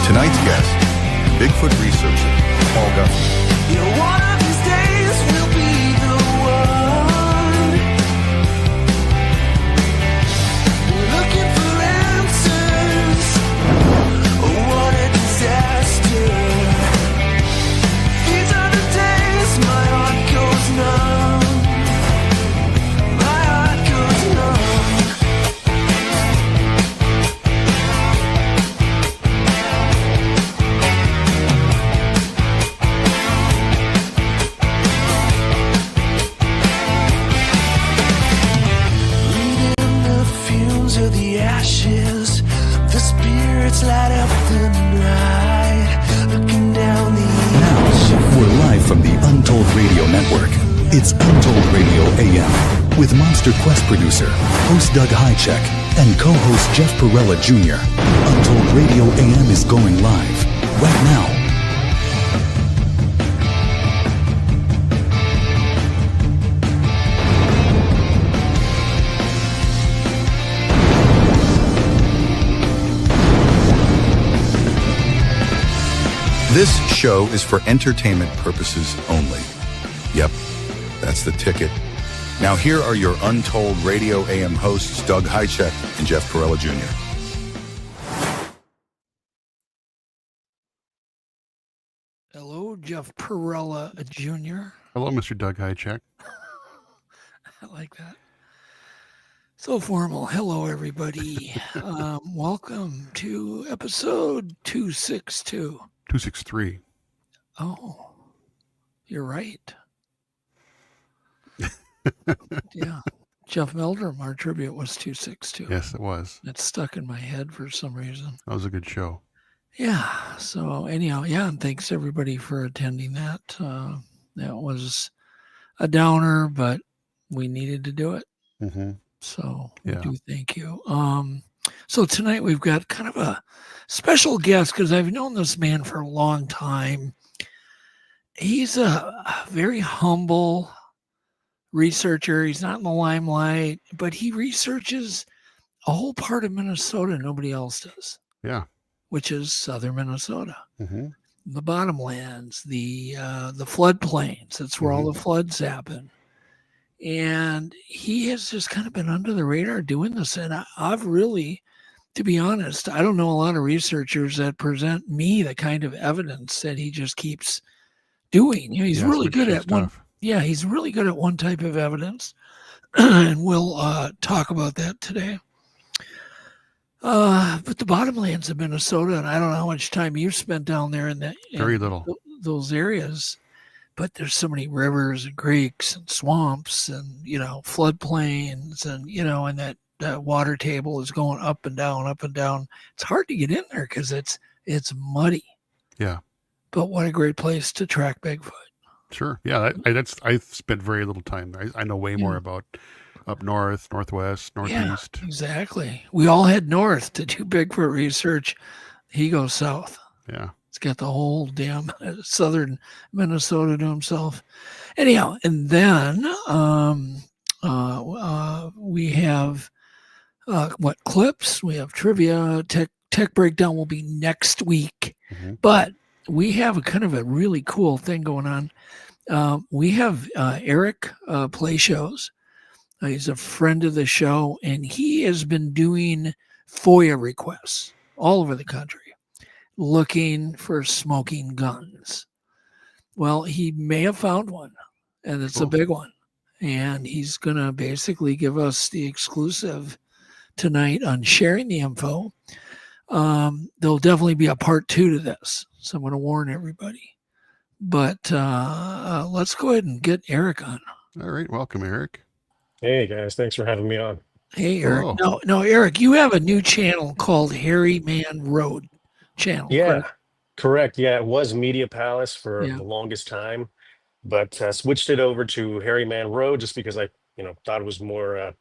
Tonight's guest, Bigfoot researcher, Paul Guffey. One of these days will be the one. Looking for answers. What a disaster. These are the days my heart goes numb. My heart goes numb. Of the ashes, the spirits light up the night, looking down the Now, we're live from the Untold Radio Network. It's Untold Radio AM with MonsterQuest producer, host Doug Hajicek, and co-host Jeff Perrella Jr. Untold Radio AM is going live right now. This show is for entertainment purposes only. Yep, that's the ticket. Now here are your Untold Radio AM hosts, Doug Hajicek and Jeff Perrella Jr. Hello, Jeff Perrella Jr. Hello, Mr. Doug Hajicek. I like that. So formal. Hello, everybody. Welcome to episode 262. 263. Oh, you're right. Yeah. Jeff Meldrum, our tribute was 262. Yes, it was. It stuck in my head for some reason. That was a good show. Yeah. So anyhow, yeah, and thanks everybody for attending that. That was a downer, but we needed to do it. Mm-hmm. So Yeah. we do thank you. So tonight we've got kind of a special guest because I've known this man for a long time. He's a very humble researcher. He's not in the limelight, but he researches a whole part of Minnesota nobody else does. Yeah. Which is southern Minnesota. Mm-hmm. The bottomlands, the floodplains. That's where all the floods happen. And he has just kind of been under the radar doing this. And I've really, to be honest, I don't know a lot of researchers that present me the kind of evidence that he just keeps doing. You know, he's really good at one. Yeah, he's really good at one type of evidence. And we'll talk about that today. But the bottomlands of Minnesota, and I don't know how much time you've spent down there in Very little. Those areas. But there's so many rivers and creeks and swamps and, you know, floodplains and, you know, and that water table is going up and down, up and down. It's hard to get in there because it's muddy. Yeah. But what a great place to track Bigfoot. Sure. Yeah. I've spent very little time there. I know way more about up north, northwest, northeast. Yeah, exactly. We all head north to do Bigfoot research. He goes south. Yeah. He's got the whole damn southern Minnesota to himself. Anyhow, and then we have clips. We have trivia. Tech breakdown will be next week. Mm-hmm. But we have a kind of a really cool thing going on. We have Eric Play Shows. He's a friend of the show, and he has been doing FOIA requests all over the country, looking for smoking guns. Well, he may have found one, and it's a big one. And he's going to basically give us the exclusive tonight on sharing the info. There'll definitely be a part 2 to this, so I'm going to warn everybody. But let's go ahead and get Eric on. All right. Welcome, Eric. Hey, guys. Thanks for having me on. Hey, Eric. No, Eric, you have a new channel called Hairy Man Road channel. Yeah, correct. Yeah, it was Media Palace for the longest time, but switched it over to Hairy Man Road just because I, thought it was more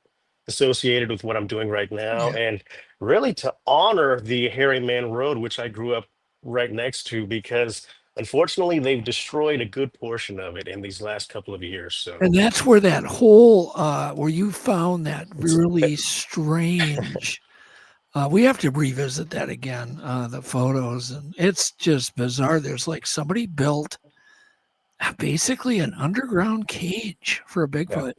associated with what I'm doing right now. Yeah. And really to honor the Hairy Man Road, which I grew up right next to, because unfortunately they've destroyed a good portion of it in these last couple of years. So, and that's where that whole, where you found that really strange We have to revisit that again, the photos, and it's just bizarre. There's like somebody built basically an underground cage for a Bigfoot.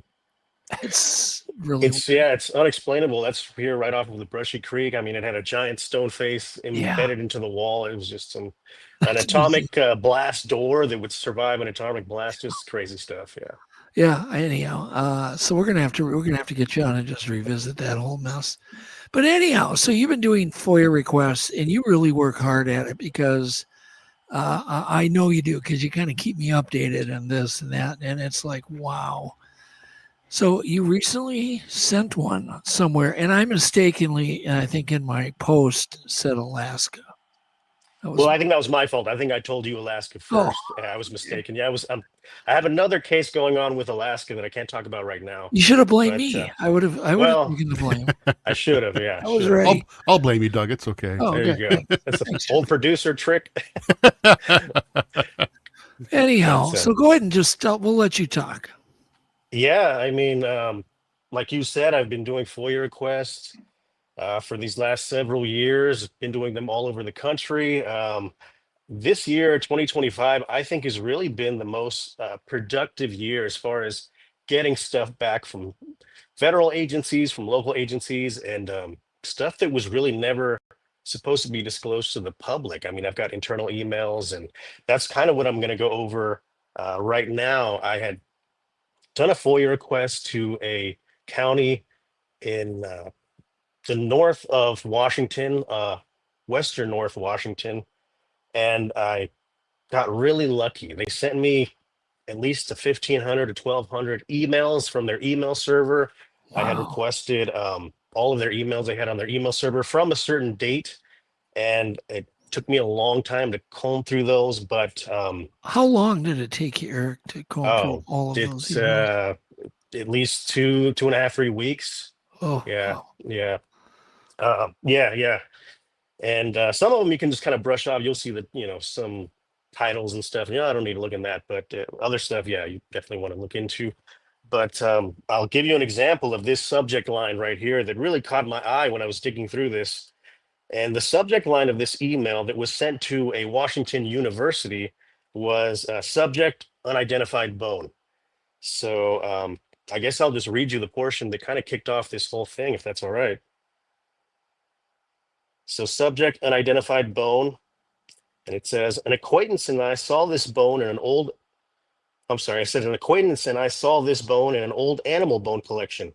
It's really it's unexplainable. That's here right off of the Brushy Creek. I mean, it had a giant stone face embedded into the wall. It was just an atomic blast door that would survive an atomic blast. Just crazy stuff. Yeah. Yeah. Anyhow, so we're gonna have to get you on and just revisit that whole mess. But anyhow, so you've been doing FOIA requests, and you really work hard at it because I know you do, because you kind of keep me updated and this and that, and it's like, wow. So you recently sent one somewhere, and I mistakenly, I think in my post, said Alaska. Well, I think that was my fault. I think I told you Alaska first. Yeah, I was mistaken. Yeah, I have another case going on with Alaska that I can't talk about right now. You should have blamed me. I would have taken the blame. I should have. Yeah, I was ready. I'll blame you, Doug. It's okay. Oh, there you go. That's an old producer trick. Anyhow, so go ahead and just we'll let you talk. Yeah, I mean, like you said, I've been doing FOIA requests for these last several years. Been doing them all over the country. This year, 2025, I think has really been the most productive year as far as getting stuff back from federal agencies, from local agencies, and stuff that was really never supposed to be disclosed to the public. I mean, I've got internal emails, and that's kind of what I'm going to go over right now. I had done a FOIA request to a county in the north of Washington, western North Washington, and I got really lucky. They sent me at least 1,500 to 1,200 emails from their email server. Wow. I had requested all of their emails they had on their email server from a certain date, and it took me a long time to comb through those. But how long did it take you, Eric, to comb through all of those emails? At least 2.5, 3 weeks. Oh, yeah, wow. yeah. And some of them you can just kind of brush off. You'll see that, some titles and stuff. I don't need to look in that, but other stuff, yeah, you definitely want to look into. But I'll give you an example of this subject line right here that really caught my eye when I was digging through this. And the subject line of this email that was sent to a Washington university was subject unidentified bone. So I guess I'll just read you the portion that kind of kicked off this whole thing, if that's all right. So subject unidentified bone. And it says, an acquaintance and I saw this bone in an old animal bone collection.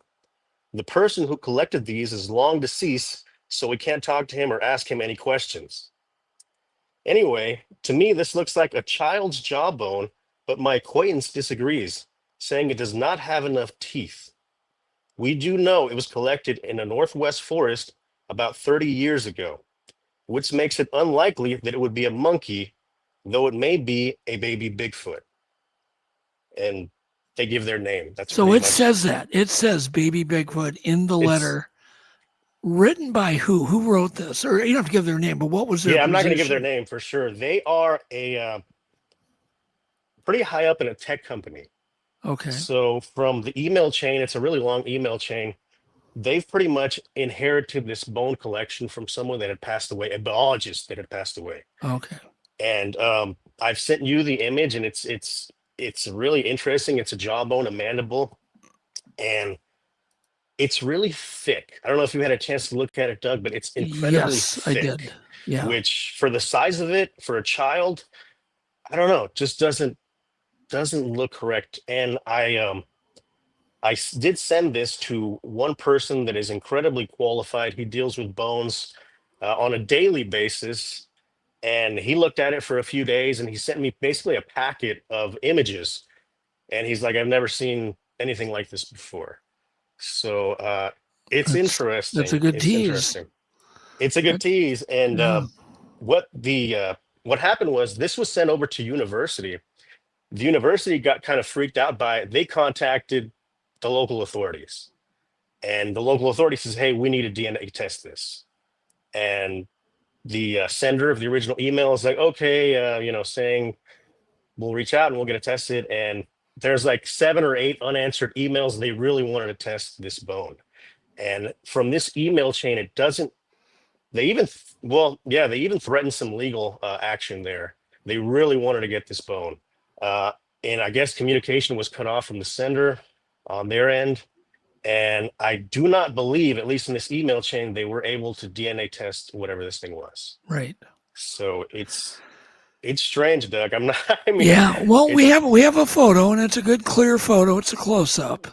The person who collected these is long deceased, so we can't talk to him or ask him any questions. Anyway, to me, this looks like a child's jawbone, but my acquaintance disagrees, saying it does not have enough teeth. We do know it was collected in a Northwest forest about 30 years ago, which makes it unlikely that it would be a monkey, though it may be a baby Bigfoot. And they give their name. That's so it says that. It says baby Bigfoot in the letter. Written by who? Who wrote this? Or you don't have to give their name, but what was their I'm not going to give their name for sure. They are a pretty high up in a tech company. Okay. So from the email chain, it's a really long email chain. They've pretty much inherited this bone collection from someone that had passed away, a biologist that had passed away. Okay. And I've sent you the image, and it's really interesting. It's a jawbone, a mandible, and it's really thick. I don't know if you had a chance to look at it, Doug, but it's incredibly thick. I did. Yeah. Which, for the size of it, for a child, I don't know, just doesn't look correct. And I did send this to one person that is incredibly qualified. He deals with bones on a daily basis, and he looked at it for a few days, and he sent me basically a packet of images. And he's like, I've never seen anything like this before. So it's interesting. That's a good tease. It's a good tease. And what happened was this was sent over to university. The university got kind of freaked out by it. They contacted the local authorities, and the local authority says, hey, we need to DNA test this. And the sender of the original email is like, okay, saying we'll reach out and we'll get it tested. And there's like 7 or 8 unanswered emails. They really wanted to test this bone. And from this email chain, it doesn't They even, well, yeah, they even threatened some legal action there. They really wanted to get this bone. Uh, and I guess communication was cut off from the sender on their end. And I do not believe, at least in this email chain, they were able to DNA test whatever this thing was. Right. So it's strange, Doug. I'm not, I mean, Yeah. Well, we have a photo, and it's a good clear photo. It's a close up.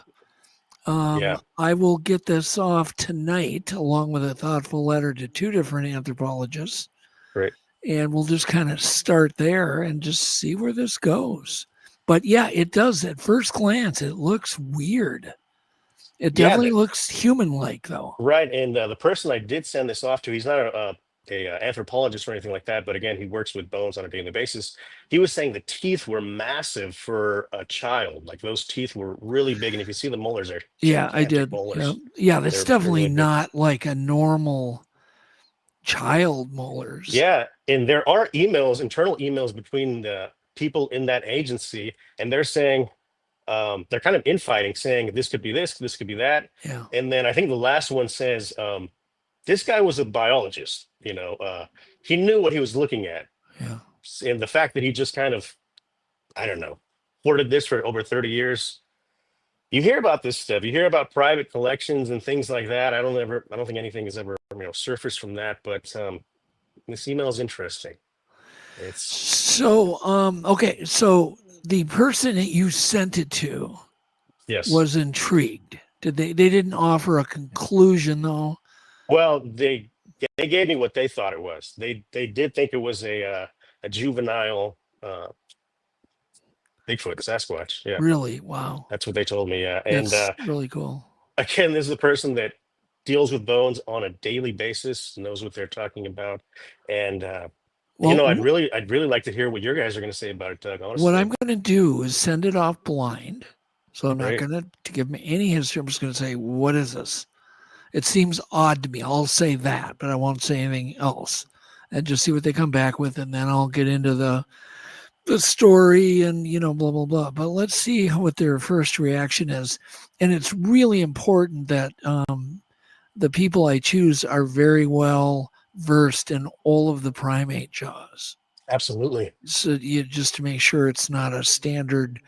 Yeah. I will get this off tonight, along with a thoughtful letter to 2 different anthropologists. Great. And we'll just kind of start there and just see where this goes. But yeah, it does. At first glance, it looks weird. It definitely looks human-like, though. Right. And the person I did send this off to, he's not a anthropologist or anything like that, but again, he works with bones on a daily basis. He was saying the teeth were massive for a child. Like those teeth were really big, and if you see the molars, they're I did. molars. Yeah, that's definitely really not like a normal child molars. Yeah, and there are emails, internal emails between the people in that agency, and they're saying they're kind of infighting, saying this could be this could be that. Yeah. And then I think the last one says this guy was a biologist. He knew what he was looking at. Yeah. And the fact that he just kind of, I don't know, hoarded this for over 30 years. You hear about this stuff. You hear about private collections and things like that. I don't think anything has ever, surfaced from that. But this email is interesting. It's so okay. So the person that you sent it to, yes, was intrigued. Did they? They didn't offer a conclusion though. Well, they gave me what they thought it was. They did think it was a juvenile Bigfoot, Sasquatch. Yeah. Really? Wow. That's what they told me. Yeah. And That's really cool. again, this is a person that deals with bones on a daily basis, knows what they're talking about. And I'd really like to hear what your guys are going to say about it, Doug. Honestly. What I'm going to do is send it off blind. So I'm not going to give me any history. I'm just going to say, what is this? It seems odd to me. I'll say that, but I won't say anything else, and just see what they come back with, and then I'll get into the story and blah blah blah. But let's see what their first reaction is. And it's really important that the people I choose are very well versed in all of the primate jaws. Absolutely. So just to make sure it's not a standard,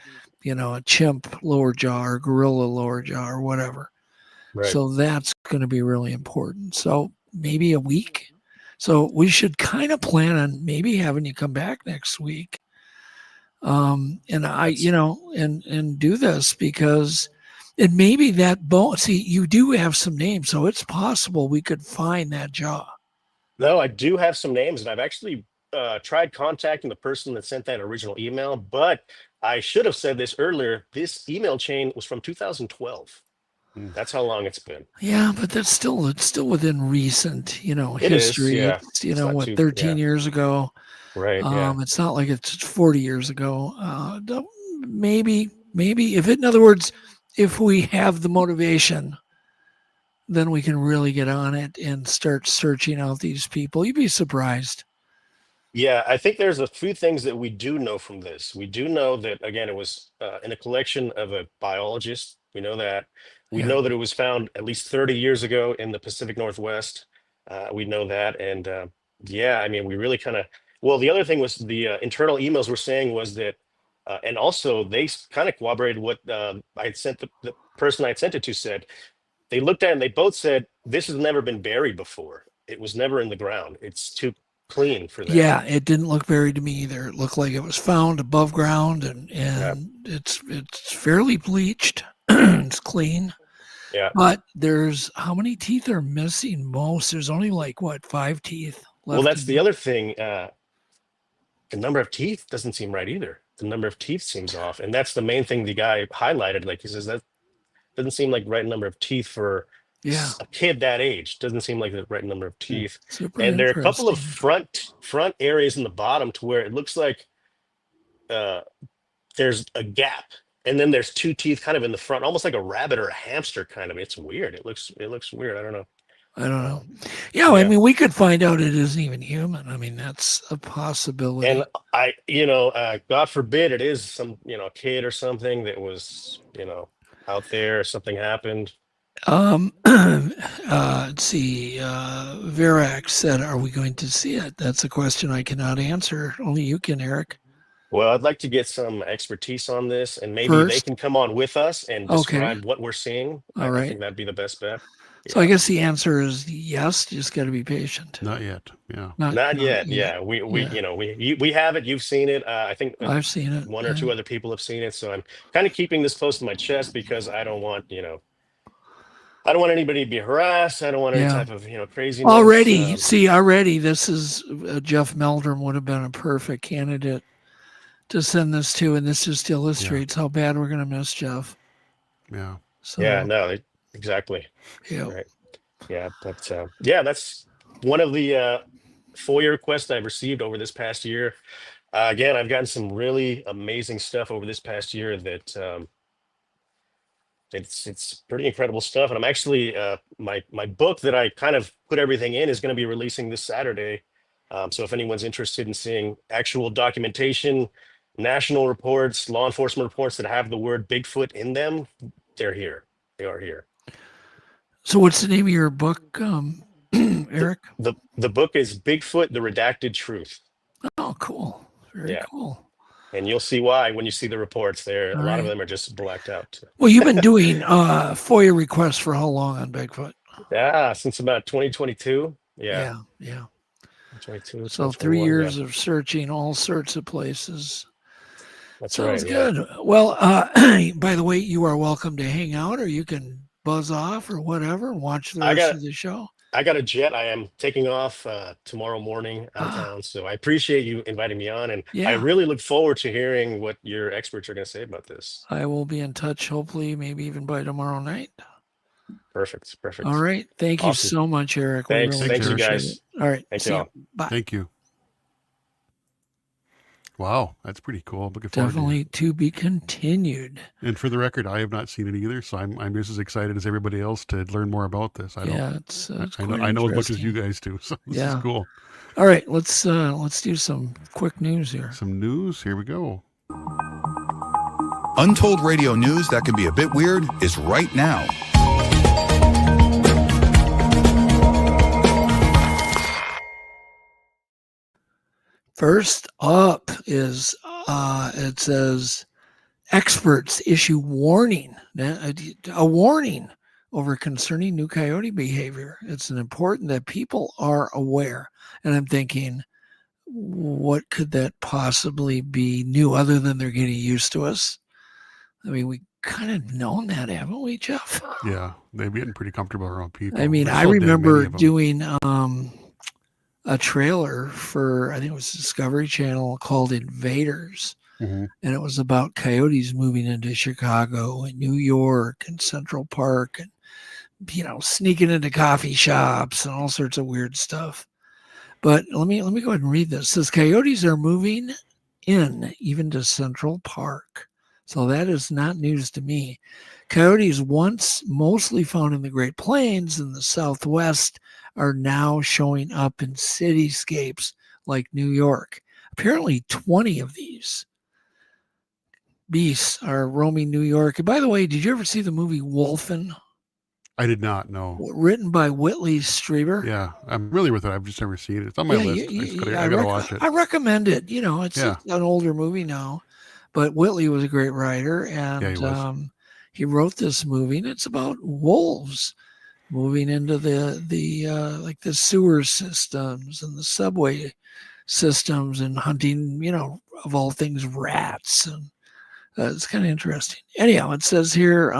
a chimp lower jaw or gorilla lower jaw or whatever. Right. So that's going to be really important. So maybe a week. So we should kind of plan on maybe having you come back next week. And and do this because it may be that bone. See, you do have some names, so it's possible we could find that jaw. No, I do have some names, and I've actually tried contacting the person that sent that original email, but I should have said this earlier. This email chain was from 2012. That's how long it's been. Yeah, but it's still within recent, history. Yeah. It's 13 years ago. Right. It's not like it's 40 years ago. Maybe in other words, if we have the motivation, then we can really get on it and start searching out these people. You'd be surprised. Yeah, I think there's a few things that we do know from this. We do know that, again, it was in a collection of a biologist. We know that. We know that it was found at least 30 years ago in the Pacific Northwest. We know that. And we really kind of, the other thing was the internal emails were saying was that, and also they kind of corroborated what I had sent the person I had sent it to said. They looked at it and they both said, this has never been buried before. It was never in the ground. It's too clean for that. Yeah, it didn't look buried to me either. It looked like it was found above ground and it's fairly bleached. It's clean. Yeah. But how many teeth are missing? Most. There's only 5 teeth left. Well, that's the other thing. The number of teeth doesn't seem right either. The number of teeth seems off. And that's the main thing the guy highlighted. Like he says, that doesn't seem like the right number of teeth for a kid that age. Doesn't seem like the right number of teeth. Super and there are a couple of front areas in the bottom to where it looks like there's a gap. And then there's 2 teeth kind of in the front, almost like a rabbit or a hamster kind of. It's weird. It looks weird. I don't know. Yeah, I mean, we could find out it isn't even human. I mean, that's a possibility. And God forbid it is some, kid or something that was, out there, something happened. Let's see. Verax said, "Are we going to see it?" That's a question I cannot answer. Only you can, Eric. Well, I'd like to get some expertise on this, and maybe they First, can come on with us and okay. describe what we're seeing. All I right. think that'd be the best bet. So I guess the answer is yes. You just got to be patient. Not yet. Yeah. Not yet. Yeah, we have it. You've seen it. I think I've seen it. one or two other people have seen it. So I'm kind of keeping this close to my chest because I don't want anybody to be harassed. I don't want any type of craziness. Already, this is Jeff Meldrum would have been a perfect candidate to send this to, and this just illustrates how bad we're going to miss Jeff. Yeah. So, exactly. Yeah. Right. Yeah, but that's one of the FOIA requests I've received over this past year. Again, I've gotten some really amazing stuff over this past year that it's pretty incredible stuff. And I'm actually my book that I kind of put everything in is going to be releasing this Saturday. So if anyone's interested in seeing actual documentation, national reports, law enforcement reports that have the word Bigfoot in them, they're here. They are here. So what's the name of your book, Eric? The book is Bigfoot, The Redacted Truth. Oh, cool. Very cool. And you'll see why when you see the reports there. A lot of them are just blacked out. Well, you've been doing FOIA requests for how long on Bigfoot? Yeah, since about 2022. Yeah. 22. So 3 years of searching all sorts of places. That's Sounds right. good. Yeah. Well, by the way, you are welcome to hang out, or you can buzz off or whatever and watch the rest of the show. I got a jet. I am taking off tomorrow morning out of town. So I appreciate you inviting me on. And I really look forward to hearing what your experts are going to say about this. I will be in touch, hopefully, maybe even by tomorrow night. Perfect. All right. Thank you so much, Eric. Thanks. Thank you, guys. All right. Thank you all. Bye. Thank you. Wow, that's pretty cool. Looking forward Definitely to be continued. And for the record, I have not seen it either, so I'm just as excited as everybody else to learn more about this. I know as much as you guys do, so this is cool. All right, let's do some quick news here. Some news. Here we go. Untold radio news that can be a bit weird is right now. First up is it says experts issue warning, a warning over concerning new coyote behavior. It's important that people are aware. And I'm thinking, what could that possibly be new other than they're getting used to us? I mean, we kind of known that, haven't we, Jeff? Yeah, they're getting pretty comfortable around people. I mean, I remember doing a trailer for, I think it was Discovery Channel, called Invaders. Mm-hmm. And it was about coyotes moving into Chicago and New York and Central Park and, sneaking into coffee shops and all sorts of weird stuff. But let me go ahead and read this. It says coyotes are moving in even to Central Park. So that is not news to me. Coyotes, once mostly found in the Great Plains and the Southwest, are now showing up in cityscapes like New York. Apparently 20 of these beasts are roaming New York. And by the way, did you ever see the movie Wolfen? I did not, no. Written by Whitley Strieber. Yeah, I'm familiar with it. I've just never seen it. It's on my list. I gotta watch it. I recommend it. It's an older movie now, but Whitley was a great writer, and he wrote this movie, and it's about wolves moving into the sewer systems and the subway systems and hunting, of all things, rats. And it's kind of interesting. Anyhow, it says here,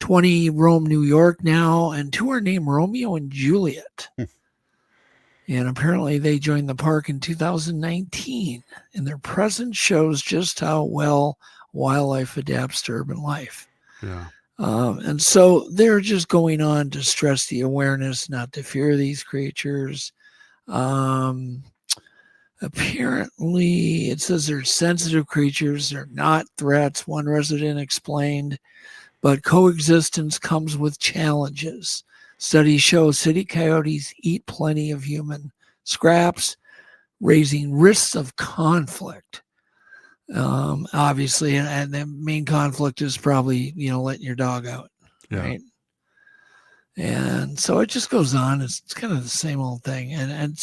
20 roam New York now, and 2 are named Romeo and Juliet. And apparently they joined the park in 2019, and their presence shows just how well wildlife adapts to urban life. Yeah. And so they're just going on to stress the awareness not to fear these creatures. Apparently, it says they're sensitive creatures. They're not threats. One resident explained, but coexistence comes with challenges. Studies show city coyotes eat plenty of human scraps, raising risks of conflict. Obviously, and the main conflict is probably, letting your dog out. right? And so it just goes on. It's kind of the same old thing. And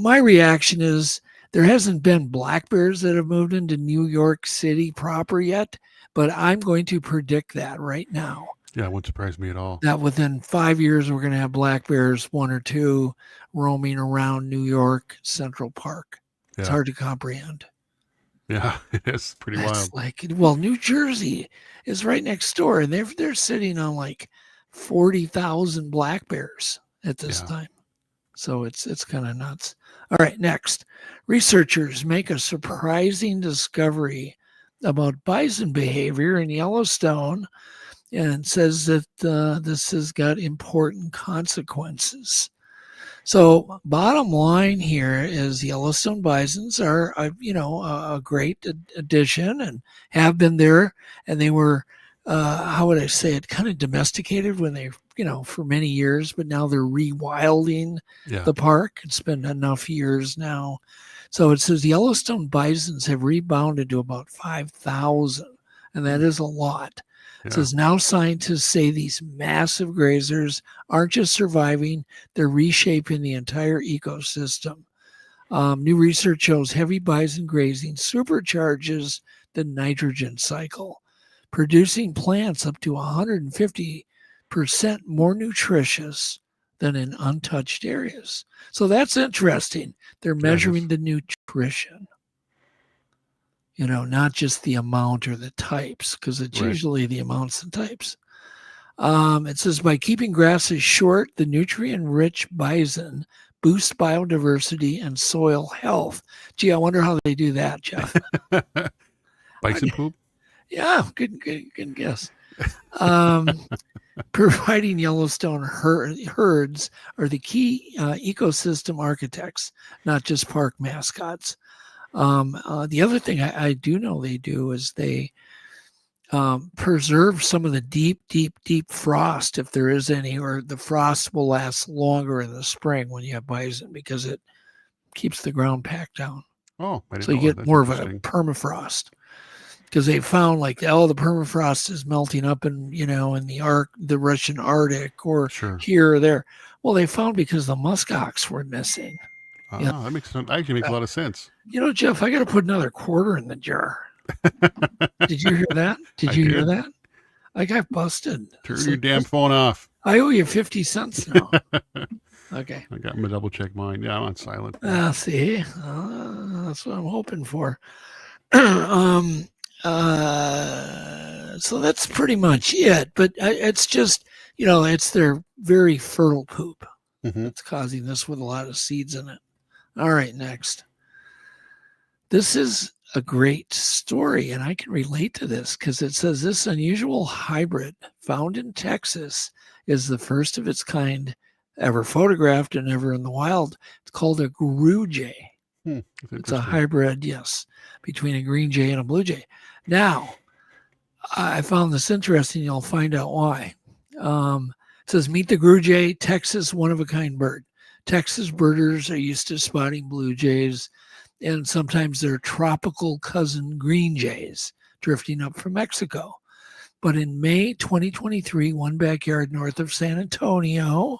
my reaction is there hasn't been black bears that have moved into New York City proper yet, but I'm going to predict that right now. Yeah, it wouldn't surprise me at all. That within 5 years, we're going to have black bears, 1 or 2, roaming around New York Central Park. Yeah. It's hard to comprehend. Yeah, it is pretty wild. New Jersey is right next door, and they're sitting on like 40,000 black bears at this time. So it's kind of nuts. All right, next. Researchers make a surprising discovery about bison behavior in Yellowstone and says that this has got important consequences. So bottom line here is Yellowstone bisons are, a great addition and have been there. And they were, how would I say it, kind of domesticated when they, for many years, but now they're rewilding the park. It's been enough years now. So it says Yellowstone bisons have rebounded to about 5,000, and that is a lot. It says now scientists say these massive grazers aren't just surviving, they're reshaping the entire ecosystem. New research shows heavy bison grazing supercharges the nitrogen cycle, producing plants up to 150% more nutritious than in untouched areas. So that's interesting. They're measuring the nutrition. Not just the amount or the types, because it's usually the amounts and types. It says by keeping grasses short, the nutrient-rich bison boosts biodiversity and soil health. Gee, I wonder how they do that, Jeff. Bison poop? Yeah, good guess. Providing Yellowstone herds are the key ecosystem architects, not just park mascots. The other thing I do know they do is they preserve some of the deep frost, if there is any, or the frost will last longer in the spring when you have bison because it keeps the ground packed down. Oh, so you get more of a permafrost because they found the permafrost is melting up in the Russian Arctic or here or there. Well, they found because the muskox were missing. That makes a lot of sense. Jeff, I got to put another quarter in the jar. Did you hear that? Did you hear that? I got busted. Turn your damn phone off. I owe you 50 cents now. Okay. I got him to double check mine. Yeah, I'm on silent. See, that's what I'm hoping for. So that's pretty much it. But it's just, it's their very fertile poop. It's causing this with a lot of seeds in it. All right, next. This is a great story, and I can relate to this because it says this unusual hybrid found in Texas is the first of its kind ever photographed and ever in the wild. It's called a grue jay. It's a hybrid, between a green jay and a blue jay. Now, I found this interesting. You'll find out why. It says, meet the grue jay, Texas one-of-a-kind bird. Texas birders are used to spotting blue jays and sometimes their tropical cousin green jays drifting up from Mexico. But in May 2023, one backyard north of San Antonio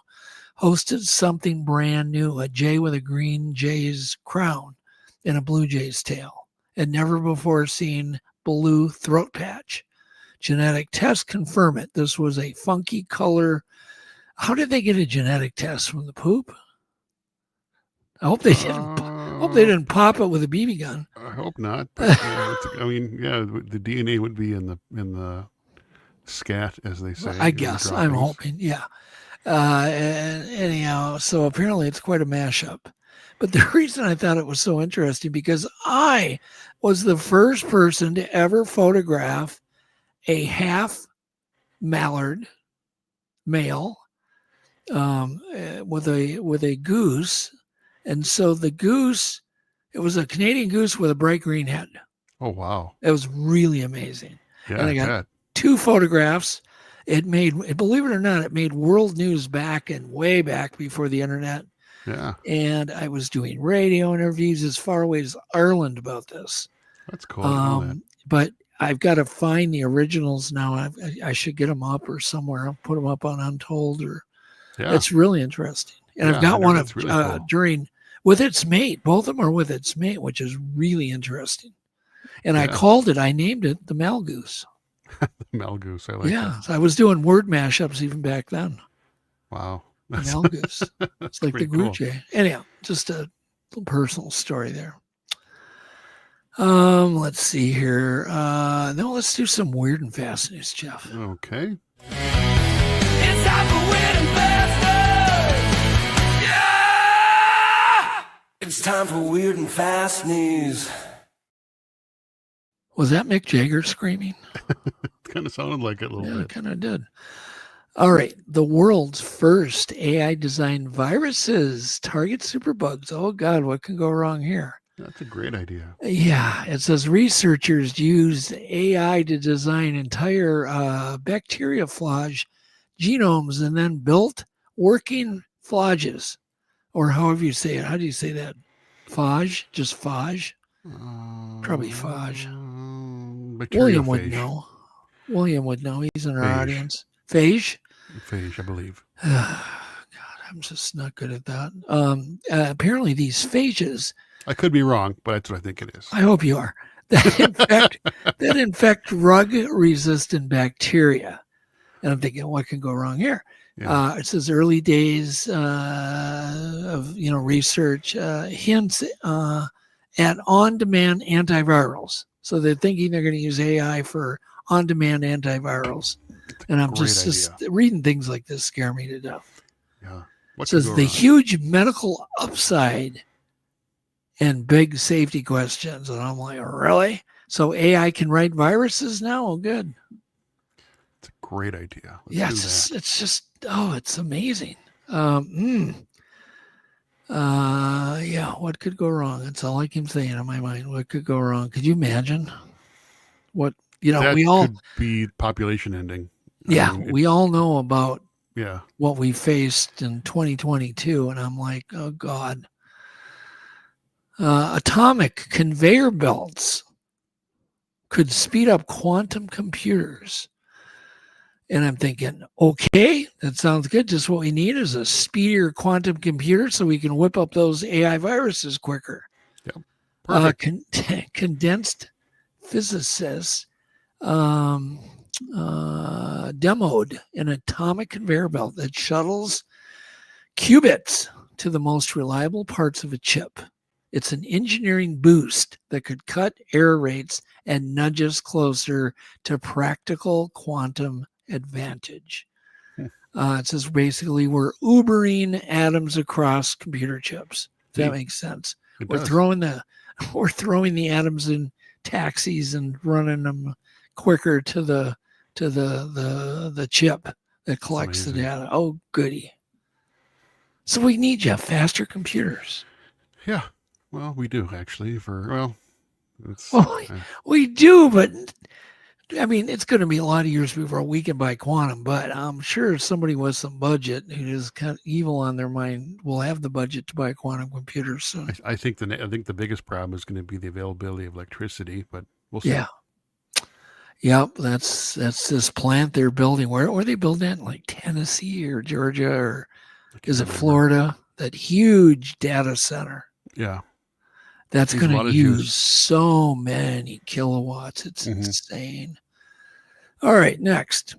hosted something brand new, a jay with a green jay's crown and a blue jay's tail, and never before seen blue throat patch. Genetic tests confirm it. This was a funky color. How did they get a genetic test from the poop? I hope they didn't pop it with a BB gun. I hope not. But, the DNA would be in the scat, as they say. I guess. I'm hoping. Yeah. Anyhow, so apparently it's quite a mashup. But the reason I thought it was so interesting because I was the first person to ever photograph a half mallard male with a goose. And so the goose, it was a Canadian goose with a bright green head. Oh, wow. It was really amazing. Yeah, and I got 2 photographs. Believe it or not, it made world news way back before the internet. Yeah. And I was doing radio interviews as far away as Ireland about this. That's cool. But I've got to find the originals now. I should get them up or somewhere. I'll put them up on Untold or. Yeah. It's really interesting. And I've got one of really cool. With its mate. Both of them are with its mate, which is really interesting. And I named it the Malgoose. The Malgoose. I like that. Yeah. So I was doing word mashups even back then. Wow. The Malgoose. It's like the Gruche. Cool. Anyhow, just a little personal story there. Let's see here. No, let's do some weird and fast news, Jeff. Okay. It's time for weird and fast news. Yeah! It's time for weird and fast news. Was that Mick Jagger screaming? It kind of sounded like it a little bit. It kind of did. All right. The world's first AI-designed viruses target superbugs. Oh, God, what can go wrong here? That's a great idea. Yeah. It says researchers used AI to design entire bacteriophage genomes and then built working phages, or however you say it. How do you say that? Phage? Just phage? Probably phage. William would know. William would know. He's in our audience. Phage? Phage, I believe. God, I'm just not good at that. Apparently these phages. I could be wrong, but that's what I think it is. I hope you are. That infect drug-resistant bacteria. And I'm thinking, what can go wrong here? Yeah. It says early days of research hints at on-demand antivirals. So they're thinking they're going to use AI for on-demand antivirals. And I'm just reading things like this scare me to death. Yeah. It says the huge medical upside and big safety questions. And I'm like, really? So AI can write viruses now? Oh, good. It's a great idea. It's just, it's amazing. What could go wrong? That's all I keep saying in my mind. What could go wrong? Could you imagine what, that could be population ending. We all know about what we faced in 2022. And I'm like, oh God. Atomic conveyor belts could speed up quantum computers. And I'm thinking, okay, that sounds good. Just what we need is a speedier quantum computer so we can whip up those AI viruses quicker. Yeah, condensed physicists demoed an atomic conveyor belt that shuttles qubits to the most reliable parts of a chip. It's an engineering boost that could cut error rates and nudge us closer to practical quantum advantage. It says basically we're Ubering atoms across computer chips. If that makes sense. We're throwing the atoms in taxis and running them quicker to the chip that collects the data. Oh, goody. So we need faster computers. Yeah. Well, we do actually we do, but I mean, it's going to be a lot of years before we can buy quantum, but I'm sure somebody with some budget who is kind of evil on their mind will have the budget to buy quantum computers soon. I think the biggest problem is going to be the availability of electricity, but we'll see. Yeah. Yep, that's this plant they're building. Where are they building it? Like Tennessee or Georgia or is it Florida? That huge data center. Yeah. That's going to use so many kilowatts. It's insane. All right, next.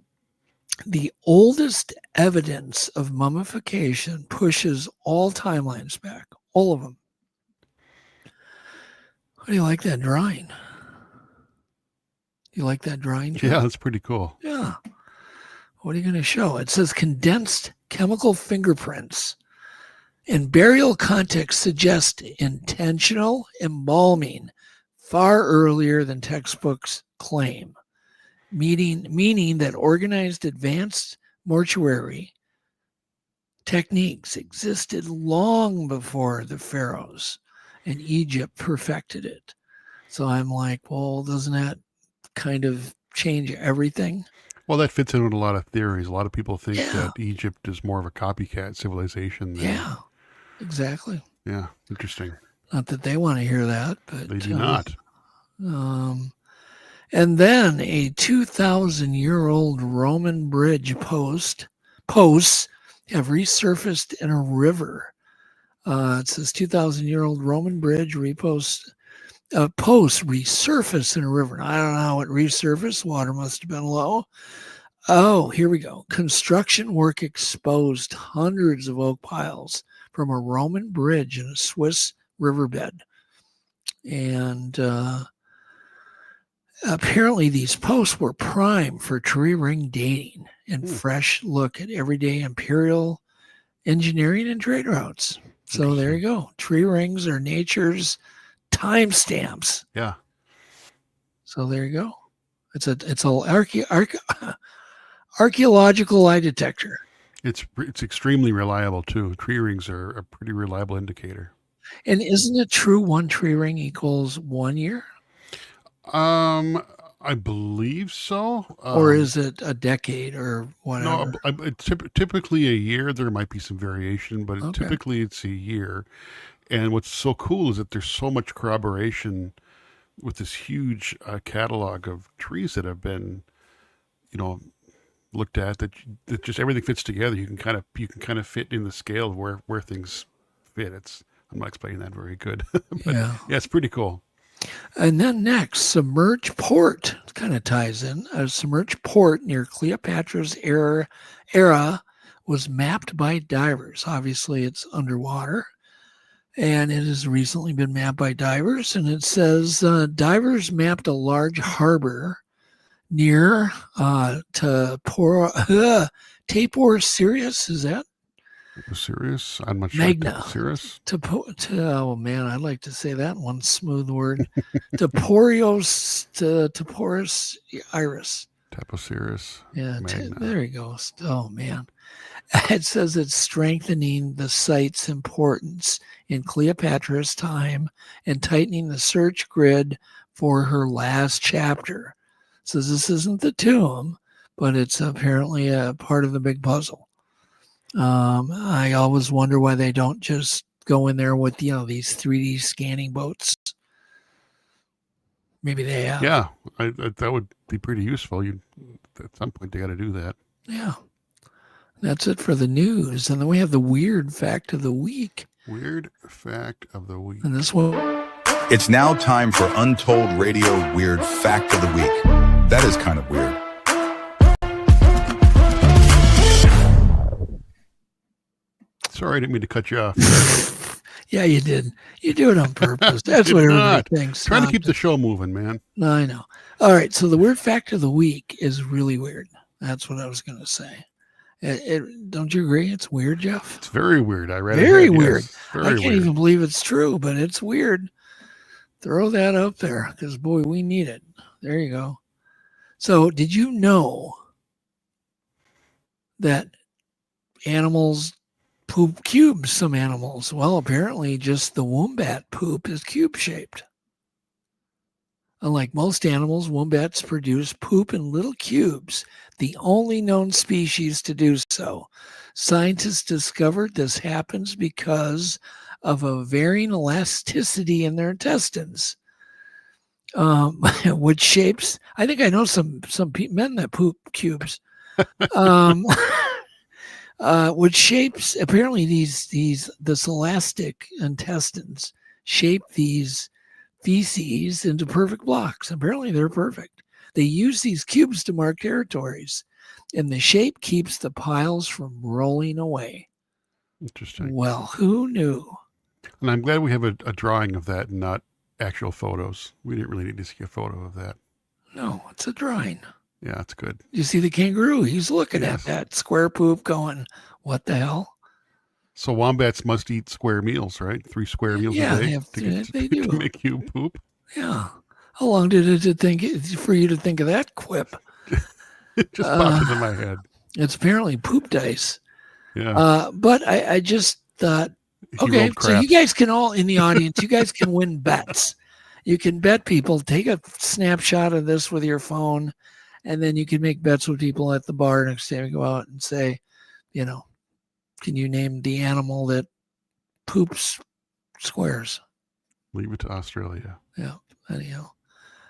The oldest evidence of mummification pushes all timelines back, all of them. How do you like that drawing? You like that drawing? John? Yeah, that's pretty cool. Yeah. What are you going to show? It says condensed chemical fingerprints and burial context suggest intentional embalming far earlier than textbooks claim, meaning that organized advanced mortuary techniques existed long before the pharaohs and Egypt perfected it. So I'm like, well, doesn't that kind of change everything? Well, that fits in with a lot of theories. A lot of people think that Egypt is more of a copycat civilization than exactly. Yeah, interesting. Not that they want to hear that, but they do not. And then a 2,000-year-old Roman bridge posts have resurfaced in a river. It says 2,000-year-old Roman bridge posts resurface in a river. Now, I don't know how it resurfaced. Water must have been low. Oh, here we go. Construction work exposed hundreds of oak piles from a Roman bridge in a Swiss riverbed. And apparently these posts were prime for tree ring dating and fresh look at everyday imperial engineering and trade routes. So there you go. Tree rings are nature's timestamps. Yeah. So there you go. It's all archaeological lie detector. It's extremely reliable too. Tree rings are a pretty reliable indicator. And isn't it true one tree ring equals 1 year? I believe so. Or is it a decade or whatever? No, typically a year. There might be some variation, but typically it's a year. And what's so cool is that there's so much corroboration with this huge catalog of trees that have been, looked at that just everything fits together. You can kind of fit in the scale of where things fit. I'm not explaining that very good, but yeah, it's pretty cool. And then next, submerged port kind of ties in. A submerged port near Cleopatra's era was mapped by divers. Obviously, it's underwater, and it has recently been mapped by divers. And it says divers mapped a large harbor near Tapor, Sirius. Is that? Sirius? I'm not sure. Magna. Sirius? Oh man, I'd like to say that one smooth word. Taporis iris. Taposirius. Yeah, there he goes. Oh man. It says it's strengthening the site's importance in Cleopatra's time and tightening the search grid for her last chapter. It says this isn't the tomb, but it's apparently a part of the big puzzle. I always wonder why they don't just go in there with, these 3D scanning boats. Maybe they have. Yeah, that would be pretty useful. At some point, they got to do that. Yeah. That's it for the news. And then we have the weird fact of the week. Weird fact of the week. And this one. It's now time for Untold Radio Weird Fact of the Week. That is kind of weird. Sorry, I didn't mean to cut you off. Yeah, you did. You do it on purpose. That's what everybody thinks. Trying to keep the show moving, man. No, I know. All right, so the weird fact of the week is really weird. That's what I was going to say. Don't you agree? It's weird, Jeff? It's very weird. I read it. Very weird. Yes, I can't even believe it's true, but it's weird. Throw that up there because, boy, we need it. There you go. So did you know that animals poop cubes, some animals? Well, apparently just the wombat poop is cube-shaped. Unlike most animals, wombats produce poop in little cubes, the only known species to do so. Scientists discovered this happens because of a varying elasticity in their intestines, which shapes, I think I know some men that poop cubes, which shapes, apparently this elastic intestines shape these feces into perfect blocks. Apparently they're perfect. They use these cubes to mark territories, and the shape keeps the piles from rolling away. Interesting. Well, who knew? And I'm glad we have a drawing of that and not actual photos. We didn't really need to see a photo of that. No, it's a drawing. Yeah, it's good. You see the kangaroo. He's looking at that square poop going, what the hell? So wombats must eat square meals, right? 3 square meals a day they do. To make you poop. Yeah. How long did it take for you to think of that quip? It just popped into my head. It's apparently poop dice. Yeah. But I just thought, okay, so you guys can all in the audience, you guys can win bets. You can bet people, take a snapshot of this with your phone, and then you can make bets with people at the bar next time you go out and say, can you name the animal that poops squares? Leave it to Australia. Yeah. Anyhow.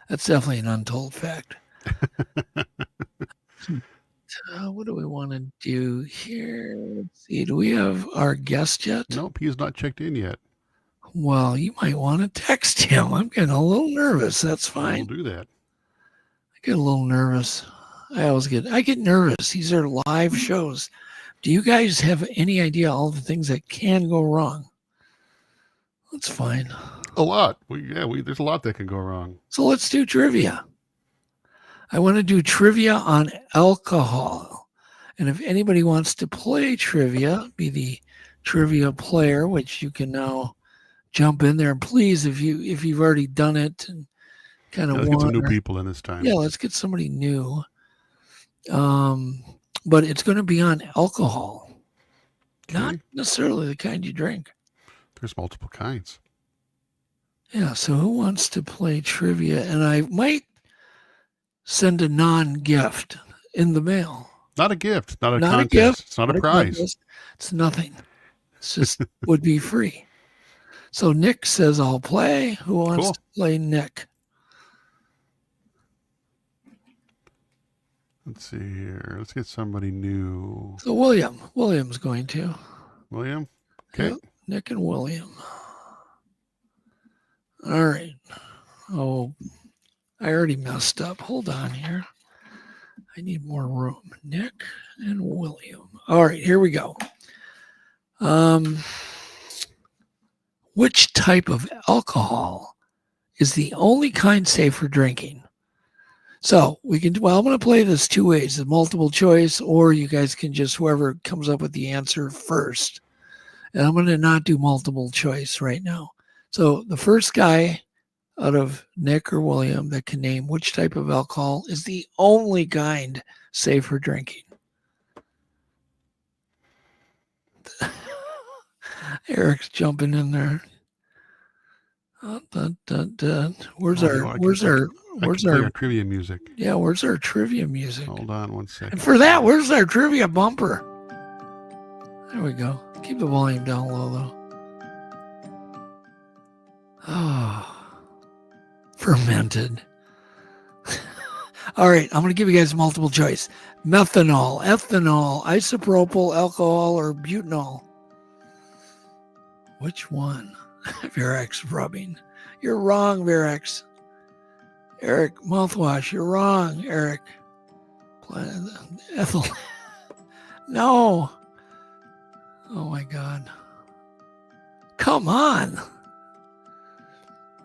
That's definitely an untold fact. What do we want to do here? Let's see. Do we have our guest yet? Nope, he's not checked in yet. Well, you might want to text him. I'm getting a little nervous. That's fine. We'll do that. I get a little nervous. I get nervous. These are live shows. Do you guys have any idea all the things that can go wrong? That's fine. A lot. There's a lot that can go wrong. So let's do trivia. I want to do trivia on alcohol. And if anybody wants to play trivia, be the trivia player, which you can now jump in there. Please, if you've already done it and kind of let's get some new people in this time. Yeah, let's get somebody new. But it's going to be on alcohol. Okay. Not necessarily the kind you drink. There's multiple kinds. Yeah, so who wants to play trivia? And I might send a non-gift in the mail. Not a gift, not a contest. Gift, it's not a prize. It's nothing. It's just would be free. So Nick says I'll play. Who wants to play Nick? Let's see here. Let's get somebody new. So William's going to. William? Okay. Yep, Nick and William. All right. Oh, I already messed up. Hold on here. I need more room. Nick and William. All right, here we go. Which type of alcohol is the only kind safe for drinking? So I'm going to play this two ways, the multiple choice, or you guys can just, whoever comes up with the answer first. And I'm going to not do multiple choice right now. So the first guy out of Nick or William that can name which type of alcohol is the only kind safe for drinking. Eric's jumping in there. Where's our trivia music? Yeah, where's our trivia music? Hold on one second. And for that, where's our trivia bumper? There we go. Keep the volume down low though. Oh, fermented. All right, I'm going to give you guys multiple choice. Methanol, ethanol, isopropyl alcohol, or butanol. Which one? Verax rubbing. You're wrong, Verax. Eric, mouthwash. You're wrong, Eric. Ethyl. No. Oh, my God. Come on.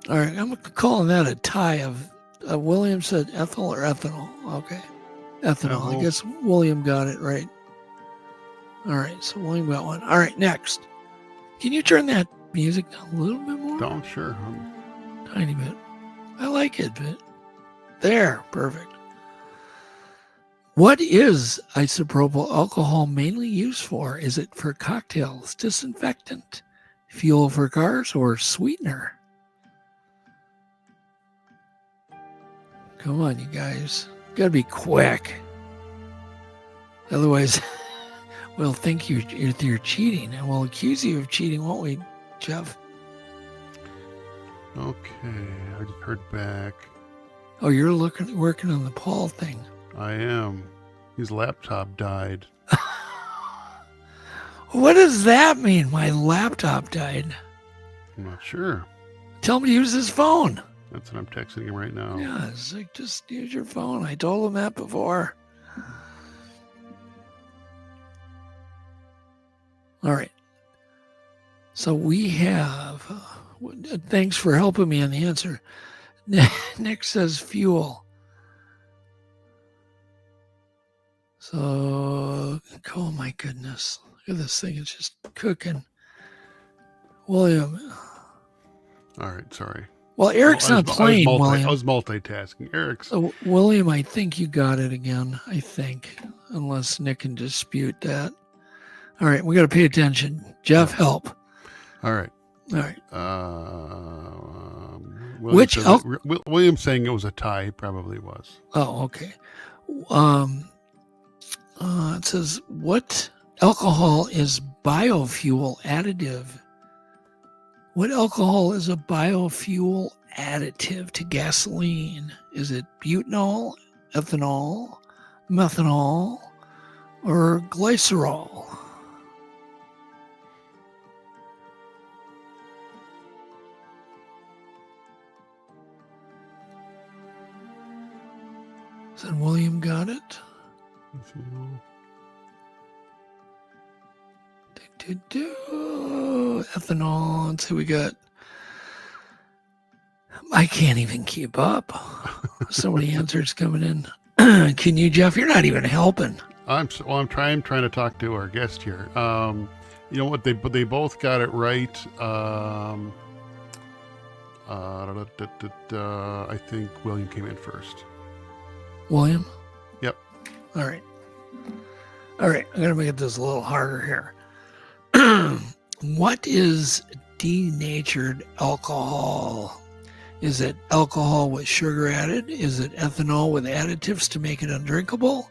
All right, I'm calling that a tie of William said ethyl or ethanol. Okay. Ethanol. I guess William got it right. All right, so William got one. All right, next. Can you turn that music down a little bit more? Oh, sure. Tiny bit. I like it, but there, perfect. What is isopropyl alcohol mainly used for? Is it for cocktails, disinfectant, fuel for cars, or sweetener? Come on, you guys. Got to be quick. Otherwise, we'll think you're cheating, and we'll accuse you of cheating, won't we, Jeff? Okay, I just heard back. Oh, you're working on the Paul thing. I am. His laptop died. What does that mean? My laptop died. I'm not sure. Tell him to use his phone. That's what I'm texting him right now. Yeah, it's like, just use your phone. I told him that before. All right. So we have, thanks for helping me on the answer. Nick says fuel. So, oh my goodness. Look at this thing. It's just cooking. William. All right, sorry. Well, Eric's not playing, William. I was multitasking. Eric's. So, William, I think you got it again. I think. Unless Nick can dispute that. All right, we got to pay attention. Jeff, help. All right. All right. William's saying it was a tie. He probably was. Oh, okay. It says, what alcohol is biofuel additive What alcohol is a biofuel additive to gasoline? Is it butanol, ethanol, methanol, or glycerol? Said William got it. Ethanol. Let's see, we got. I can't even keep up. So many answers coming in. Can you, Jeff? You're not even helping. I'm trying to talk to our guest here. You know what? They both got it right. I think William came in first. William? Yep. All right. I'm gonna make this a little harder here. What is denatured alcohol? Is it alcohol with sugar added? Is it ethanol with additives to make it undrinkable?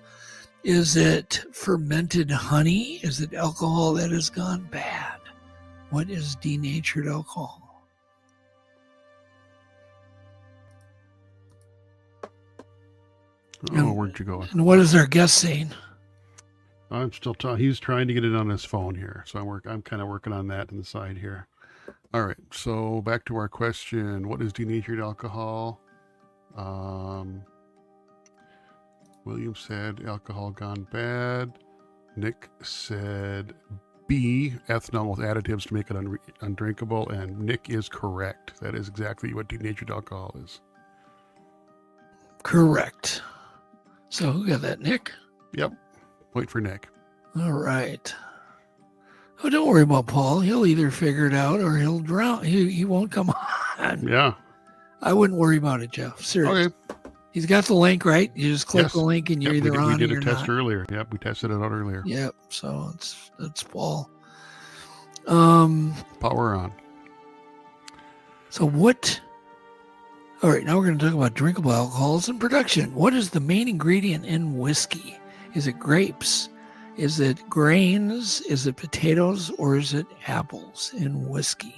Is it fermented honey? Is it alcohol that has gone bad? What is denatured alcohol? Oh, where'd you go? And what is our guest saying? I'm still talking. He's trying to get it on his phone here, so I'm kind of working on that on the side here. All right, so back to our question: what is denatured alcohol? William said alcohol gone bad. Nick said B, ethanol with additives to make it undrinkable, and Nick is correct. That is exactly what denatured alcohol is. Correct. So who got that, Nick? Yep. Point for Nick. All right. Oh, don't worry about Paul. He'll either figure it out or he'll drown. He won't come on. Yeah. I wouldn't worry about it, Jeff. Seriously. Okay. He's got the link, right? You just click Yes. the link and you're Yep, either on or we did you're a test not. earlier. Yep, we tested it out earlier. Yep. So that's Paul. Power on. So what? All right, now we're going to talk about drinkable alcohols and production. What is the main ingredient in whiskey? Is it grapes? Is it grains? Is it potatoes? Or is it apples in whiskey?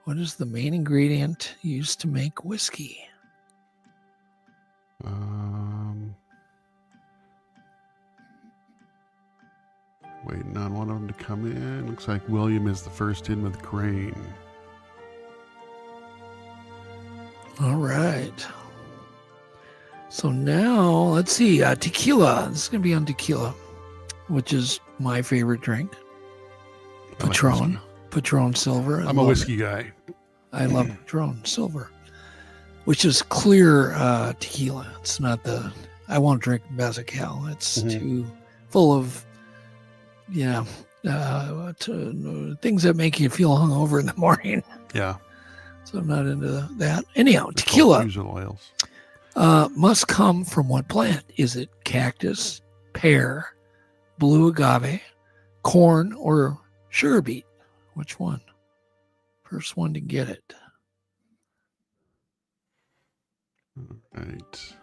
What is the main ingredient used to make whiskey? Waiting on one of them to come in. Looks like William is the first in with grain. All right. So now, let's see. Tequila. This is going to be on tequila, which is my favorite drink. Patron. Patron Silver. I'm a whiskey guy. I love Patron Silver, which is clear tequila. It's not the... I won't drink Mezcal. It's too full of, things that make you feel hungover in the morning. Yeah. So I'm not into that. Anyhow, tequila Oils. must come from what plant? Is it cactus, pear, blue agave, corn, or sugar beet? Which one? First one to get it. Right.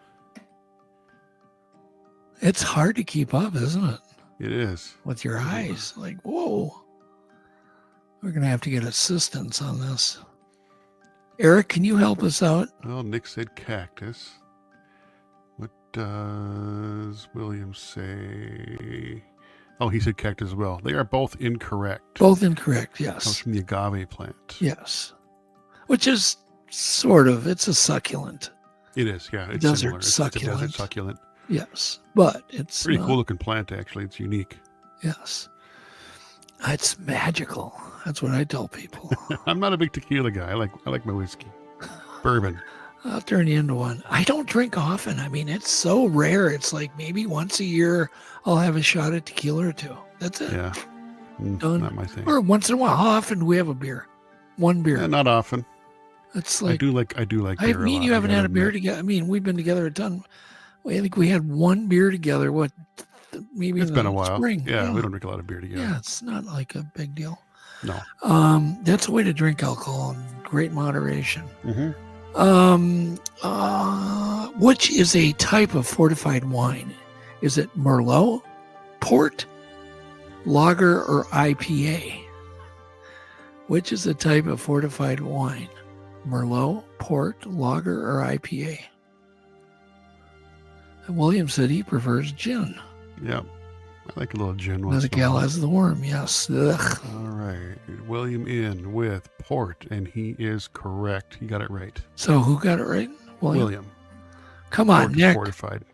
It's hard to keep up, isn't it? It is. With your eyes. Like, whoa. We're going to have to get assistance on this. Eric, can you help us out? Well, Nick said cactus. What does William say? Oh, he said cactus as well. They are both incorrect. Both incorrect, It comes yes. from the agave plant. Yes. Which is sort of, it's a succulent. It is, yeah. It's Desert similar. It's a succulent. desert succulent. Yes. But it's Pretty not- cool looking plant, actually. It's unique. Yes. It's magical. That's what I tell people. I'm not a big tequila guy. I like my whiskey. Bourbon. I'll turn you into one. I don't drink often. I mean, it's so rare. It's like maybe once a year I'll have a shot at tequila or two. That's it. Yeah. Done. Not my thing. Or once in a while. How often do we have a beer? One beer. Yeah, not often. It's I like do like I beer mean, a lot, you haven't I had a gotta beer admit. together. I mean, we've been together a ton. I think we had one beer together. What? Maybe It's in been the a while. Spring. Yeah, we don't drink a lot of beer together. Yeah, it's not like a big deal. No. That's a way to drink alcohol in great moderation. Mm-hmm. Which is a type of fortified wine? Is it Merlot, Port, Lager, or IPA? Which is a type of fortified wine? Merlot, Port, Lager, or IPA? And William said he prefers gin. Yeah. I like a little gin. Another gal has the worm, yes. Ugh. All right. William in with Port, and he is correct. He got it right. So who got it right? William. Come on, Port Nick. Fortified.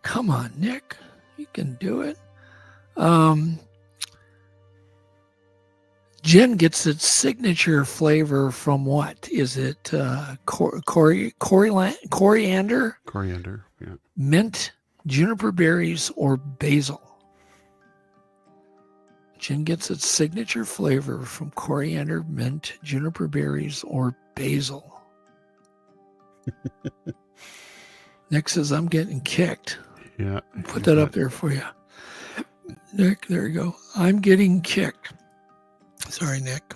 Come on, Nick. You can do it. Gin gets its signature flavor from what? Is it coriander? Coriander, yeah. Mint, juniper berries, or basil? Gin gets its signature flavor from coriander, mint, juniper berries, or basil. Nick says, I'm getting kicked. Yeah. Put that up there for you. Nick, there you go. I'm getting kicked. Sorry, Nick.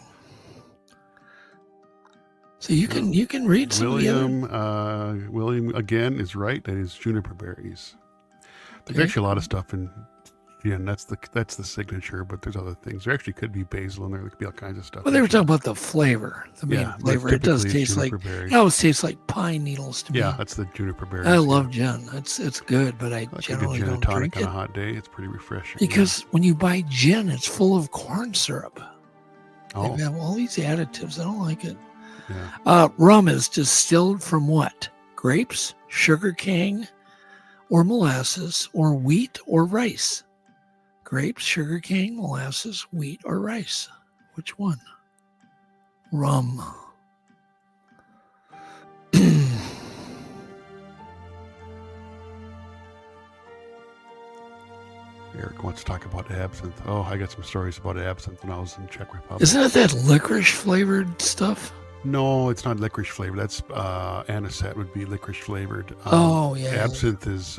So you can read some William, of the other... William again is right. That is juniper berries. There's actually a lot of stuff in gin. That's the signature, but there's other things. There actually could be basil in there. There could be all kinds of stuff. Well, they were talking about the flavor, the main flavor. It does taste like berries. It always tastes like pine needles to me. Yeah, that's the juniper berries. I love gin. It's good, but I generally gin don't and tonic drink on it. a hot day. It's pretty refreshing. Because when you buy gin, it's full of corn syrup. Oh. They have all these additives. I don't like it. Yeah. Rum is distilled from what? Grapes, sugar cane, or molasses, or wheat or rice? Grapes, sugar cane, molasses, wheat, or rice? Which one? Rum. Eric wants to talk about absinthe. Oh, I got some stories about absinthe when I was in Czech Republic. Isn't it that licorice flavored stuff? No, it's not licorice flavored. That's anisette would be licorice flavored. Oh, yeah. Absinthe is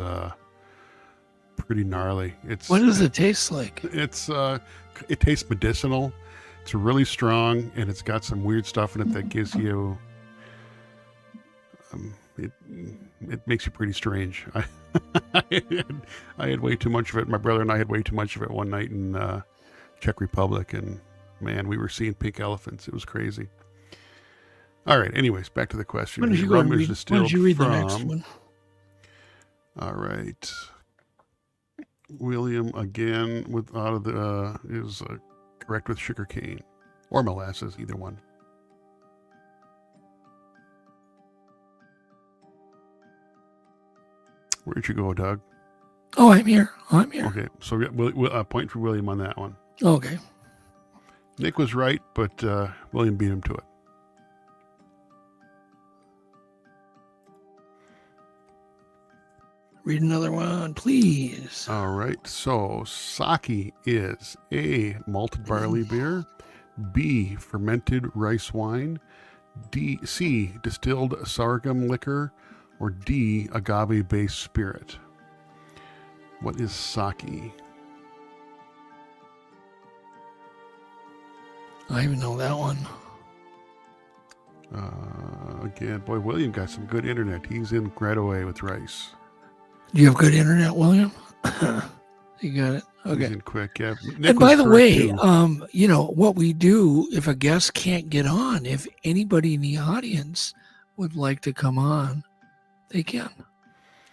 pretty gnarly. What does it taste like? It tastes medicinal. It's really strong, and it's got some weird stuff in it that gives you. It makes you pretty strange. I had way too much of it. My brother and I had way too much of it one night in Czech Republic, and man, we were seeing pink elephants. It was crazy. All right. Anyways, back to the question. Why don't you read the next one? All right. William again is correct with sugar cane or molasses, either one. Where'd you go, Doug? Oh, I'm here. Okay, so we'll point for William on that one. Okay. Nick was right, but William beat him to it. Read another one, please. All right. So sake is A, malted barley beer, B, fermented rice wine, C, distilled sorghum liquor, or D, agave-based spirit. What is sake? I even know that one. Again, boy, William got some good internet. He's in right away with rice. Do you have good internet, William? You got it? Okay. He's in quick, yeah. Nick and by the way, too. What we do, if a guest can't get on, if anybody in the audience would like to come on, they can.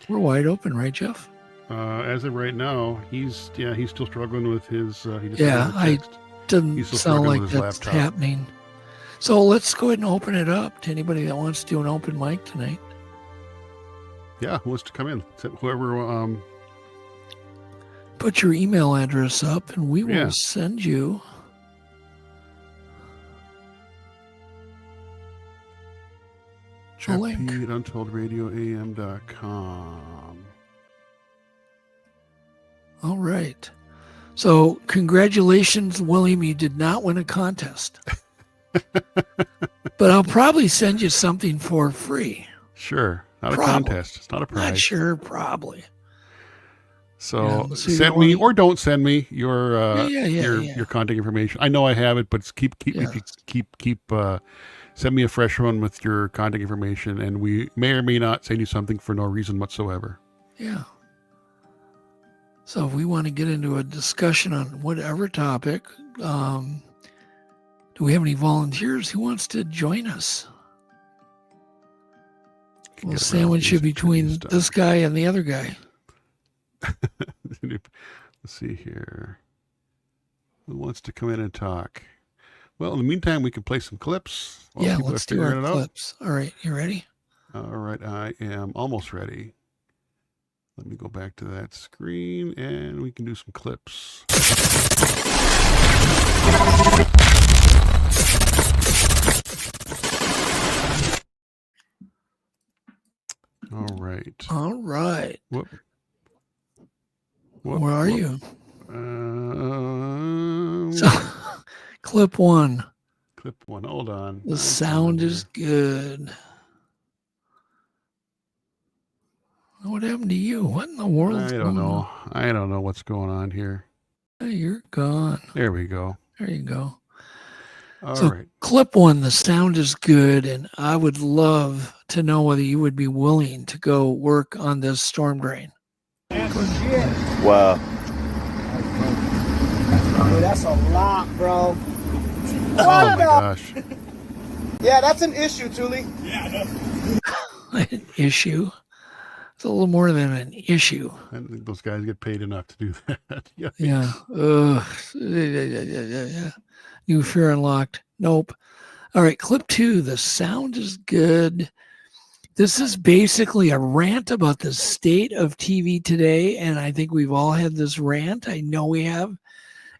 We're wide open, right, Jeff? As of right now, he's still struggling with his. Doesn't sound like that's laptop. happening. So let's go ahead and open it up to anybody that wants to do an open mic tonight. Yeah, who wants to come in? Whoever. Put your email address up, and we will send you. A link. At UntouldRadioAM.com. All right. So congratulations, William. You did not win a contest. But I'll probably send you something for free. Sure. Not a contest. It's not a prize. Not sure, probably. So send me or don't send me your contact information. I know I have it, but send me a fresh one with your contact information, and we may or may not send you something for no reason whatsoever. Yeah. So if we want to get into a discussion on whatever topic, don't Do we have any volunteers who wants to join us? We'll sandwich it between this guy and the other guy. Let's see here. Who wants to come in and talk? Well, in the meantime, we can play some clips. Yeah, let's do our clips. All right, you ready? All right, I am almost ready. Let me go back to that screen, and we can do some clips. All right. All right. Whoop. Where are you? So, clip one. Clip one. Hold on. The sound is good. What happened to you? What in the world? I don't know. I don't know what's going on here. Hey, you're gone. There we go. There you go. All right. Clip one, the sound is good, and I would love to know whether you would be willing to go work on this storm drain. Wow. Dude, that's a lot, bro. Oh my gosh. Yeah, that's an issue, Thule. An issue? It's a little more than an issue. I don't think those guys get paid enough to do that. Yeah. New Fear Unlocked. Nope. All right, clip two. The sound is good. This is basically a rant about the state of TV today, and I think we've all had this rant. I know we have.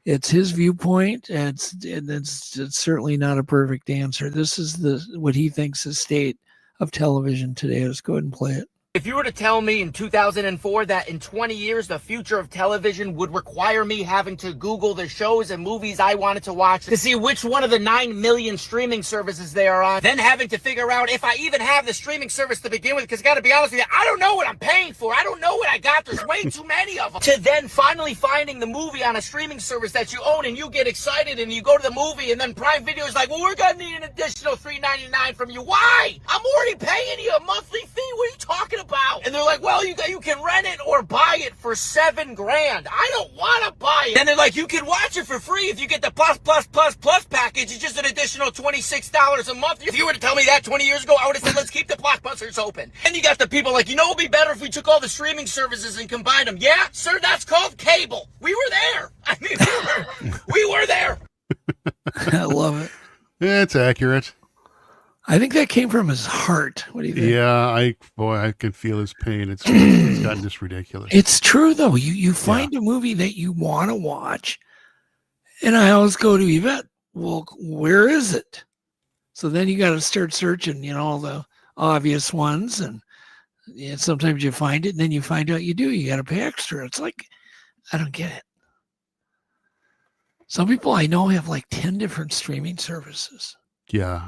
It's his viewpoint, and it's certainly not a perfect answer. This is what he thinks the state of television today. Let's go ahead and play it. If you were to tell me in 2004 that in 20 years the future of television would require me having to Google the shows and movies I wanted to watch to see which one of the 9 million streaming services they are on, then having to figure out if I even have the streaming service to begin with, because gotta be honest with you, I don't know what I'm paying for. I don't know what I got. There's way too many of them. To then finally finding the movie on a streaming service that you own and you get excited and you go to the movie and then Prime Video is like, well, we're gonna need an additional $3.99 from you. Why? I'm already paying you a monthly fee. What are you talking about? And they're like, well, you can rent it or buy it for $7,000. I don't want to buy it. And they're like, you can watch it for free if you get the plus package. It's just an additional $26 a month. If you were to tell me that 20 years ago, I would have said, let's keep the blockbusters open. And you got the people like, it would be better if we took all the streaming services and combined them. Yeah, sir, that's called cable. We were there. I mean, we were there. I love it. Yeah, it's accurate. I think that came from his heart. What do you think? Yeah, I can feel his pain. It's gotten just ridiculous. It's true though. You find a movie that you want to watch, and I always go to Yvette. Well, where is it? So then you got to start searching. All the obvious ones, and sometimes you find it, and then you find out you do. You got to pay extra. It's like, I don't get it. Some people I know have like 10 different streaming services. Yeah,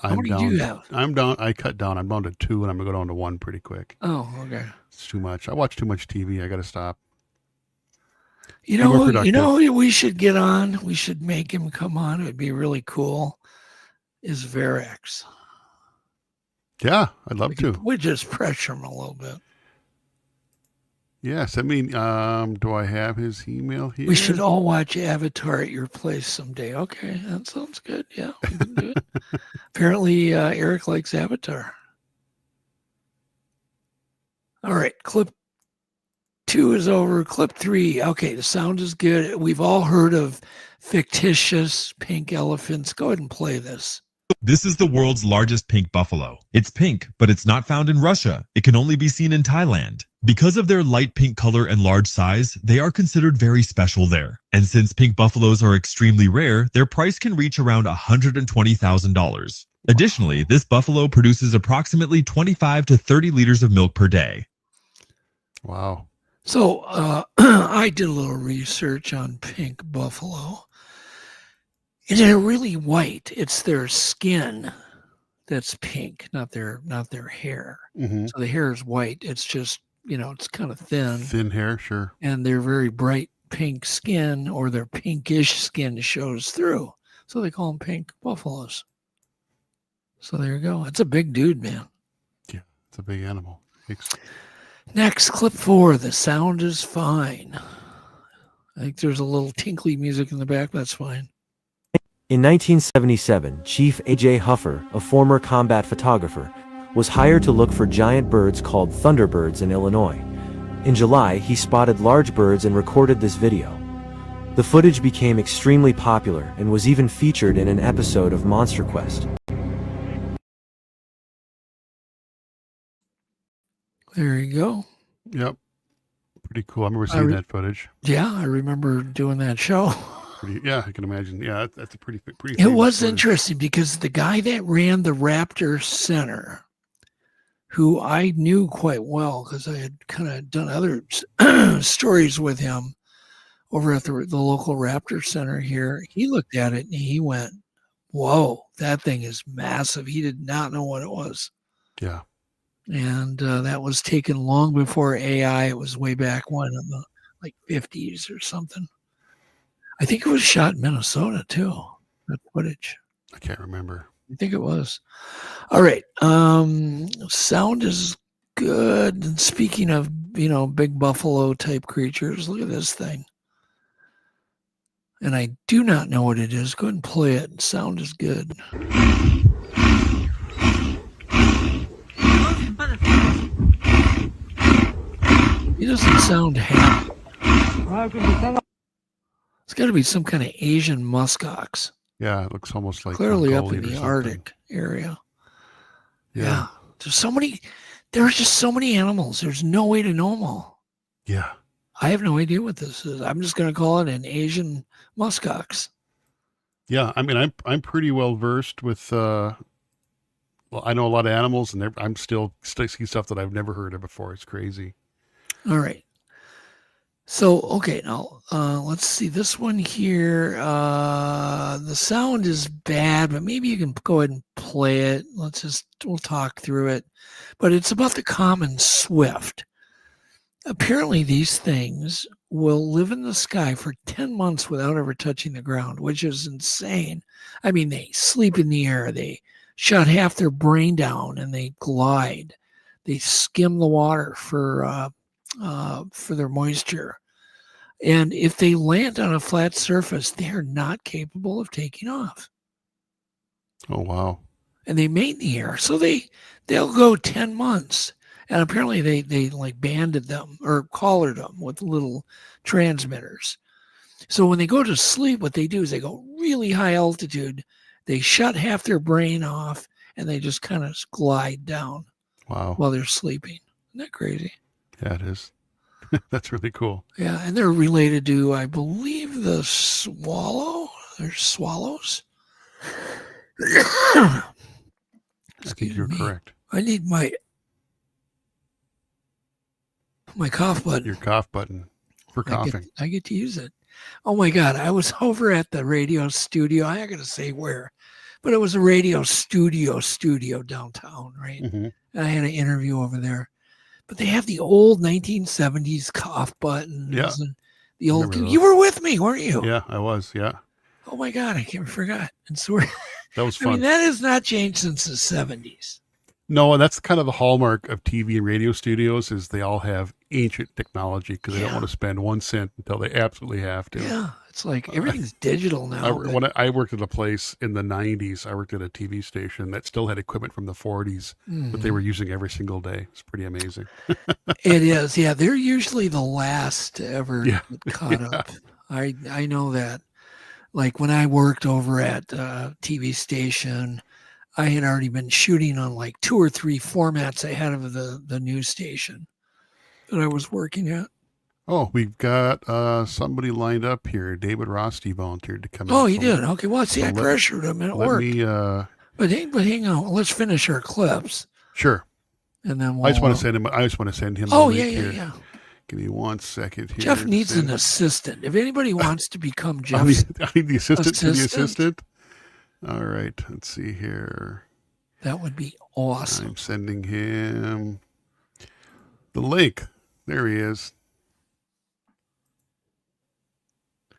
How many do you have? I'm down. I cut down. I'm down to 2, and I'm gonna go down to 1 pretty quick. Oh, okay. It's too much. I watch too much TV. I got to stop. You know, we should get on. We should make him come on. It would be really cool. Is Verax? Yeah, I'd love to. We just pressure him a little bit. Yes, I mean, do I have his email here? We should all watch Avatar at your place someday. Okay, that sounds good. Yeah, we can do it. Apparently, Eric likes Avatar. All right, clip 2 is over. Clip 3. Okay, the sound is good. We've all heard of fictitious pink elephants. Go ahead and play this. This is the world's largest pink buffalo. It's pink, but it's not found in Russia. It can only be seen in Thailand. Because of their light pink color and large size, they are considered very special there. And since pink buffaloes are extremely rare, their price can reach around $120,000. Additionally, this buffalo produces approximately 25 to 30 liters of milk per day. Wow. So I did a little research on pink buffalo. And they're really white. It's their skin that's pink, not their hair. Mm-hmm. So the hair is white. It's just, it's kind of thin. Thin hair, sure. And their very bright pink skin, or their pinkish skin, shows through. So they call them pink buffaloes. So there you go. It's a big dude, man. Yeah, it's a big animal. Next, clip 4. The sound is fine. I think there's a little tinkly music in the back. That's fine. In 1977, Chief A.J. Huffer, a former combat photographer, was hired to look for giant birds called thunderbirds in Illinois. In July, he spotted large birds and recorded this video. The footage became extremely popular and was even featured in an episode of MonsterQuest. There you go. Yep. Pretty cool. I remember seeing that footage. Yeah, I remember doing that show. Yeah, I can imagine. Yeah, that's a pretty. It was footage. Interesting because the guy that ran the Raptor Center, who I knew quite well because I had kind of done other stories with him over at the local Raptor Center here, he looked at it and he went, "Whoa, that thing is massive." He did not know what it was. Yeah. And that was taken long before AI. It was way back when, in the like 50s or something. I think it was shot in Minnesota too, that footage. I can't remember. I think it was. All right. Sound is good. And speaking of, big buffalo type creatures, look at this thing. And I do not know what it is. Go ahead and play it. Sound is good. He doesn't sound happy. It's got to be some kind of Asian muskox. Yeah, it looks almost like clearly up in the Arctic area. Yeah. There's just so many animals. There's no way to know them all. Yeah. I have no idea what this is. I'm just going to call it an Asian muskox. Yeah, I mean, I'm pretty well versed with. Well, I know a lot of animals, and I'm still see stuff that I've never heard of before. It's crazy. All right. So, okay, now let's see this one here. The sound is bad, but maybe you can go ahead and play it. We'll talk through it. But it's about the common swift. Apparently, these things will live in the sky for 10 months without ever touching the ground, which is insane. I mean, they sleep in the air. They shut half their brain down and they glide. They skim the water for their moisture. And if they land on a flat surface, they're not capable of taking off. Oh, wow. And they mate in the air. So they'll go 10 months. And apparently they like banded them or collared them with little transmitters. So when they go to sleep, what they do is they go really high altitude. They shut half their brain off and they just kind of glide down. Wow. While they're sleeping. Isn't that crazy? Yeah, it is. That's really cool. Yeah, and they're related to, I believe, the swallow. There's swallows. I think you're correct. I need my cough button. Your cough button for coughing. I get to use it. Oh my God. I was over at the radio studio. I got to say where, but it was a radio studio downtown, right? Mm-hmm. And I had an interview over there. But they have the old 1970s cough buttons. Yeah. And the old. You were with me, weren't you? Yeah, I was. Yeah. Oh my God, I forgot. And so that was fun. I mean, that has not changed since the 70s. No, and that's kind of the hallmark of TV and radio studios is they all have ancient technology because they don't want to spend 1 cent until they absolutely have to. Yeah, it's like everything's digital now. When I worked at a place in the 90s, I worked at a TV station that still had equipment from the 40s, but they were using every single day. It's pretty amazing. It is. Yeah, they're usually the last to ever get caught up. I know that. Like when I worked over at a TV station, I had already been shooting on like 2 or 3 formats ahead of the news station that I was working at. Oh, we've got somebody lined up here. David Rosti volunteered to come in. Oh, he did? Okay, well, see, I pressured him and it worked. But hang on, let's finish our clips. Sure. And then I just want to send him. Oh, yeah. Give me 1 second here. Jeff needs an assistant. If anybody wants to become Jeff's I need the assistant to the assistant. All right, let's see here. That would be awesome. I'm sending him the link. There he is.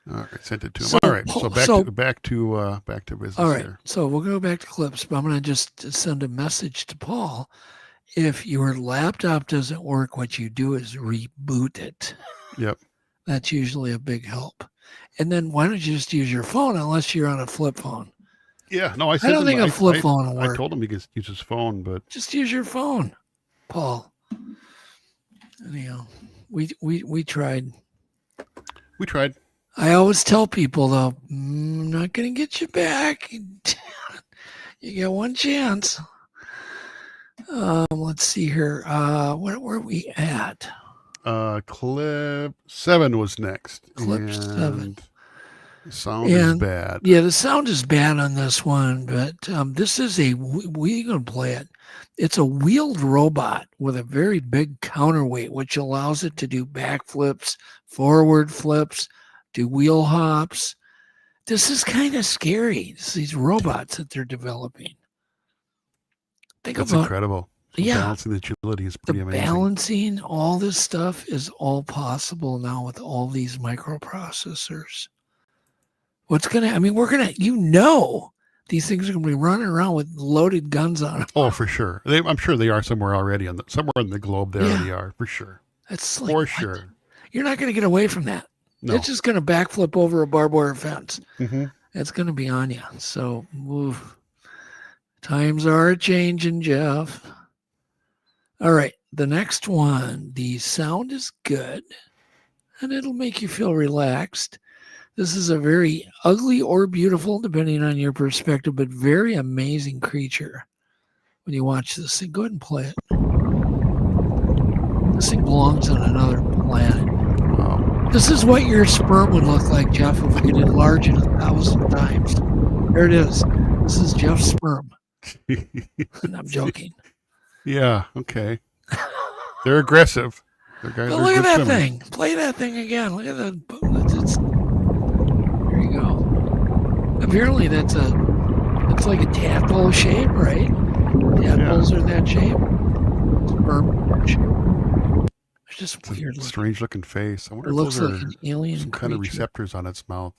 All right, sent it to him. So, all right, so back to business. All right, here. so we'll go back to clips, but I'm going to just send a message to Paul. If your laptop doesn't work, what you do is reboot it. Yep. That's usually a big help. And then why don't you just use your phone unless you're on a flip phone? Yeah, no, I don't think a flip phone will work. I told him he could use his phone, but just use your phone, Paul. Anyhow, we tried. We tried. I always tell people though, I'm not going to get you back. You get one chance. Let's see here. Where were we at? Clip 7 was next. Clip 7. The sound is bad. Yeah, the sound is bad on this one, but this is we're going to play it. It's a wheeled robot with a very big counterweight, which allows it to do backflips, forward flips, do wheel hops. This is kind of scary. It's these robots that they're developing. That's incredible. Balancing the agility is pretty amazing. Balancing all this stuff is all possible now with all these microprocessors. We're going to, these things are going to be running around with loaded guns on them. Oh, for sure. I'm sure they are somewhere already somewhere in the globe. They already are, for sure. That's like, for sure. You're not going to get away from that. No. It's just going to backflip over a barbed wire fence. Mm-hmm. It's going to be on you. So, times are changing, Jeff. All right, the next one. The sound is good, and it'll make you feel relaxed. This is a very ugly or beautiful, depending on your perspective, but very amazing creature. When you watch this thing, go ahead and play it. This thing belongs on another planet. Wow. This is what your sperm would look like, Jeff, if we could enlarge it 1,000 times. There it is. This is Jeff's sperm. And I'm joking. Yeah, okay. They're aggressive. Look at that thing. Play that thing again. Look at that. There you go. Apparently it's like a tadpole shape, right? Tadpoles are that shape. Sperm shape. It's just weird. Strange looking face. I wonder if those like are an alien some creature. kind of receptors on its mouth.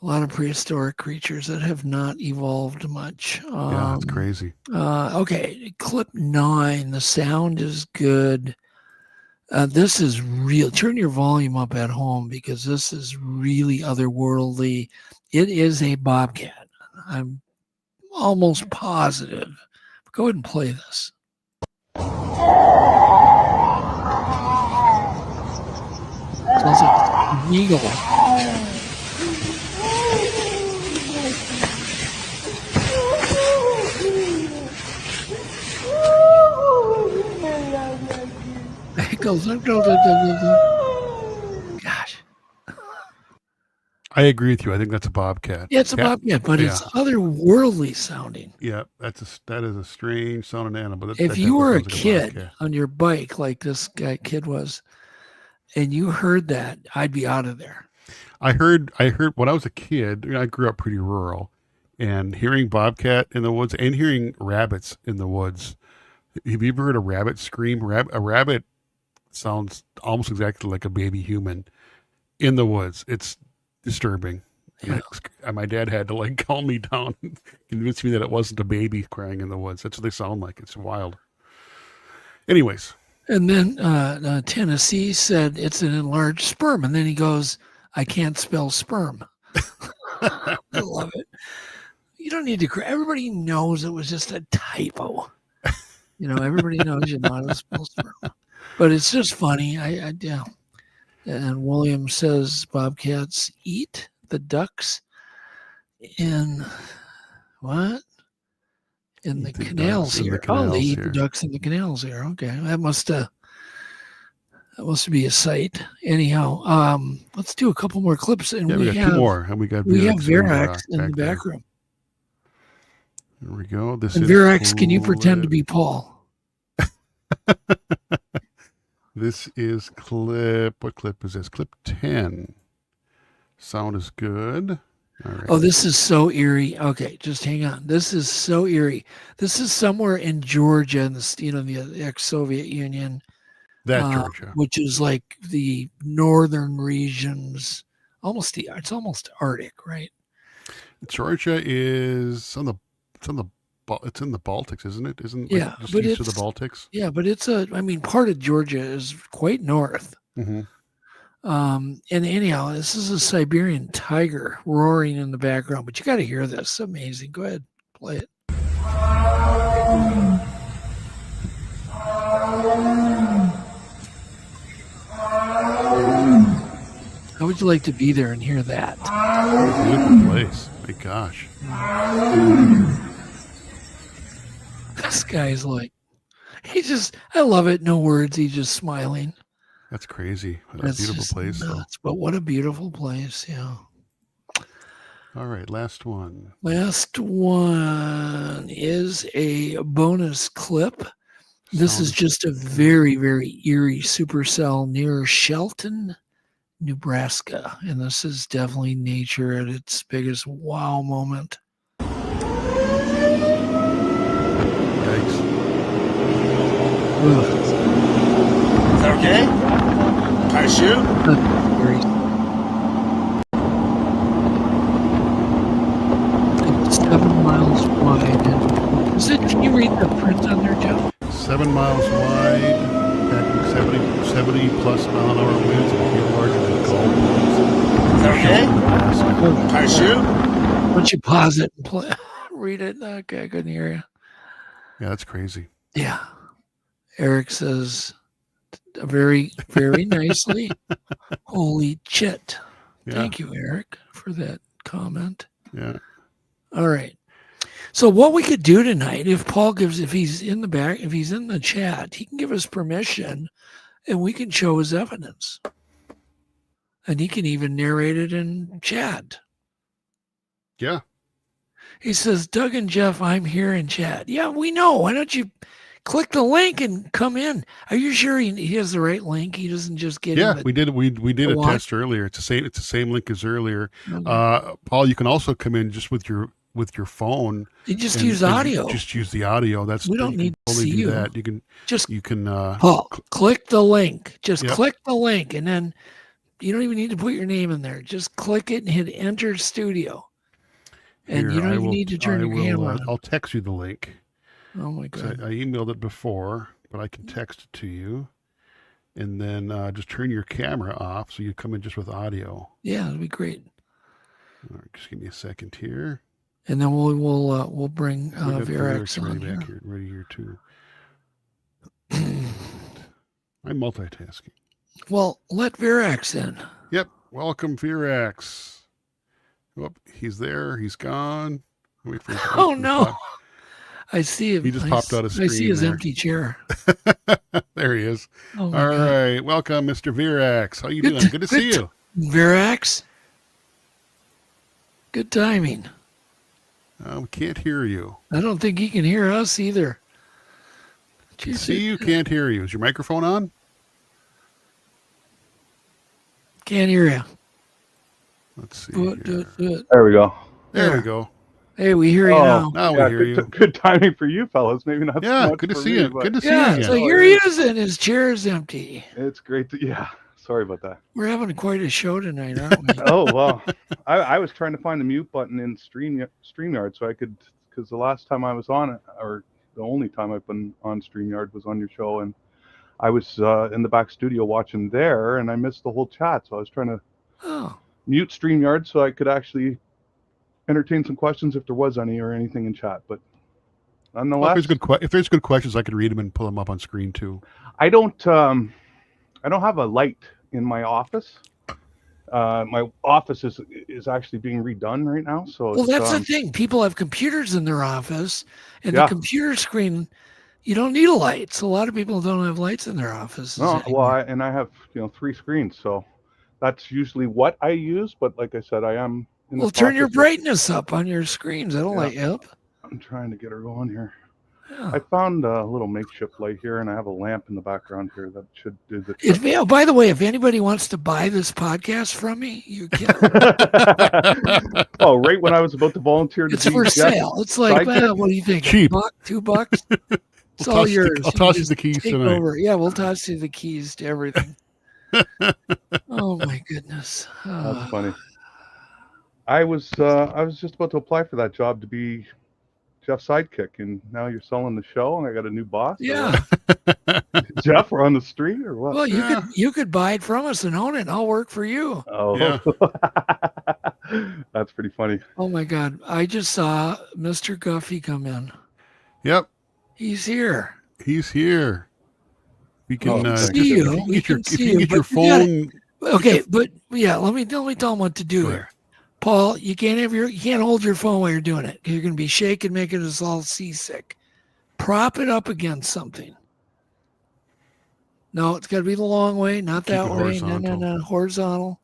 A lot of prehistoric creatures that have not evolved much. Yeah, it's crazy. Okay, clip 9. The sound is good. This is real. Turn your volume up at home because this is really otherworldly. It is a bobcat. I'm almost positive. Go ahead and play this. Sounds like an eagle. It goes. Gosh. I agree with you. I think that's a bobcat. Yeah, it's a bobcat, but it's otherworldly sounding. Yeah, that is a strange sounding animal. If you were a kid on your bike like this kid was, and you heard that, I'd be out of there. I heard when I was a kid, I grew up pretty rural, and hearing bobcat in the woods and hearing rabbits in the woods. Have you ever heard a rabbit scream? A rabbit sounds almost exactly like a baby human in the woods. It's disturbing. Yeah. My dad had to calm me down, convince me that it wasn't a baby crying in the woods. That's what they sound like. It's wild. Anyways. And then Tennessee said it's an enlarged sperm. And then he goes, I can't spell sperm. I love it. You don't need to cry. Everybody knows it was just a typo. Everybody knows you're not a spell sperm. But it's just funny. Yeah. And William says bobcats eat the ducks in what? In the canals here. They eat the ducks in the canals here. Okay. That must be a sight. Anyhow, let's do a couple more clips. And we got 2 more. And we have Verax in the back room. There we go. And Verax, can you pretend to be Paul? This is clip. What clip is this? Clip 10. Sound is good. All right. Oh, this is so eerie. Okay, just hang on. This is so eerie. This is somewhere in Georgia, in the ex-Soviet Union. Georgia, which is like the northern regions, it's almost Arctic, right? Georgia is it's in the Baltics, isn't it? Just but east of the Baltics? Yeah, but part of Georgia is quite north. Mm-hmm. And anyhow, this is a Siberian tiger roaring in the background, but you got to hear this. It's amazing. Go ahead, play it. How would you like to be there and hear that? Beautiful place. My gosh. This guy's like, I love it. No words. He's just smiling. That's crazy. What a beautiful place, though. But what a beautiful place. Yeah. All right. Last one. Last one is a bonus clip. This is just a very, very eerie supercell near Shelton, Nebraska. And this is definitely nature at its biggest wow moment. Yikes. Ugh. Is that okay? Can I shoot? 7 miles wide. Can you read the print on there, Jeff? 7 miles wide, packing 70 plus mile an hour winds and feel larger than golf balls. Is that okay? Can I shoot? Why don't you pause it and play? Read it? Okay, I couldn't hear you. Yeah, that's crazy. Yeah. Eric says very, very nicely, holy shit. Yeah. Thank you, Eric, for that comment. Yeah. All right. So what we could do tonight, if he's in the chat, he can give us permission and we can show his evidence. And he can even narrate it in chat. Yeah. He says, Doug and Jeff, I'm here in chat. Yeah, we know. Why don't you click the link and come in? Are you sure he has the right link? He doesn't just get in. We did a test earlier. It's the same link as earlier. Okay. Paul, you can also come in just with your phone. You just use audio. Just use the audio. We don't need to see you. That. You can Paul, click the link. Just click the link, and then you don't even need to put your name in there. Just click it and hit enter studio. And you don't even need to turn your camera on. I'll text you the link. Oh my God. I emailed it before, but I can text it to you. And then just turn your camera off so you come in just with audio. Yeah, that'd be great. All right, just give me a second here. And then we'll bring Verax on ready here too. I'm multitasking. Well, let Verax in. Yep. Welcome, Verax. Whoop, he's there. He's gone. Wait for him to oh no! I see him. He just popped out of screen. I see his empty chair. There he is. Oh, all right. Welcome, Mr. Verax. How you doing? Good to see you. Verax. Good timing. We can't hear you. I don't think he can hear us either. Can see you, can't hear you. Is your microphone on? Can't hear you. Let's see. Do it. There we go. There we go. Hey, we hear you now. Now we hear you. Good timing for you fellas. Maybe not. Yeah, so much good to for see me, you. but- Good to see you again. So here he is, and his chair is empty. It's great to. Yeah. Sorry about that. We're having quite a show tonight, aren't we? Oh well, I was trying to find the mute button in StreamYard so I could, because the last time I was on it, or the only time I've been on StreamYard was on your show, and I was in the back studio watching there, and I missed the whole chat, so I was trying to mute StreamYard so I could actually entertain some questions if there was any or anything in chat. But nonetheless, if there's good questions, I could read them and pull them up on screen too. I don't have a light in my office. My office is actually being redone right now. So well, that's the thing. People have computers in their office, and the computer screen, you don't need a light. So a lot of people don't have lights in their offices. No, well, I have 3 screens, so that's usually what I use. But like I said, I am. Well, turn your brightness up on your screens. That'll light you up. I'm trying to get her going here. Yeah. I found a little makeshift light here, and I have a lamp in the background here that should do the trick. By the way, if anybody wants to buy this podcast from me, you can. Oh, right when I was about to volunteer to it's for sale. It's like, what do you think? Cheap. $2? It's all yours. I'll toss you the keys tonight. Over. Yeah, we'll toss you the keys to everything. Oh my goodness. That's funny. I was just about to apply for that job to be Jeff's sidekick, and now you're selling the show, and I got a new boss. Yeah. Jeff, we're on the street, or what? Well, you could buy it from us and own it. And I'll work for you. Oh, yeah. That's pretty funny. Oh my God! I just saw Mr. Guffey come in. Yep. He's here. He's here. We can see you. We can see you. Get your phone. Okay, but yeah, let me tell him what to do here. Paul, you can't hold your phone while you're doing it. You're going to be shaking, making us all seasick. Prop it up against something. No, it's got to be the long way, not that way. No, horizontal.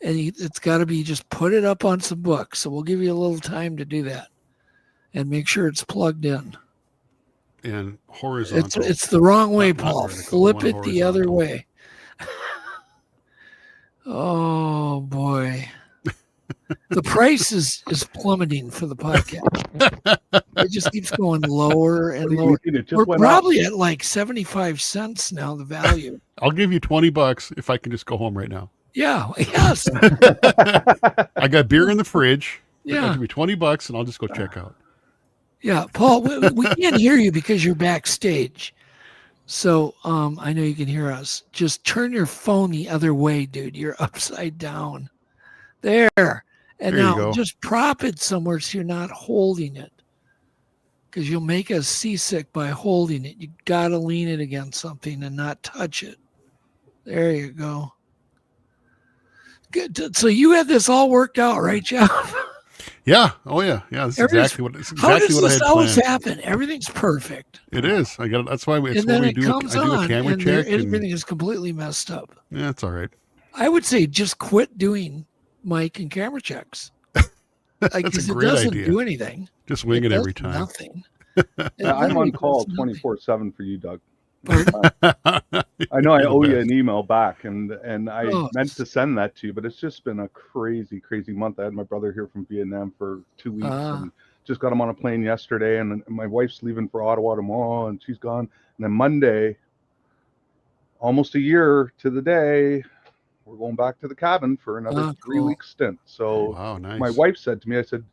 And it's got to be, just put it up on some books. So we'll give you a little time to do that, and make sure it's plugged in. And horizontal. It's the wrong way, Paul. Flip it the other way. Oh boy. The price is plummeting for the podcast. It just keeps going lower and lower. We're probably at like 75 cents now, the value. I'll give you $20 if I can just go home right now. Yeah, yes. I got beer in the fridge. Yeah. Give me $20 and I'll just go check out. Yeah, Paul, we can't hear you because you're backstage. So I know you can hear us. Just turn your phone the other way, dude. You're upside down. There. And there now just prop it somewhere so you're not holding it. Because you'll make us seasick by holding it. You got to lean it against something and not touch it. There you go. Good. So you had this all worked out, right, Jeff? Yeah. Oh, yeah. Yeah. This is exactly what I had planned. How does this always happen? Everything's perfect. It is. I got it. That's why we do a camera check. Everything is completely messed up. Yeah, it's all right. I would say just quit doing mic and camera checks. That's a great idea. It doesn't do anything. Just wing it every time. Nothing. I'm on call 24/7 for you, Doug. I know I owe you an email back, and I meant to send that to you, but it's just been a crazy month. I had my brother here from Vietnam for 2 weeks, and just got him on a plane yesterday, and my wife's leaving for Ottawa tomorrow, and she's gone. And then Monday, almost a year to the day, we're going back to the cabin for another 3-week stint. So nice. My wife said to me, I said,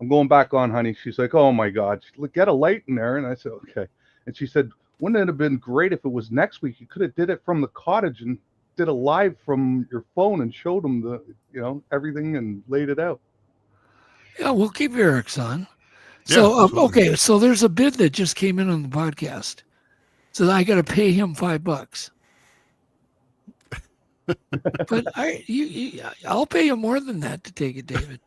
I'm going back on, honey. She's like, oh my God, get a light in there. And I said, okay. And she said, wouldn't it have been great if it was next week? You could have did it from the cottage and did a live from your phone and showed them everything and laid it out. Yeah, we'll keep Eric's on. So, okay. So there's a bid that just came in on the podcast. So I got to pay him $5. But I'll pay you more than that to take it, David.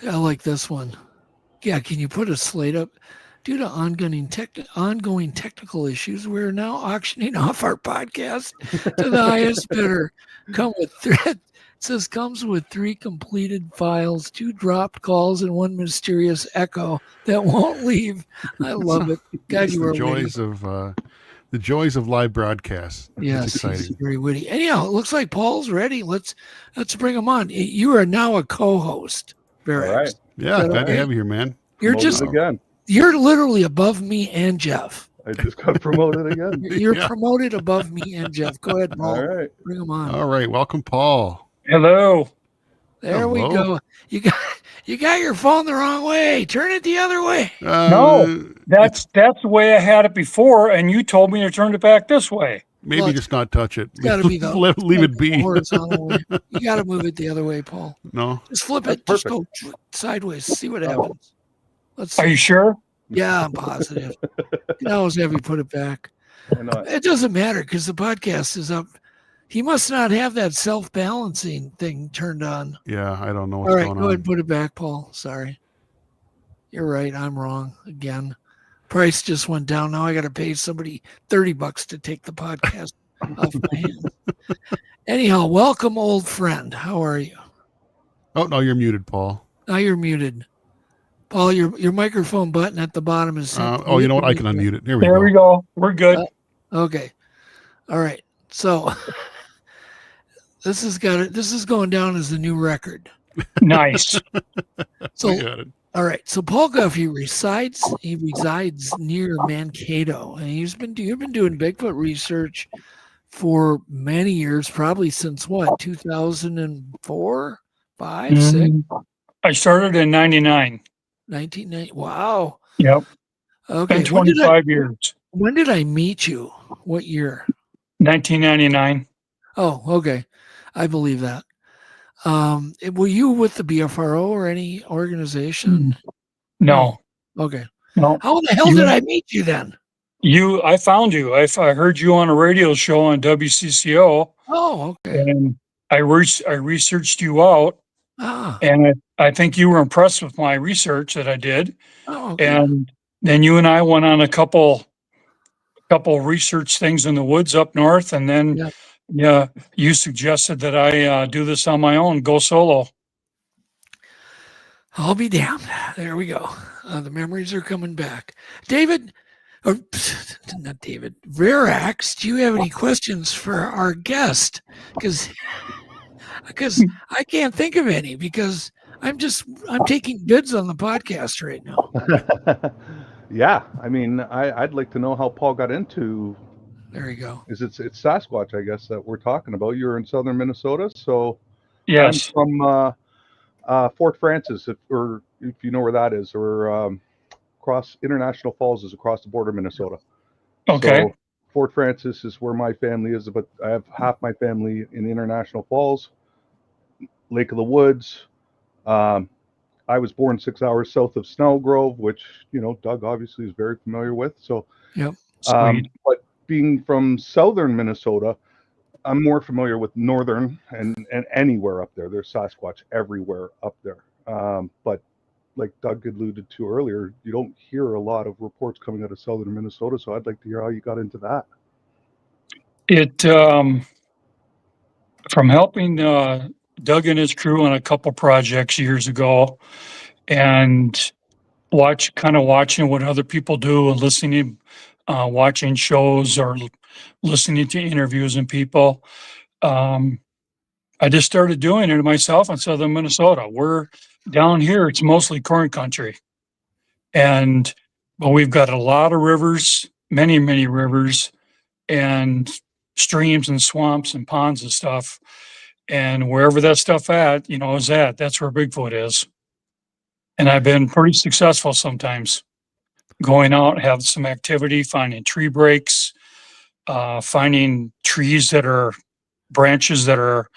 I like this one. Yeah, can you put a slate up? Due to ongoing technical issues, we're now auctioning off our podcast to the highest bidder. Comes with 3 completed files, 2 dropped calls, and 1 mysterious echo that won't leave. I love it. God, you are the joys of live broadcasts. Yes, it's exciting. Very witty. Anyhow, it looks like Paul's ready. Let's bring him on. You are now a co-host. Very all right. Yeah, glad to have you here, man. You're You're literally above me and Jeff. I just got promoted again. You're promoted above me and Jeff. Go ahead, Paul. All right. Bring him on. All right. Welcome, Paul. Hello. There we go. You got your phone the wrong way. Turn it the other way. No, that's the way I had it before, and you told me to turn it back this way. Maybe just not touch it. It's got to be leave it be. Horizontal way. You got to move it the other way, Paul. No, just flip it. Just go sideways. See what happens. Let's see. Are you sure? Yeah, I'm positive. You always have you put it back. It doesn't matter because the podcast is up. He must not have that self-balancing thing turned on. Yeah, I don't know what's going on. All right, go ahead and put it back, Paul. Sorry. You're right. I'm wrong again. Price just went down. Now I got to pay somebody $30 to take the podcast off my hands. Anyhow, welcome, old friend. How are you? Oh, no, you're muted, Paul. Now you're muted. Paul, your microphone button at the bottom is... you know what? I can unmute it. There we go. We're good. Okay. All right. So... This is going down as the new record. Nice. So, all right. So Paul Guffey resides near Mankato, and you've been doing Bigfoot research for many years, probably since what, 2004, 5, 6? I started in 99. 1990. Wow. Yep. Okay. Been 25 years. When did I meet you? What year? 1999. Oh, okay. I believe that. Were you with the BFRO or any organization? No. Okay. No. How the hell did I meet you then? I found you. I heard you on a radio show on WCCO. Oh, okay. And I researched you out. And I think you were impressed with my research that I did. Oh, okay. And then you and I went on a couple research things in the woods up north. And then, you suggested that I do this on my own, go solo. I'll be damned. There we go. The memories are coming back. David, or not David, Verax, do you have any questions for our guest? Because I can't think of any, because I'm taking bids on the podcast right now. Yeah, I mean, I'd like to know how Paul got into. There you go. It's Sasquatch, I guess, that we're talking about. You're in southern Minnesota, so yes, I'm from Fort Francis, if you know where that is, or across International Falls is across the border of Minnesota. Okay. So Fort Francis is where my family is, but I have half my family in International Falls, Lake of the Woods. I was born 6 hours south of Snow Grove, which, Doug obviously is very familiar with. So, yep. But being from southern Minnesota, I'm more familiar with northern and anywhere up there. There's Sasquatch everywhere up there. But like Doug alluded to earlier, you don't hear a lot of reports coming out of southern Minnesota. So I'd like to hear how you got into that. It from helping Doug and his crew on a couple projects years ago, and watching what other people do and listening, watching shows or listening to interviews and people. I just started doing it myself in southern Minnesota. We're down here, it's mostly corn country. But we've got a lot of rivers, many, many rivers, and streams and swamps and ponds and stuff. And wherever that stuff that's where Bigfoot is. And I've been pretty successful sometimes going out, have some activity, finding tree breaks, finding trees that are branches that are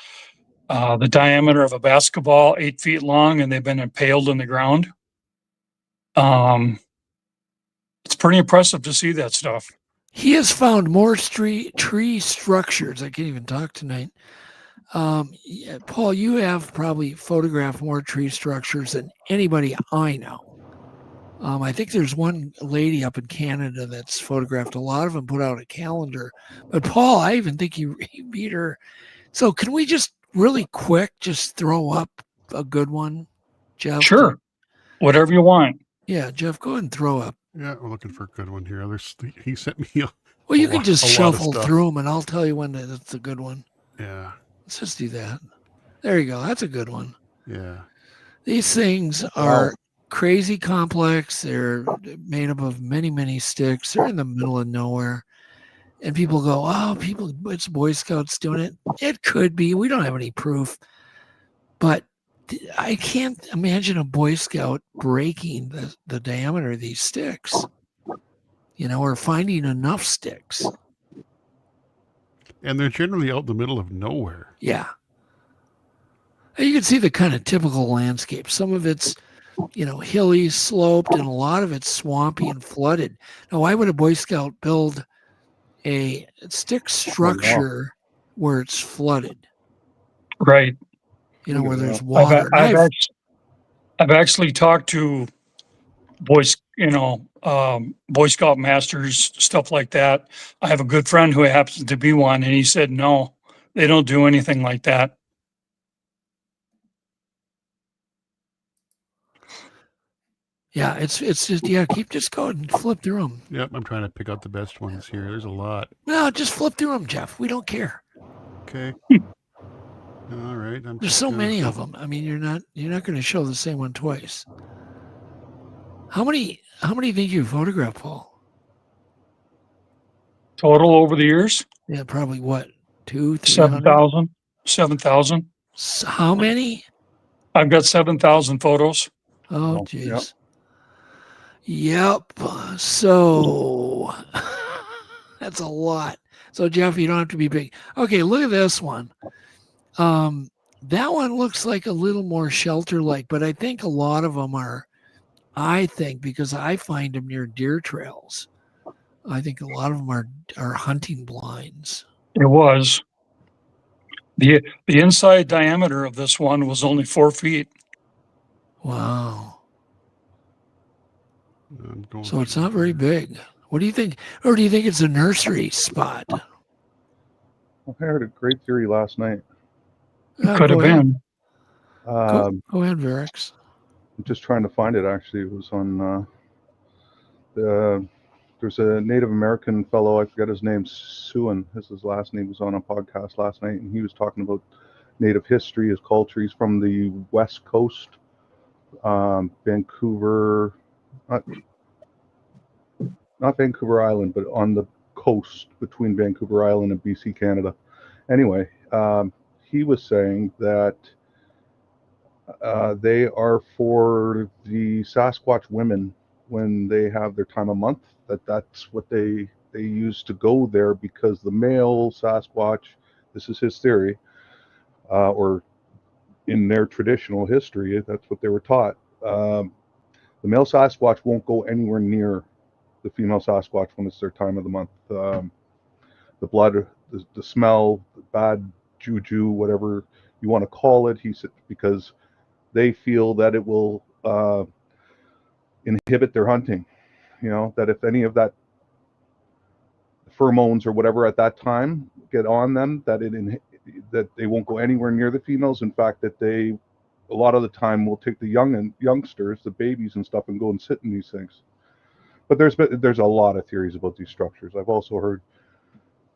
the diameter of a basketball, 8 feet long, and they've been impaled in the ground. It's pretty impressive to see that stuff. He has found more tree structures. I can't even talk tonight. Paul, you have probably photographed more tree structures than anybody I know. I think there's one lady up in Canada that's photographed a lot of them, put out a calendar. But Paul, I even think he beat her. So can we just really quick just throw up a good one, Jeff? Sure. Whatever you want. Yeah, Jeff, go ahead and throw up. Yeah, we're looking for a good one here. He sent me well, you can just shuffle through them, and I'll tell you when it's a good one. Yeah. Let's just do that. There you go. That's a good one. Yeah. These things are crazy complex. They're made up of many, many sticks. They're in the middle of nowhere. And people go, it's Boy Scouts doing it. It could be. We don't have any proof. But I can't imagine a Boy Scout breaking the diameter of these sticks, or finding enough sticks. And they're generally out in the middle of nowhere. Yeah. You can see the kind of typical landscape. Some of it's, hilly, sloped, and a lot of it's swampy and flooded. Now, why would a Boy Scout build a stick structure where it's flooded? Right. Where there's water. I've actually talked to Boy Scout masters, stuff like that. I have a good friend who happens to be one, and he said, no, they don't do anything like that. Yeah, it's just, just go and flip through them. Yep, I'm trying to pick out the best ones here. There's a lot. No, just flip through them, Jeff. We don't care. Okay. All right. There's so many of them. I mean, you're not going to show the same one twice. How many think you photographed, Paul? Total over the years? Yeah, probably what? 2,000, 7,000. 7,000. How many? I've got 7,000 photos. Oh, jeez. Yep. So that's a lot. So, Jeff, you don't have to be big. Okay, look at this one. That one looks like a little more shelter-like, but I think a lot of them are, because I find them near deer trails. I think a lot of them are hunting blinds. It was. The inside diameter of this one was only 4 feet. Wow. So it's not very big. What do you think? Or do you think it's a nursery spot? I heard a great theory last night. Could have been. Go ahead, Verix. I'm just trying to find it, actually. It was on there's a Native American fellow, I forget his name, Suan, his last name, was on a podcast last night, and he was talking about Native history, his culture. He's from the West Coast, Vancouver, not Vancouver Island, but on the coast between Vancouver Island and BC, Canada. Anyway, he was saying that they are for the Sasquatch women when they have their time of month, that's what they use to go there, because the male Sasquatch, this is his theory, or in their traditional history, that's what they were taught. The male Sasquatch won't go anywhere near the female Sasquatch when it's their time of the month. The blood, the smell, the bad juju, whatever you want to call it, he said, because they feel that it will inhibit their hunting. You know, that if any of that pheromones or whatever at that time get on them, that they won't go anywhere near the females. In fact, that they a lot of the time will take the youngsters, the babies and stuff, and go and sit in these things. But there's a lot of theories about these structures. I've also heard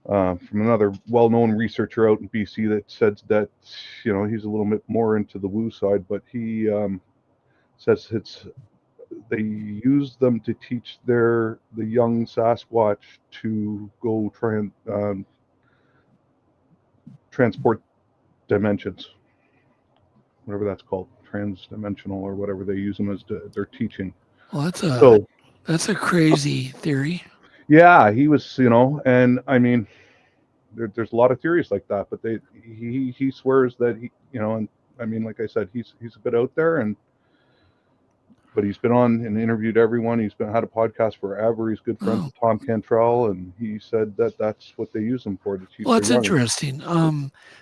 from another well-known researcher out in BC that said that, you know, he's a little bit more into the woo side, but he says they use them to teach the young Sasquatch to go try and transport dimensions, whatever that's called, trans-dimensional or whatever they use them as their teaching. Well, that's a crazy theory. Yeah, he was, you know, and I mean, there's a lot of theories like that, but he swears that he, you know, and I mean, like I said, he's a bit out there, but he's been on and interviewed everyone. He's had a podcast forever. He's good friends with Tom Cantrell, and he said that's what they use him for, to teach. Well, that's interesting.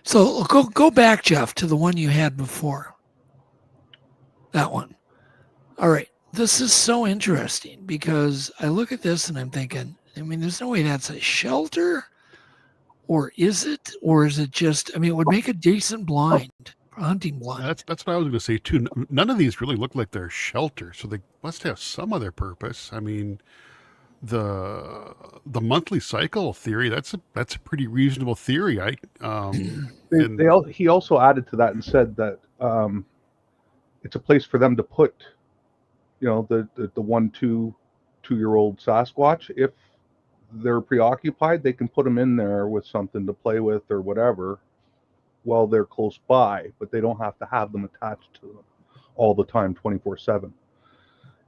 So go back, Jeff, to the one you had before. That one. All right. This is so interesting because I look at this and I'm thinking, I mean, there's no way that's a shelter, or is it? Or is it just, I mean, it would make a decent blind, hunting blind. Yeah, that's what I was going to say too. None of these really look like they're shelter, so they must have some other purpose. I mean, the monthly cycle theory, that's a pretty reasonable theory. He also added to that and said that it's a place for them to put, you know, the 2-year-old Sasquatch. If they're preoccupied, they can put them in there with something to play with or whatever while they're close by, but they don't have to have them attached to them all the time, 24/7.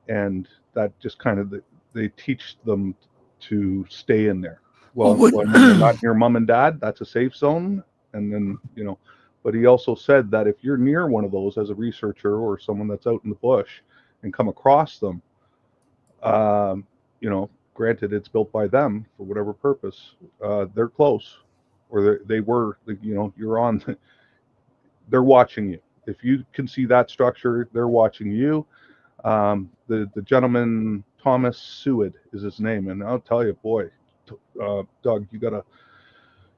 And that just kind of, they teach them to stay in there. Well, when they're not near mom and dad, that's a safe zone. And then, you know, but he also said that if you're near one of those as a researcher or someone that's out in the bush and come across them, you know, granted it's built by them for whatever purpose, they're close, or they were, you know, you're on, they're watching you. If you can see that structure, they're watching you. The gentleman, Thomas Seward is his name, and I'll tell you, boy, Doug, you gotta,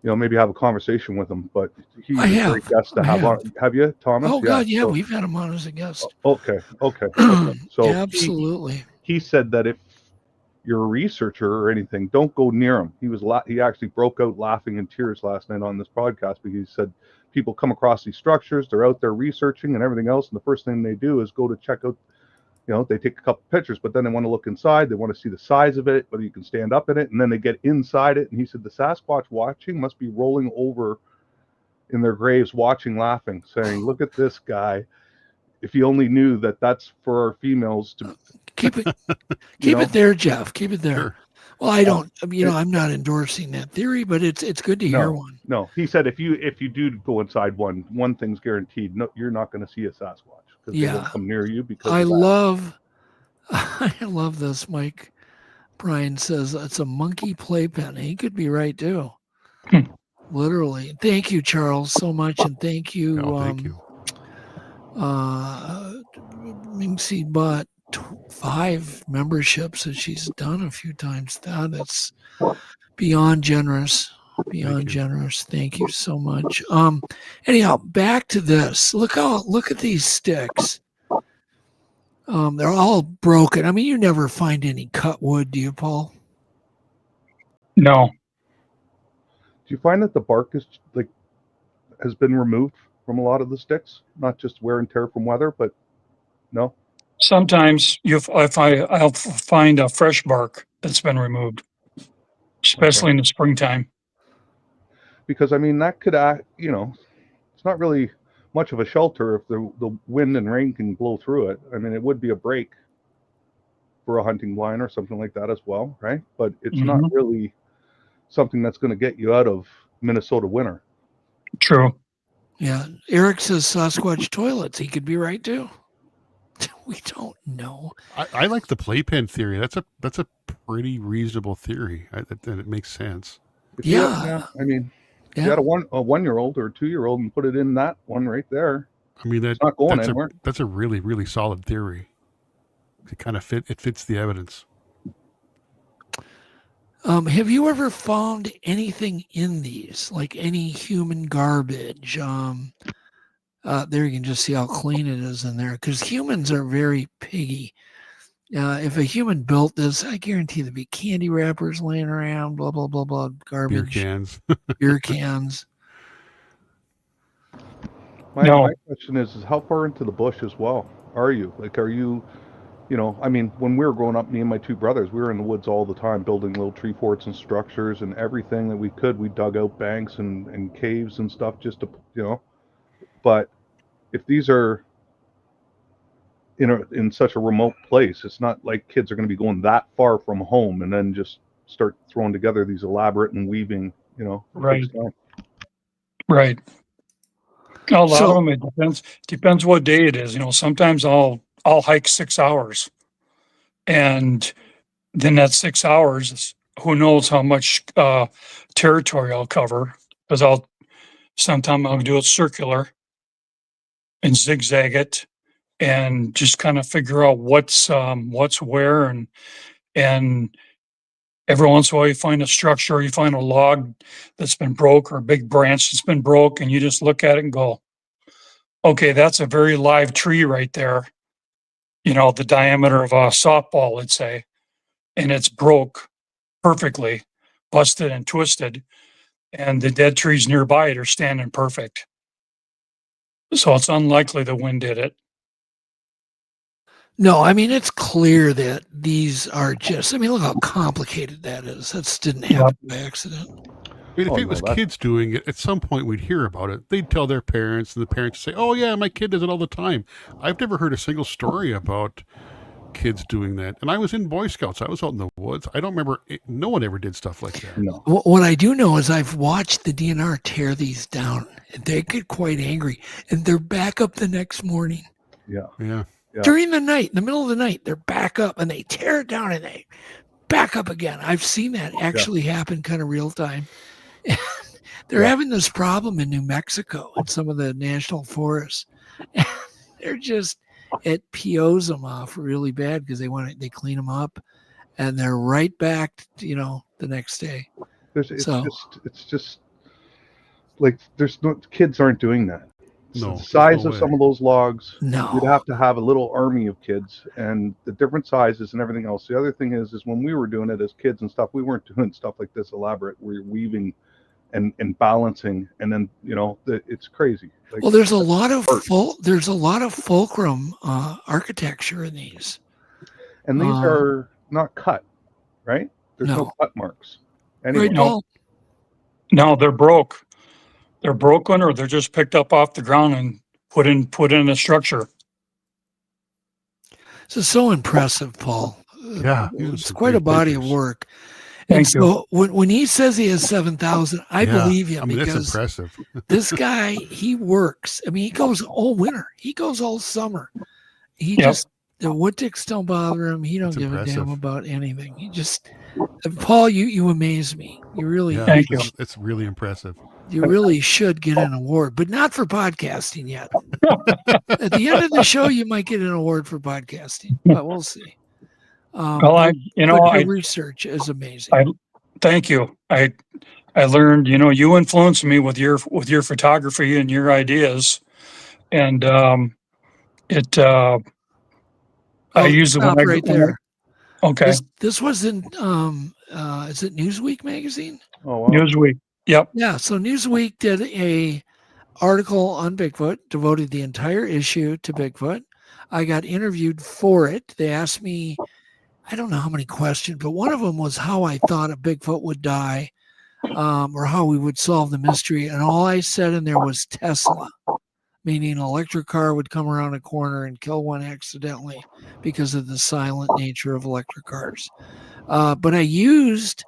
you know, maybe have a conversation with him. But he's a great guest to have on. Have you, Thomas? Oh, God, yeah, we've had him on as a guest. Okay. So yeah, absolutely. He said that if you're a researcher or anything, don't go near him. He actually broke out laughing in tears last night on this podcast, because he said people come across these structures, they're out there researching and everything else, and the first thing they do is go to check out, you know, they take a couple pictures, but then they want to look inside, they want to see the size of it, whether you can stand up in it, and then they get inside it. And he said the Sasquatch watching must be rolling over in their graves, watching, laughing, saying, look at this guy, if you only knew that that's for our females to keep it it there, Jeff. Keep it there. Sure. Well, I don't. I'm not endorsing that theory, but it's good to hear one. No, he said if you do go inside one thing's guaranteed. No, you're not going to see a Sasquatch because they won't come near you. Because I love this. Mike Brian says it's a monkey playpen. He could be right too. Literally. Thank you, Charles, so much, and thank you. Thank you. Minxie bought 5 memberships that she's done a few times. That's beyond generous. Beyond generous. Thank you so much. Anyhow, back to this. Look at these sticks. They're all broken. I mean, you never find any cut wood, do you, Paul? No. Do you find that the bark has been removed from a lot of the sticks? Not just wear and tear from weather, but no? Sometimes I'll find a fresh bark that's been removed, especially in the springtime. Because, I mean, that could, it's not really much of a shelter if the wind and rain can blow through it. I mean, it would be a break for a hunting blind or something like that as well, right? But it's not really something that's going to get you out of Minnesota winter. True. Yeah. Eric says Sasquatch toilets. He could be right too. We don't know. I like the playpen theory. That's a pretty reasonable theory, and it makes sense. I mean, you got a 1-year-old or a 2-year-old and put it in that one right there. I mean, it's not going anywhere. That's a really, really solid theory. It kind of fits the evidence. Have you ever found anything in these, like any human garbage? There you can just see how clean it is in there, because humans are very piggy. If a human built this, I guarantee there'd be candy wrappers laying around, blah, blah, blah, blah, garbage. Beer cans. My question is how far into the bush as well are you? Like, are you, I mean, when we were growing up, me and my 2 brothers, we were in the woods all the time building little tree forts and structures and everything that we could. We dug out banks and caves and stuff just to, but if these are in such a remote place, it's not like kids are going to be going that far from home and then just start throwing together these elaborate and weaving, Right. Right. A lot of them, it depends what day it is. Sometimes I'll hike 6 hours, and then that 6 hours, who knows how much territory I'll cover, because sometimes I'll do it circular and zigzag it and just kind of figure out what's where, and every once in a while you find a structure, or you find a log that's been broke or a big branch that's been broke, and you just look at it and go, okay, that's a very live tree right there. The diameter of a softball, let's say, and it's broke perfectly, busted and twisted, and the dead trees nearby it are standing perfect. So it's unlikely the wind did it. No, I mean, it's clear that these are just, look how complicated that is. That didn't happen by accident. I mean, if it was kids doing it, at some point we'd hear about it. They'd tell their parents, and the parents say, oh, yeah, my kid does it all the time. I've never heard a single story about kids doing that. And I was in Boy Scouts. I was out in the woods. I don't remember. No one ever did stuff like that. No. What I do know is I've watched the DNR tear these down. And they get quite angry. And they're back up the next morning. Yeah. During the night, in the middle of the night, they're back up and they tear it down and they back up again. I've seen that actually happen kind of real time. They're having this problem in New Mexico and some of the national forests. They're just, it POs them off really bad because they clean them up and they're right back, the next day. It's just like kids aren't doing that. No, the size of some of those logs, no, you'd have to have a little army of kids and the different sizes and everything else. The other thing is when we were doing it as kids and stuff, we weren't doing stuff like this elaborate. We're weaving and balancing, and then it's crazy. Like, well, there's a lot of fulcrum architecture in these, and these are not cut, right? There's no cut marks. Anyway. Right, no, they're broke. They're broken, or they're just picked up off the ground and put in a structure. This is so impressive, Paul. Yeah, it's quite a body of work. Thank you. When he says he has 7,000, I believe him. I mean, because that's impressive. This guy, he works. I mean, he goes all winter. He goes all summer. He just, the wood ticks don't bother him. He don't give a damn about anything. He just, Paul, you amaze me. You really, thank you. It's really impressive. You really should get an award, but not for podcasting yet. At the end of the show, you might get an award for podcasting, but we'll see. Well, your research is amazing. Thank you. I learned, you influenced me with your photography and your ideas, and I use the one right there. Okay. This was in is it Newsweek magazine? Oh, wow. Newsweek. Yep. Yeah. So Newsweek did a article on Bigfoot, devoted the entire issue to Bigfoot. I got interviewed for it. They asked me, I don't know how many questions, but one of them was how I thought a Bigfoot would die, or how we would solve the mystery. And all I said in there was Tesla, meaning an electric car would come around a corner and kill one accidentally because of the silent nature of electric cars. But I used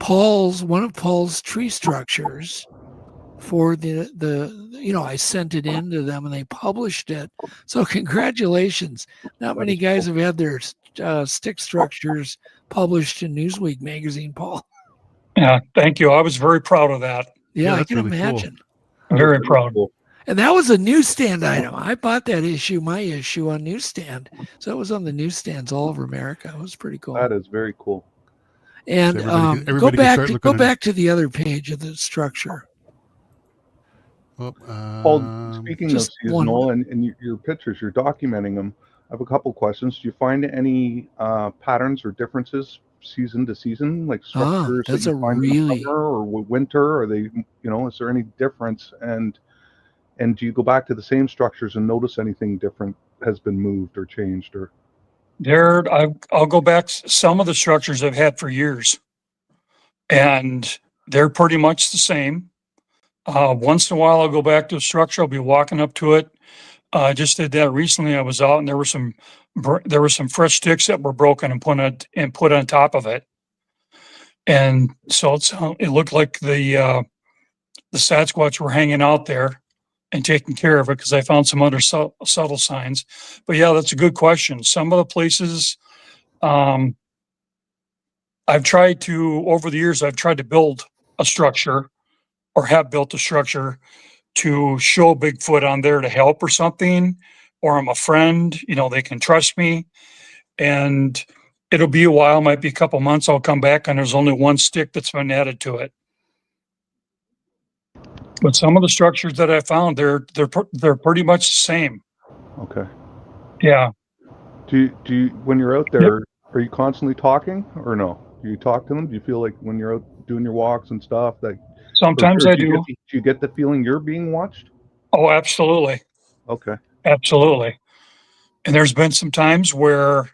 one of Paul's tree structures for I sent it in to them and they published it. So congratulations. Not many guys have had their stick structures published in Newsweek magazine, Paul. Yeah, thank you. I was very proud of that. Yeah, I can really imagine. Cool. Very proud. And that was a newsstand item. I bought that my issue on newsstand. So it was on the newsstands all over America. It was pretty cool. That is very cool. And everybody go back to the other page of the structure. Paul, speaking of seasonal and your pictures, you're documenting them. I have a couple questions. Do you find any patterns or differences season to season, like structures that's that you find really in summer or winter? Are they, is there any difference? And do you go back to the same structures and notice anything different has been moved or changed? Or I'll go back. Some of the structures I've had for years, and they're pretty much the same. Once in a while, I'll go back to a structure. I'll be walking up to it. I just did that recently. I was out, and there were some fresh sticks that were broken and put on top of it, and so it looked like the Sasquatch were hanging out there and taking care of it, because I found some other subtle signs. But yeah, that's a good question. Some of the places over the years, I've tried to build a structure, or have built a structure to show Bigfoot on there to help or something, or I'm a friend, they can trust me. And it'll be a while, might be a couple months, I'll come back and there's only one stick that's been added to it. But some of the structures that I found, they're pretty much the same. Okay. Yeah. Do you when you're out there, are you constantly talking or no? Do you talk to them? Do you feel like when you're out doing your walks and stuff that sometimes I do? Do you get the feeling you're being watched? Oh, absolutely. Okay. Absolutely. And there's been some times where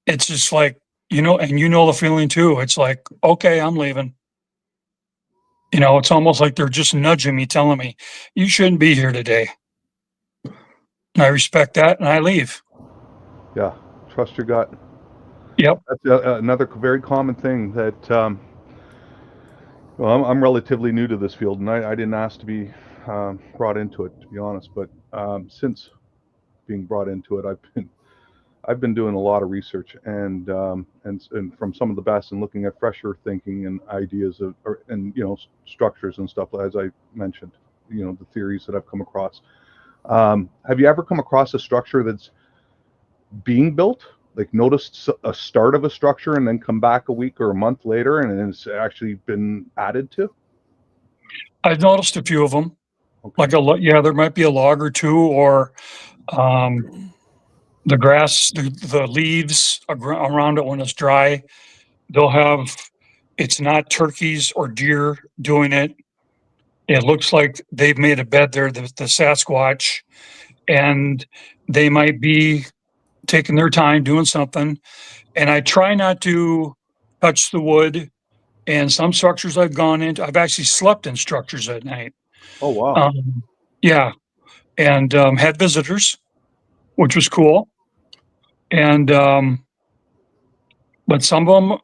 it's just like, and the feeling too. It's like, okay, I'm leaving. It's almost like they're just nudging me, telling me, you shouldn't be here today. And I respect that, and I leave. Yeah, trust your gut. Yep. That's another very common thing that, I'm relatively new to this field, and I didn't ask to be brought into it, to be honest. But since being brought into it, I've been doing a lot of research and from some of the best, and looking at fresher thinking and ideas and structures and stuff, as I mentioned, the theories that I've come across. Have you ever come across a structure that's being built, like noticed a start of a structure and then come back a week or a month later and it's actually been added to? I've noticed a few of them. Okay. There might be a log or two, or the grass, the leaves around it when it's dry, it's not turkeys or deer doing it. It looks like they've made a bed there, the Sasquatch, and they might be taking their time doing something. And I try not to touch the wood. And some structures I've gone into, I've actually slept in structures at night. Oh, wow. Yeah. And had visitors. which was cool. And, but some of them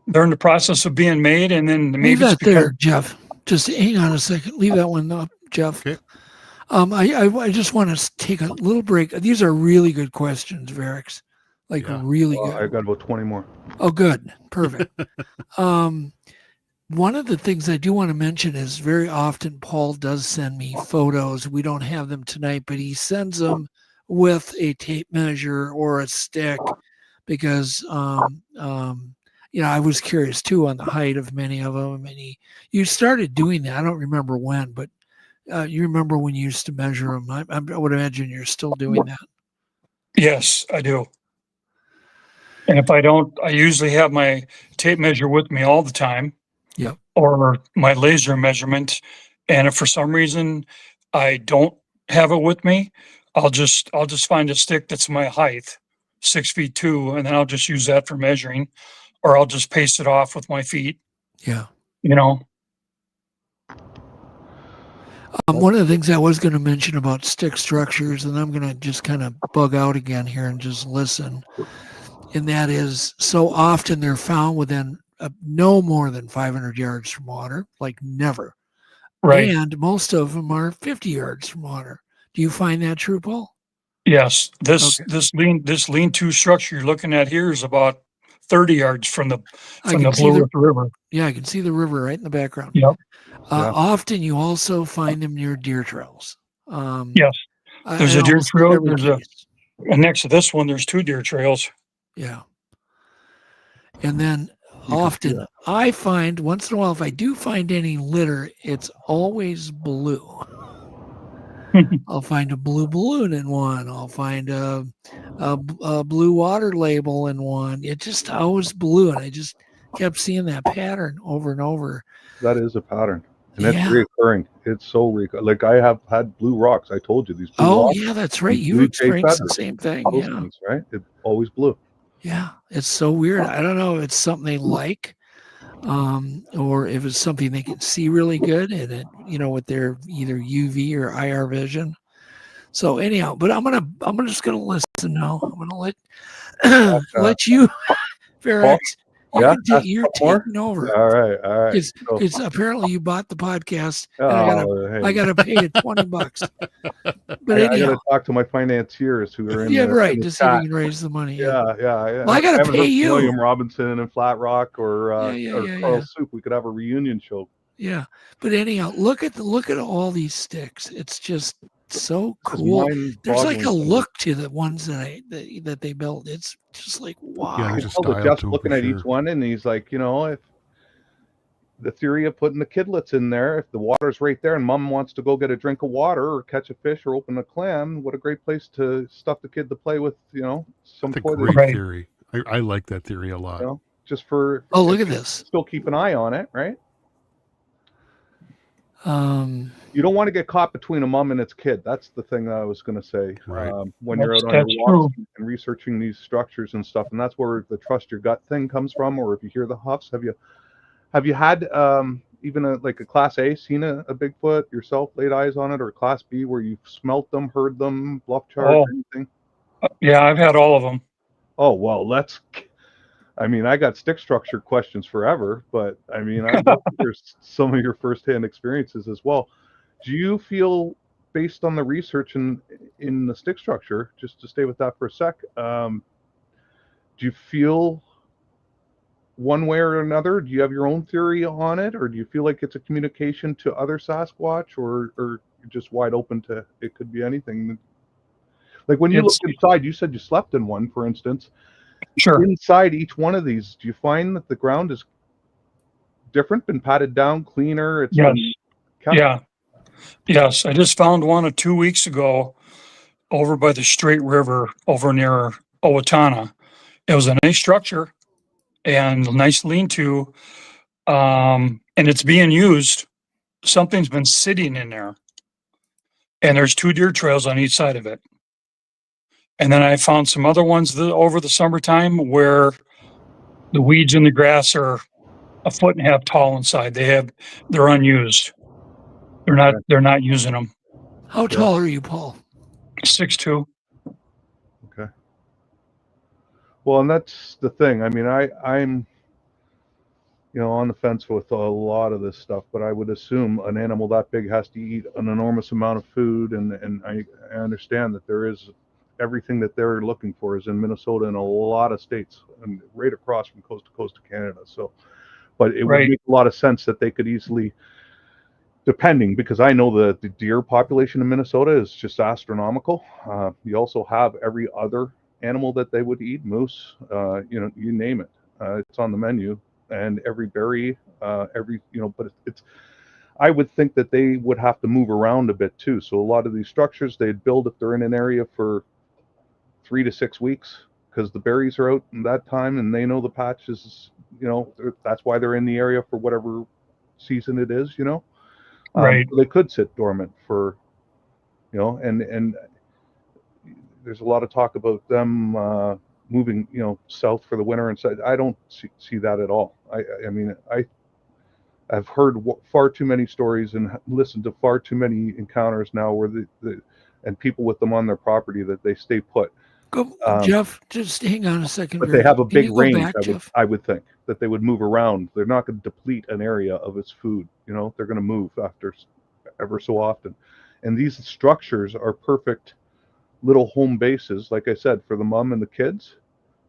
they're in the process of being made, and then maybe leave that there, Jeff. Just hang on a second. Leave that one up, Jeff. Okay. I just want to take a little break. These are really good questions, Varix. Like really good. I got about 20 more. Oh, good. Perfect. One of the things I do want to mention is very often Paul does send me photos. We don't have them tonight, but he sends them with a tape measure or a stick because, I was curious too on the height of many of them. And you started doing that. I don't remember when, but you remember when you used to measure them. I would imagine you're still doing that. Yes, I do. And if I don't, I usually have my tape measure with me all the time. Yep. Or my laser measurement. And if for some reason I don't have it with me, I'll just find a stick that's my height, 6'2", and then I'll just use that for measuring, or I'll just paste it off with my feet. Yeah. One of the things I was going to mention about stick structures, and I'm going to just kind of bug out again here and just listen, and that is so often they're found within no more than 500 yards from water, like never. Right. And most of them are 50 yards from water. Do you find that true, Paul? Yes. This lean-to structure you're looking at here is about 30 yards from the Blue Earth River. Yeah, I can see the river right in the background. Yep. Often you also find them near deer trails. Yes. There's a deer trail. And next to this one, there's 2 deer trails. Yeah. And then often I find once in a while, if I do find any litter, it's always blue. I'll find a blue balloon in one. I'll find a blue water label in one. It just always blue. And I just kept seeing that pattern over and over. That is a pattern. And it's reoccurring. It's so recurring. Like I have had blue rocks. I told you these blue rocks. Yeah, that's right. You experienced the same thing. Yeah. Right? It's always blue. Yeah. It's so weird. I don't know if it's something they like. Or if it's something they can see really good and it, with their either UV or IR vision. So anyhow, but I'm just gonna listen now. I'm gonna let you, Ferrex. You're taking over. All right. It's apparently you bought the podcast. And I gotta pay you $20. But I gotta talk to my financiers who are in right. To see if you can raise the money. Yeah. Well, I gotta pay you. William Robinson and Flat Rock or Carl Soup. We could have a reunion show. Yeah, but anyhow, look at all these sticks. It's just so cool. There's like a look to the ones that they built. It's just like wow. Yeah, just looking at each one, and he's like, if the theory of putting the kidlets in there, if the water's right there, and Mom wants to go get a drink of water or catch a fish or open a clam, what a great place to stuff the kid to play with. Some great theory. I like that theory a lot. Just for look at this. Still keep an eye on it, right? You don't want to get caught between a mom and its kid. That's the thing that I was going to say. Right. When you're out on your walks and researching these structures and stuff, and that's where the trust your gut thing comes from. Or if you hear the huffs, have you had even a Class A seen a Bigfoot yourself, laid eyes on it, or a Class B where you've smelt them, heard them, bluff charge, anything? Yeah, I've had all of them. Oh well, I got stick structure questions forever, but I there's some of your firsthand experiences as well. Do you feel, based on the research in the stick structure, just to stay with that for a sec, do you feel one way or another? Do you have your own theory on it, or do you feel like it's a communication to other Sasquatch, or you're just wide open to it could be anything? Like when you look inside, you said you slept in one, for instance. Sure. Inside each one of these, do you find that the ground is different, been patted down, cleaner? Yes. I just found one 2 weeks ago over by the Straight River over near Owatonna. It was a nice structure and a nice lean-to, and it's being used. Something's been sitting in there, and there's 2 deer trails on each side of it. And then I found some other ones over the summertime where the weeds in the grass are 1.5 feet tall inside. They're unused. They're not using them. How tall are you, Paul? 6'2". Well, and that's the thing. I mean, I'm on the fence with a lot of this stuff, but I would assume an animal that big has to eat an enormous amount of food, and I understand that there is everything that they're looking for is in Minnesota and a lot of states, and right across from coast to coast of Canada. So, but it would make a lot of sense that they could easily, depending, because I know that the deer population in Minnesota is just astronomical. You also have every other animal that they would eat, moose, you name it. It's on the menu. And every berry, but it's, I would think that they would have to move around a bit too. So a lot of these structures they'd build if they're in an area for 3 to 6 weeks, because the berries are out in that time and they know the patch is, that's why they're in the area for whatever season it is, Right. So they could sit dormant for, and there's a lot of talk about them moving, south for the winter, and so I don't see that at all. I mean, I've heard far too many stories and listened to far too many encounters now where and people with them on their property that they stay put. Jeff, just hang on a second. But they have a big range. Back, I would think that they would move around. They're not going to deplete an area of its food. They're going to move after ever so often, and these structures are perfect little home bases, like I said, for the mom and the kids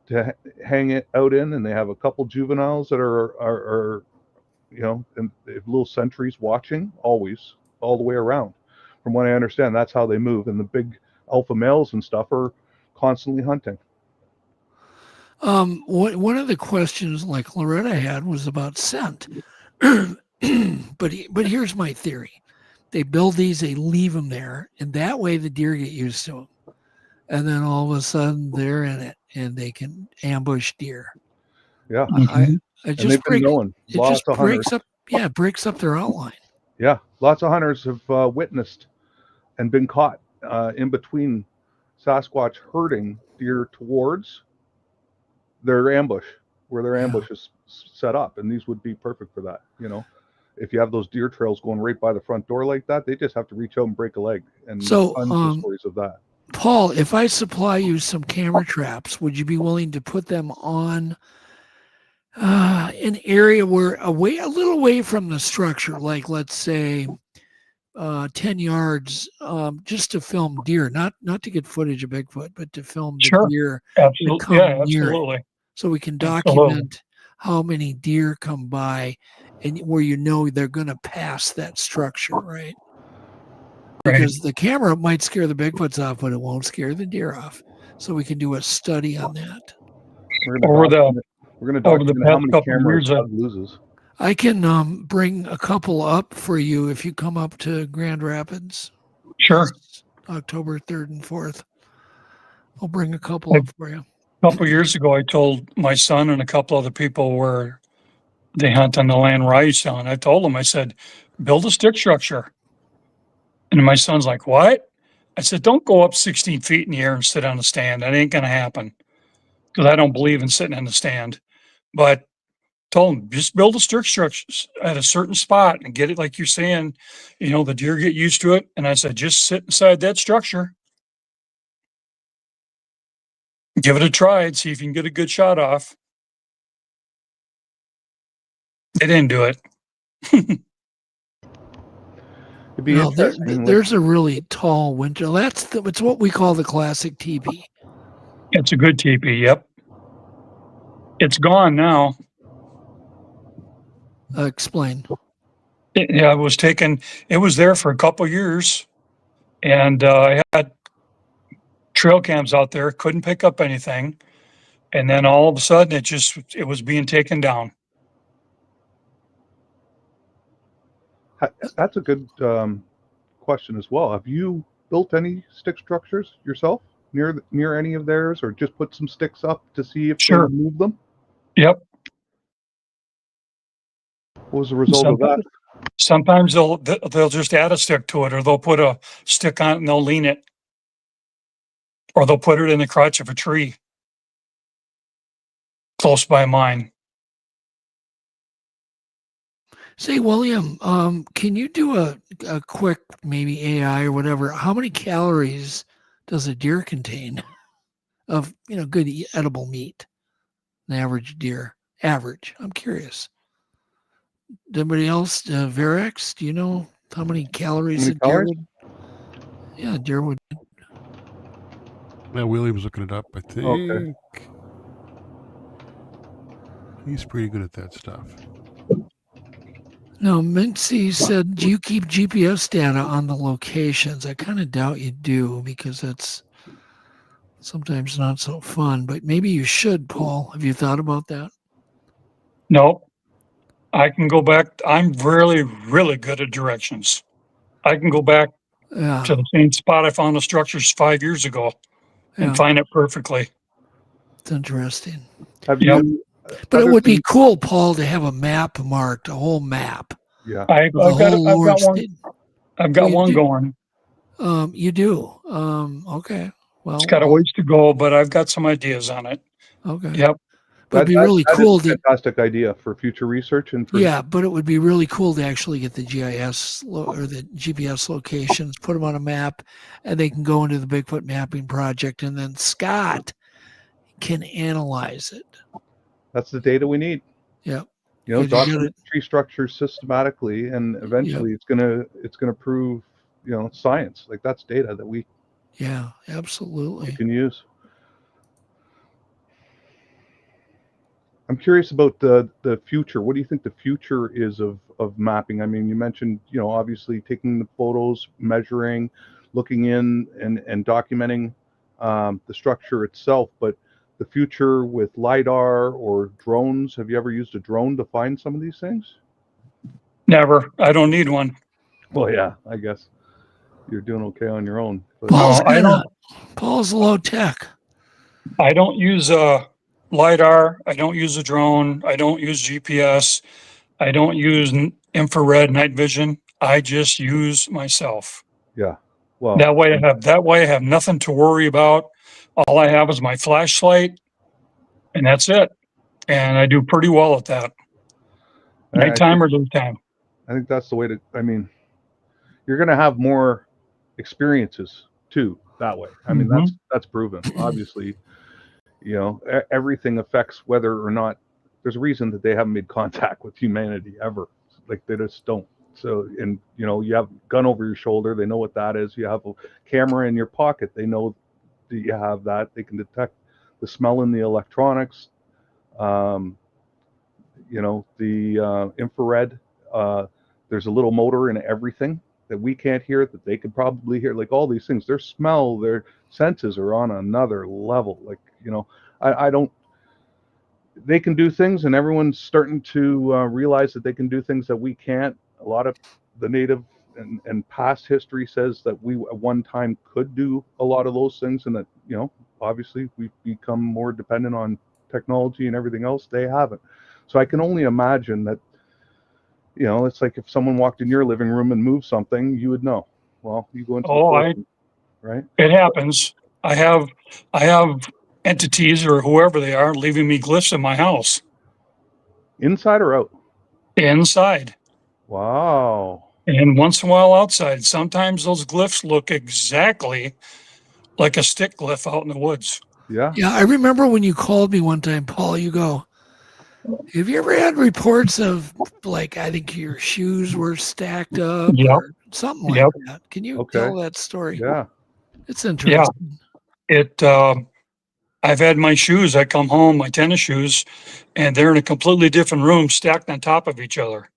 to hang it out in, and they have a couple juveniles that are and little sentries watching always, all the way around. From what I understand, that's how they move, and the big alpha males and stuff are constantly hunting. One of the questions like Loretta had was about scent, but here's my theory. They build these, they leave them there, and that way the deer get used to them. And then all of a sudden they're in it and they can ambush deer. Yeah. It just breaks up their outline. Yeah. Lots of hunters have witnessed and been caught in between Sasquatch herding deer towards their ambush, where their ambush is set up. And these would be perfect for that. If you have those deer trails going right by the front door like that, they just have to reach out and break a leg. And tons of stories of that. Paul, if I supply you some camera traps, would you be willing to put them on an area where a little away from the structure, like let's say 10 yards, just to film deer, not to get footage of Bigfoot, but to film the deer. Absolutely. Yeah, absolutely. So we can document how many deer come by and where they're going to pass that structure, right? Because the camera might scare the Bigfoots off, but it won't scare the deer off. So we can do a study on that. We're going to document how many cameras Doug loses. I can bring a couple up for you if you come up to Grand Rapids. Sure. October 3rd and 4th. I'll bring a couple up for you. A couple of years ago, I told my son and a couple other people where they hunt on the land where I used to hunt. I told them, I said, build a stick structure. And my son's like, what? I said, don't go up 16 feet in the air and sit on the stand. That ain't going to happen. Because I don't believe in sitting on the stand. But told him, just build a stick structure at a certain spot and get it like you're saying, the deer get used to it. And I said, just sit inside that structure. Give it a try and see if you can get a good shot off. They didn't do it. There's a really tall winter. It's what we call the classic teepee. It's a good teepee. Yep. It's gone now. Explain. It was there for a couple years, and I had trail cams out there, couldn't pick up anything, and then all of a sudden it was being taken down. That's a good question as well. Have you built any stick structures yourself near any of theirs, or just put some sticks up to see if they move them? Yep. What was the result of that? Sometimes they'll just add a stick to it, or they'll put a stick on it and they'll lean it, or they'll put it in the crotch of a tree close by mine. Say, William, can you do a quick, maybe AI or whatever, how many calories does a deer contain? of good edible meat. An average deer. Average. I'm curious. Anybody else? Verax, do you know how many calories a deer would? Yeah, deer would. Yeah, Willie was looking it up. I think he's pretty good at that stuff. No, Minxie said, do you keep GPS data on the locations? I kind of doubt you do, because that's sometimes not so fun, but maybe you should, Paul. Have you thought about that? No, I can go back. I'm really, really good at directions. I can go back to the same spot I found the structures 5 years ago and find it perfectly. It's interesting. Have you? But it would be cool, Paul, to have a map marked, a whole map. Yeah, I've got one going. You do? Okay. Well, it's got a ways to go, but I've got some ideas on it. Okay. Yep. But it'd be really cool. That's a fantastic idea for future research and for but it would be really cool to actually get the GIS or the GPS locations, put them on a map, and they can go into the Bigfoot mapping project, and then Scott can analyze it. That's the data we need. Yeah. Document tree structures systematically, and eventually it's gonna prove, science. Like, that's data that we absolutely can use. I'm curious about the future. What do you think the future is of mapping? I mean, you mentioned, obviously taking the photos, measuring, looking in and documenting the structure itself, but the future with LiDAR or drones. Have you ever used a drone to find some of these things? Never. I don't need one. Well, yeah, I guess you're doing okay on your own. But Paul's low tech. I don't use a LiDAR. I don't use a drone. I don't use GPS. I don't use infrared night vision. I just use myself. Yeah. Well, that way I have nothing to worry about. All I have is my flashlight, and that's it. And I do pretty well at that. Nighttime or daytime. I think that's the way to. I mean, you're going to have more experiences too that way. I mean, that's proven. Obviously, everything affects whether or not. There's a reason that they haven't made contact with humanity ever. Like, they just don't. So, and you have a gun over your shoulder. They know what that is. You have a camera in your pocket. They know that you have that. They can detect the smell in the electronics. The infrared. There's a little motor in everything that we can't hear that they could probably hear. Like, all these things, their smell, their senses are on another level. Like, I don't. They can do things, and everyone's starting to realize that they can do things that we can't. A lot of the native and past history says that we at one time could do a lot of those things, and that obviously we've become more dependent on technology and everything else. They haven't. So I can only imagine that it's like if someone walked in your living room and moved something, you would know. Well, you go into right? It happens. I have entities or whoever they are leaving me glyphs in my house. Inside or out? Inside. Wow. And once in a while outside. Sometimes those glyphs look exactly like a stick glyph out in the woods. Yeah. Yeah, I remember when you called me one time, Paul, you go, have you ever had reports of, like, I think your shoes were stacked up or something like that? Can you tell that story? Yeah. It's interesting. Yeah. I've had my shoes. I come home, my tennis shoes, and they're in a completely different room stacked on top of each other.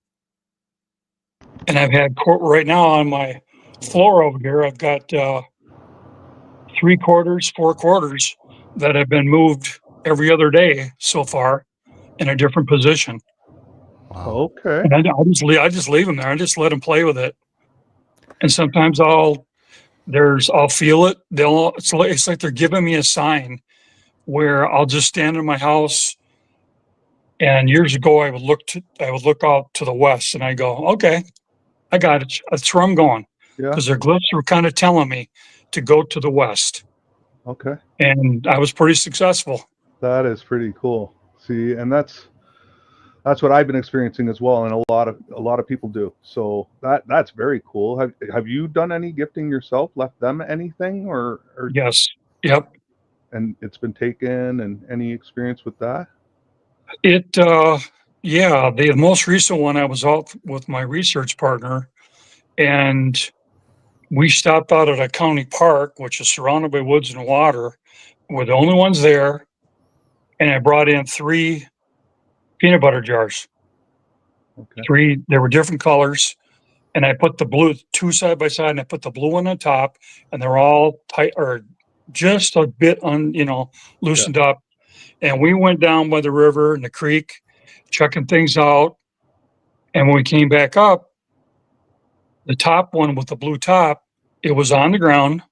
And I've had right now on my floor over here, I've got 3/4, 4/4 that have been moved every other day so far in a different position. Okay. And I just leave them there. I just let them play with it. And sometimes I'll feel it. It's like they're giving me a sign where I'll just stand in my house. And years ago, I would look out to the west, and I go, okay, I got it. That's where I'm going. Yeah. Because their glyphs were kind of telling me to go to the west. Okay. And I was pretty successful. That is pretty cool. See, and that's what I've been experiencing as well, and a lot of people do. So that's very cool. Have you done any gifting yourself? Left them anything or? Yes. Yep. and it's been taken, and any experience with that? Yeah, the most recent one, I was out with my research partner, and we stopped out at a county park, which is surrounded by woods and water. We're the only ones there, and I brought in 3 peanut butter jars. Okay. 3, they were different colors, and I put the blue 2 side by side, and I put the blue one on top, and they're all tight or just a bit loosened up. And we went down by the river and the creek, checking things out. And when we came back up, the top one with the blue top, it was on the ground.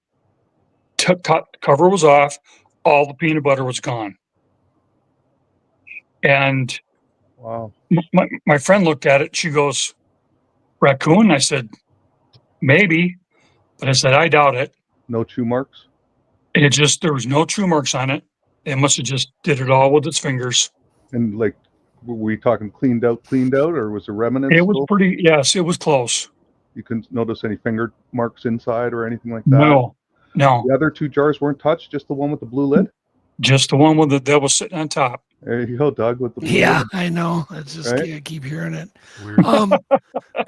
Cover was off. All the peanut butter was gone. And wow, my friend looked at it. She goes, "Raccoon?" I said, "Maybe," but I said, "I doubt it." No chew marks? There was no chew marks on it. It must have just did it all with its fingers. And like, were we talking cleaned out, or was there remnants? It was yes, it was close. You couldn't notice any finger marks inside or anything like that? No. The other 2 jars weren't touched, just the one with the blue lid? Just the one that was sitting on top. There you go, Doug, with the blue Yeah, lid. I know. It's just, Right? I keep hearing it.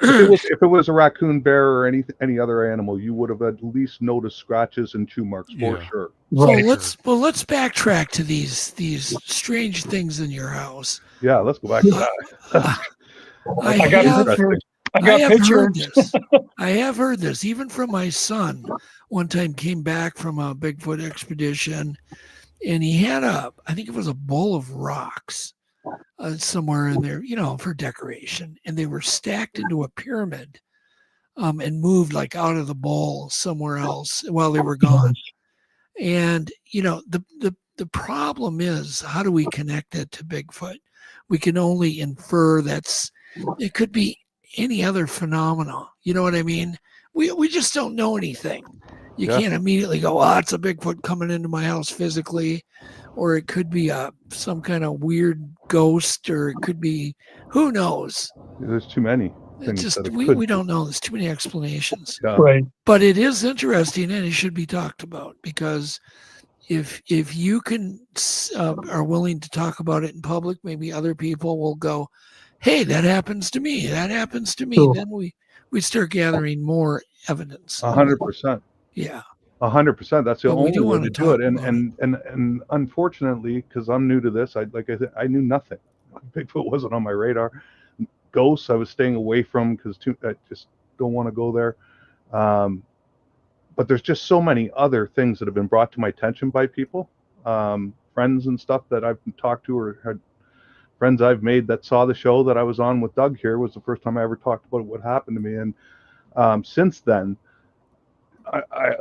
If it was a raccoon, bear, or any other animal, you would have at least noticed scratches and chew marks for sure. So let's backtrack to these strange things in your house. Yeah, let's go back to that. I got pictures. I have heard this even from my son. One time came back from a Bigfoot expedition, and he had I think it was a bowl of rocks somewhere in there, for decoration, and they were stacked into a pyramid and moved like out of the bowl somewhere else while they were gone. And the problem is, how do we connect that to Bigfoot? We can only infer it could be any other phenomena. You know what I mean? We just don't know anything. You can't immediately go, it's a Bigfoot coming into my house physically, or it could be some kind of weird ghost, or it could be, who knows? There's too many things. We don't know. There's too many explanations. Yeah. Right. But it is interesting, and it should be talked about, because if you are willing to talk about it in public, maybe other people will go, hey, that happens to me. That happens to me. Sure. Then we start gathering more evidence. 100%. Yeah. 100%. That's the only way to do it. about And unfortunately, because I'm new to this, I knew nothing. Bigfoot wasn't on my radar. Ghosts, I was staying away from because I just don't want to go there. But there's just so many other things that have been brought to my attention by people, friends and stuff that I've talked to, or had friends I've made that saw the show that I was on with Doug here. Was the first time I ever talked about what happened to me. And since then,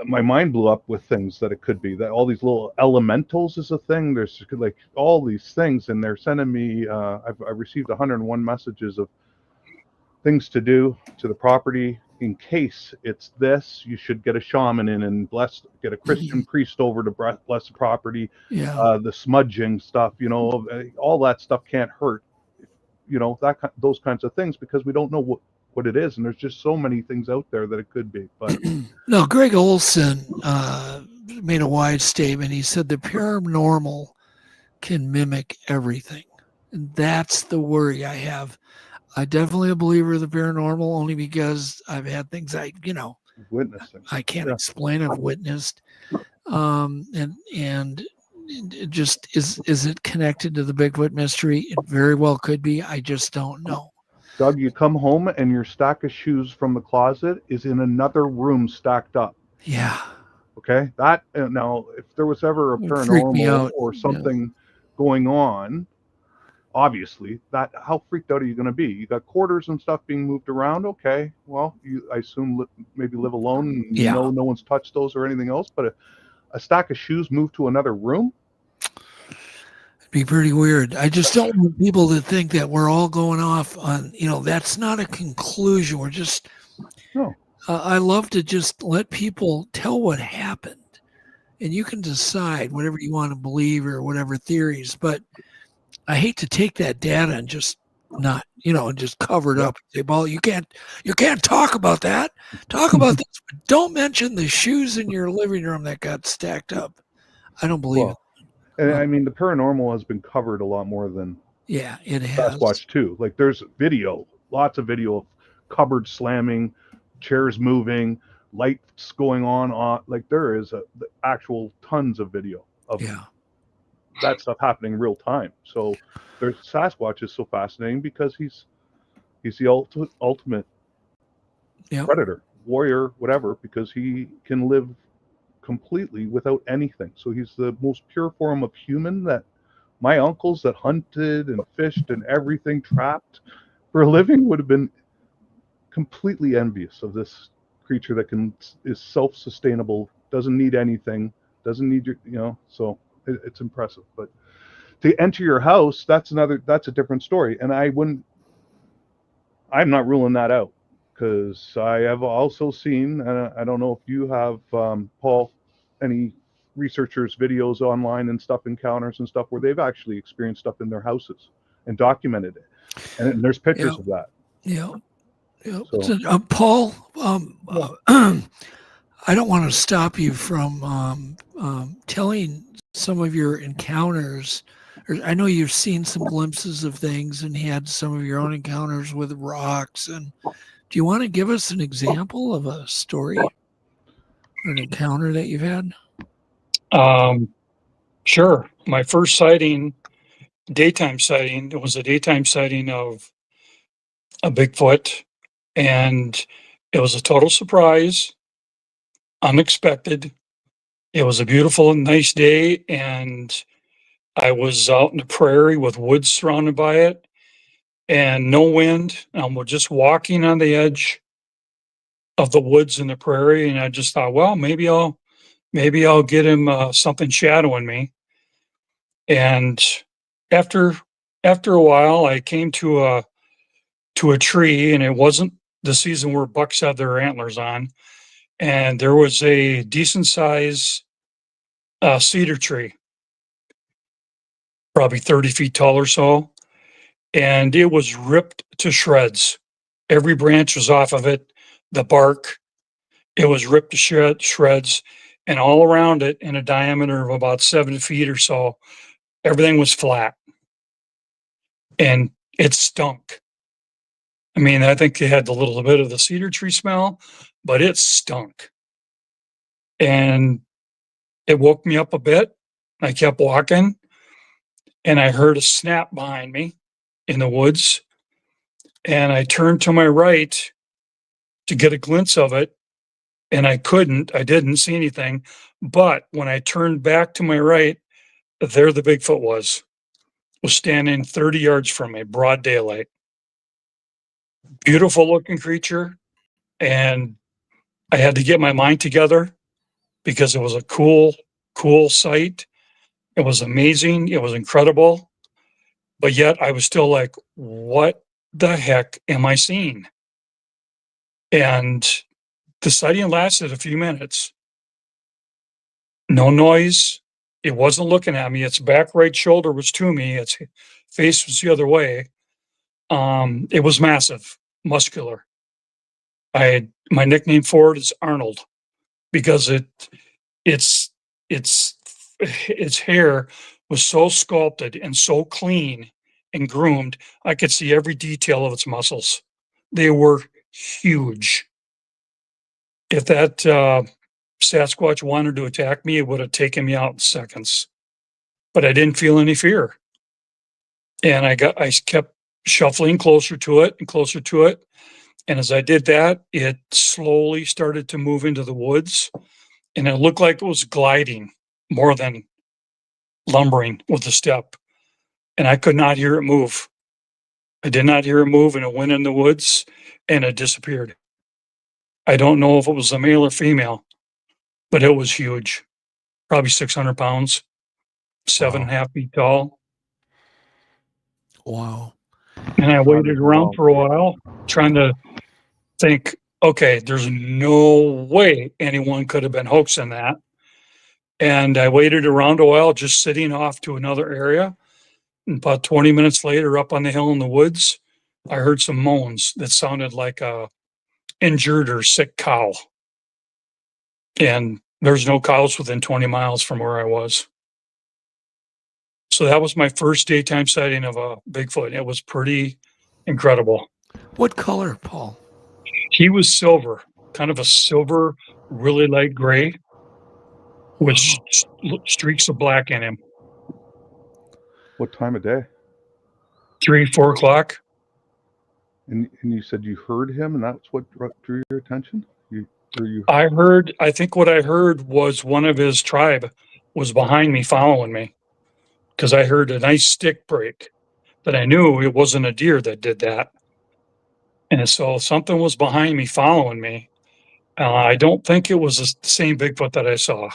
my mind blew up with things that it could be, that all these little elementals is a thing. There's like all these things, and they're sending me, I've received 101 messages of things to do to the property. In case it's this, you should get a shaman in and get a Christian priest over to bless the property. Yeah. The smudging stuff, all that stuff can't hurt, those kinds of things, because we don't know what it is, and there's just so many things out there that it could be. But no, Greg Olson made a wide statement. He said the paranormal can mimic everything, and that's the worry I have. I definitely a believer of the paranormal, only because I've had things witnessing. I can't explain. I've witnessed, and it just is it connected to the Bigfoot mystery? It very well could be. I just don't know. Doug, you come home and your stack of shoes from the closet is in another room stacked up. Yeah. Okay. That now, if there was ever a paranormal or something going on, obviously, how freaked out are you going to be? You got quarters and stuff being moved around. Okay. Well, I assume maybe live alone. And no one's touched those or anything else. But a stack of shoes moved to another room. Be pretty weird. I just don't want people to think that we're all going off on, that's not a conclusion. We're just, I love to just let people tell what happened, and you can decide whatever you want to believe or whatever theories, but I hate to take that data and just not, and just cover it up and say, well, you can't talk about that. Talk about this, but don't mention the shoes in your living room that got stacked up. I don't believe it. And I mean, the paranormal has been covered a lot more than it has. Sasquatch too. Like there's video, lots of video of cupboards slamming, chairs moving, lights going on. Like there is actual tons of video of that stuff happening real time. So there's Sasquatch is so fascinating because he's the ultimate predator, warrior, whatever, because he can live completely without anything. So he's the most pure form of human that my uncles that hunted and fished and everything, trapped for a living, would have been completely envious of this creature that is self-sustainable, doesn't need anything, doesn't need so it's impressive. But to enter your house, that's a different story. And I'm not ruling that out, because I have also seen, and I don't know if you have, Paul, any researchers' videos online and stuff, encounters and stuff where they've actually experienced stuff in their houses and documented it. And there's pictures of that. Yeah. So, Paul, I don't want to stop you from telling some of your encounters. I know you've seen some glimpses of things and had some of your own encounters with rocks. And do you want to give us an example of a story or an encounter that you've had? Sure. My first sighting, daytime sighting, it was a daytime sighting of a Bigfoot, and it was a total surprise, unexpected. It was a beautiful and nice day, and I was out in the prairie with woods surrounded by it and no wind. We're just walking on the edge of the woods in the prairie, and I just thought, well, maybe I'll get him something shadowing me. And after a while, I came to a tree, and it wasn't the season where bucks have their antlers on, and there was a decent size cedar tree, probably 30 feet tall or so, and it was ripped to shreds. Every branch was off of it, the bark, it was ripped to shreds, and all around it, in a diameter of about 7 feet or so, everything was flat, and it stunk. I mean, I think it had a little bit of the cedar tree smell, but it stunk. And it woke me up a bit. I kept walking, and I heard a snap behind me in the woods. And I turned to my right to get a glimpse of it, and I didn't see anything. But when I turned back to my right, there the Bigfoot was standing 30 yards from me, broad daylight. Beautiful looking creature. And I had to get my mind together because it was a cool sight. It was amazing. It was incredible. But yet I was still like, what the heck am I seeing? And the sighting lasted a few minutes. No noise. It wasn't looking at me. Its back right shoulder was to me. Its face was the other way. It was massive, muscular. My nickname for it is Arnold, because its hair was so sculpted and so clean and groomed, I could see every detail of its muscles. They were huge. If that Sasquatch wanted to attack me, it would have taken me out in seconds. But I didn't feel any fear. And I kept shuffling closer to it and closer to it. And as I did that, it slowly started to move into the woods, and it looked like it was gliding more than lumbering with a step. And I could not hear it move. I did not hear it move, and it went in the woods and it disappeared. I don't know if it was a male or female, but it was huge. Probably 600 pounds, 7.5 feet tall. Wow. And I waited around for a while trying to think, okay, there's no way anyone could have been hoaxing that. And I waited around a while, just sitting off to another area. And about 20 minutes later, up on the hill in the woods, I heard some moans that sounded like a injured or sick cow. And There's no cows within 20 miles from where I was. So that was my first daytime sighting of a Bigfoot. It was pretty incredible. What color, Paul? He was silver, kind of a silver, really light gray with streaks of black in him. What time of day? 3, 4 o'clock. And you said you heard him, and that's what drew your attention? I think what I heard was one of his tribe was behind me, following me, because I heard a nice stick break that I knew it wasn't a deer that did that. And so something was behind me, following me. I don't think it was the same Bigfoot that I saw.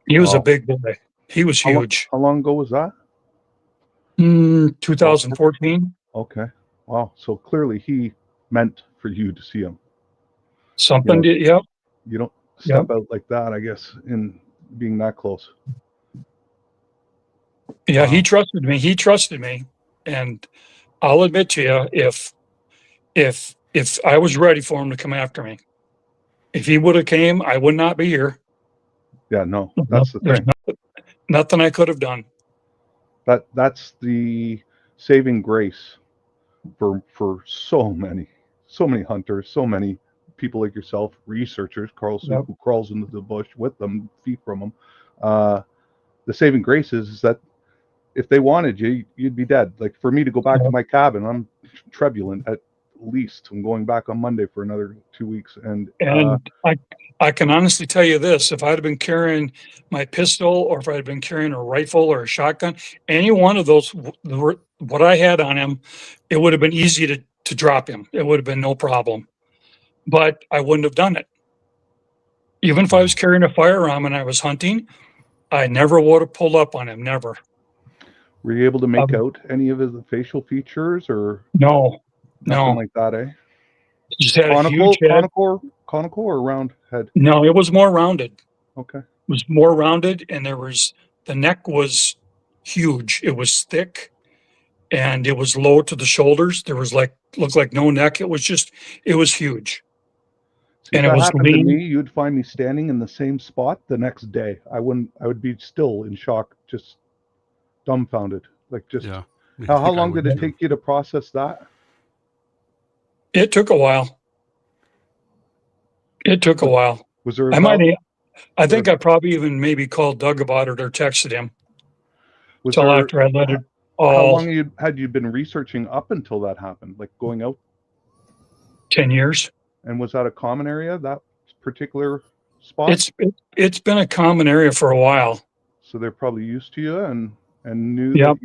He was a big boy. He was huge. How long ago was that? 2014. Okay. Wow. So clearly he meant for you to see him. Something did, yep. You don't step out like that, I guess, in being that close. Yeah, he trusted me. He trusted me. And I'll admit to you, if I was ready for him to come after me, if he would have came, I would not be here. Yeah, no, that's the thing. Nothing I could have done. That's the saving grace for so many hunters, so many people like yourself, researchers, who crawls into the bush with them, feet from them. The saving grace is that if they wanted you, you'd be dead. Like for me to go back to my cabin, I'm trebulent at least. I'm going back on Monday for another 2 weeks. And I can honestly tell you this, if I'd have been carrying my pistol or if I'd been carrying a rifle or a shotgun, any one of those, what I had on him, it would have been easy to drop him. It would have been no problem. But I wouldn't have done it. Even if I was carrying a firearm and I was hunting, I never would have pulled up on him, never. Were you able to make out any of his facial features or nothing like that, eh? Just had a huge head. Conical or round head? No, it was more rounded. Okay. It was more rounded, and the neck was huge. It was thick, and it was low to the shoulders. There was looked like no neck. It was huge. See, and if that happened to me, you'd find me standing in the same spot the next day. I would be still in shock, just dumbfounded. How long did it take you to process that? It took a while. Was there? I think I probably even maybe called Doug about it or texted him. After I let it all. How long had you been researching up until that happened? Like going out? 10 years. And was that a common area, that particular spot? It's been a common area for a while. So they're probably used to you and knew that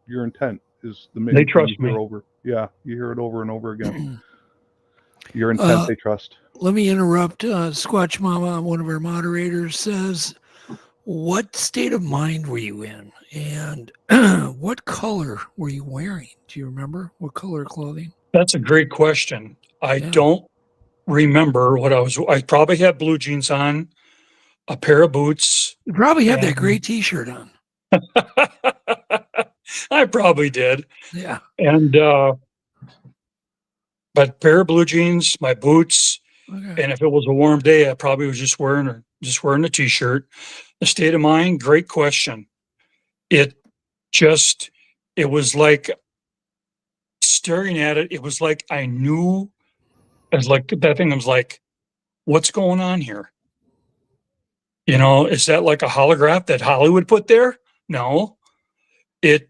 your intent is the main. They trust me. Yeah, you hear it over and over again. Your intent, they trust. Let me interrupt. Squatch Mama, one of our moderators, says, what state of mind were you in? And what color were you wearing? Do you remember? What color clothing? That's a great question. I don't remember what I probably had blue jeans on, a pair of boots. You probably had that gray t-shirt on. I probably did. Yeah. And but pair of blue jeans, my boots, and if it was a warm day, I probably was just wearing a t-shirt. The state of mind, great question. It was like staring at it. It was like I knew. It's like that thing. I was like, "What's going on here?" You know, is that like a holograph that Hollywood put there? No, it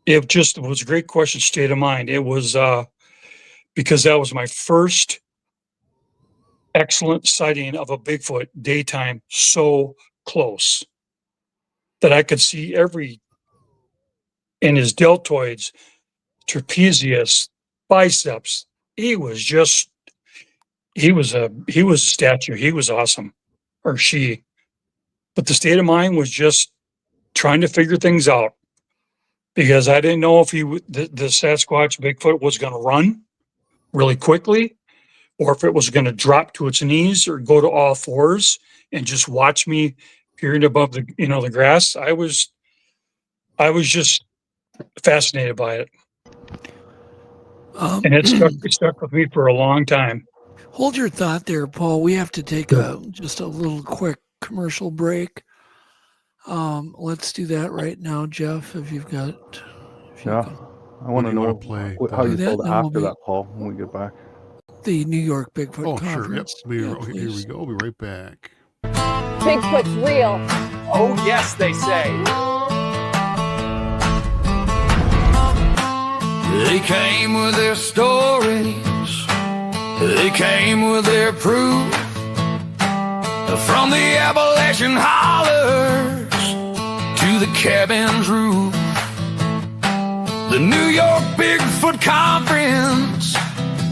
was a great question. State of mind. It was because that was my first excellent sighting of a Bigfoot daytime, so close that I could see in his deltoids, trapezius, biceps. He was a statue. He was awesome, or she. But the state of mind was just trying to figure things out because I didn't know if the Sasquatch Bigfoot was going to run really quickly or if it was going to drop to its knees or go to all fours and just watch me peering above the grass. I was just fascinated by it. And it stuck with me for a long time. Hold your thought there, Paul. We have to take just a little quick commercial break. Let's do that right now, Jeff. If you've got, I want to know how you felt after that, Paul, when we get back. The New York Bigfoot Conference. Sure. Yep. Here we go. We'll be right back. Bigfoot's real. Oh, yes, they say. They came with their stories. They came with their proof. From the Appalachian hollers to the cabin's roof. The New York Bigfoot Conference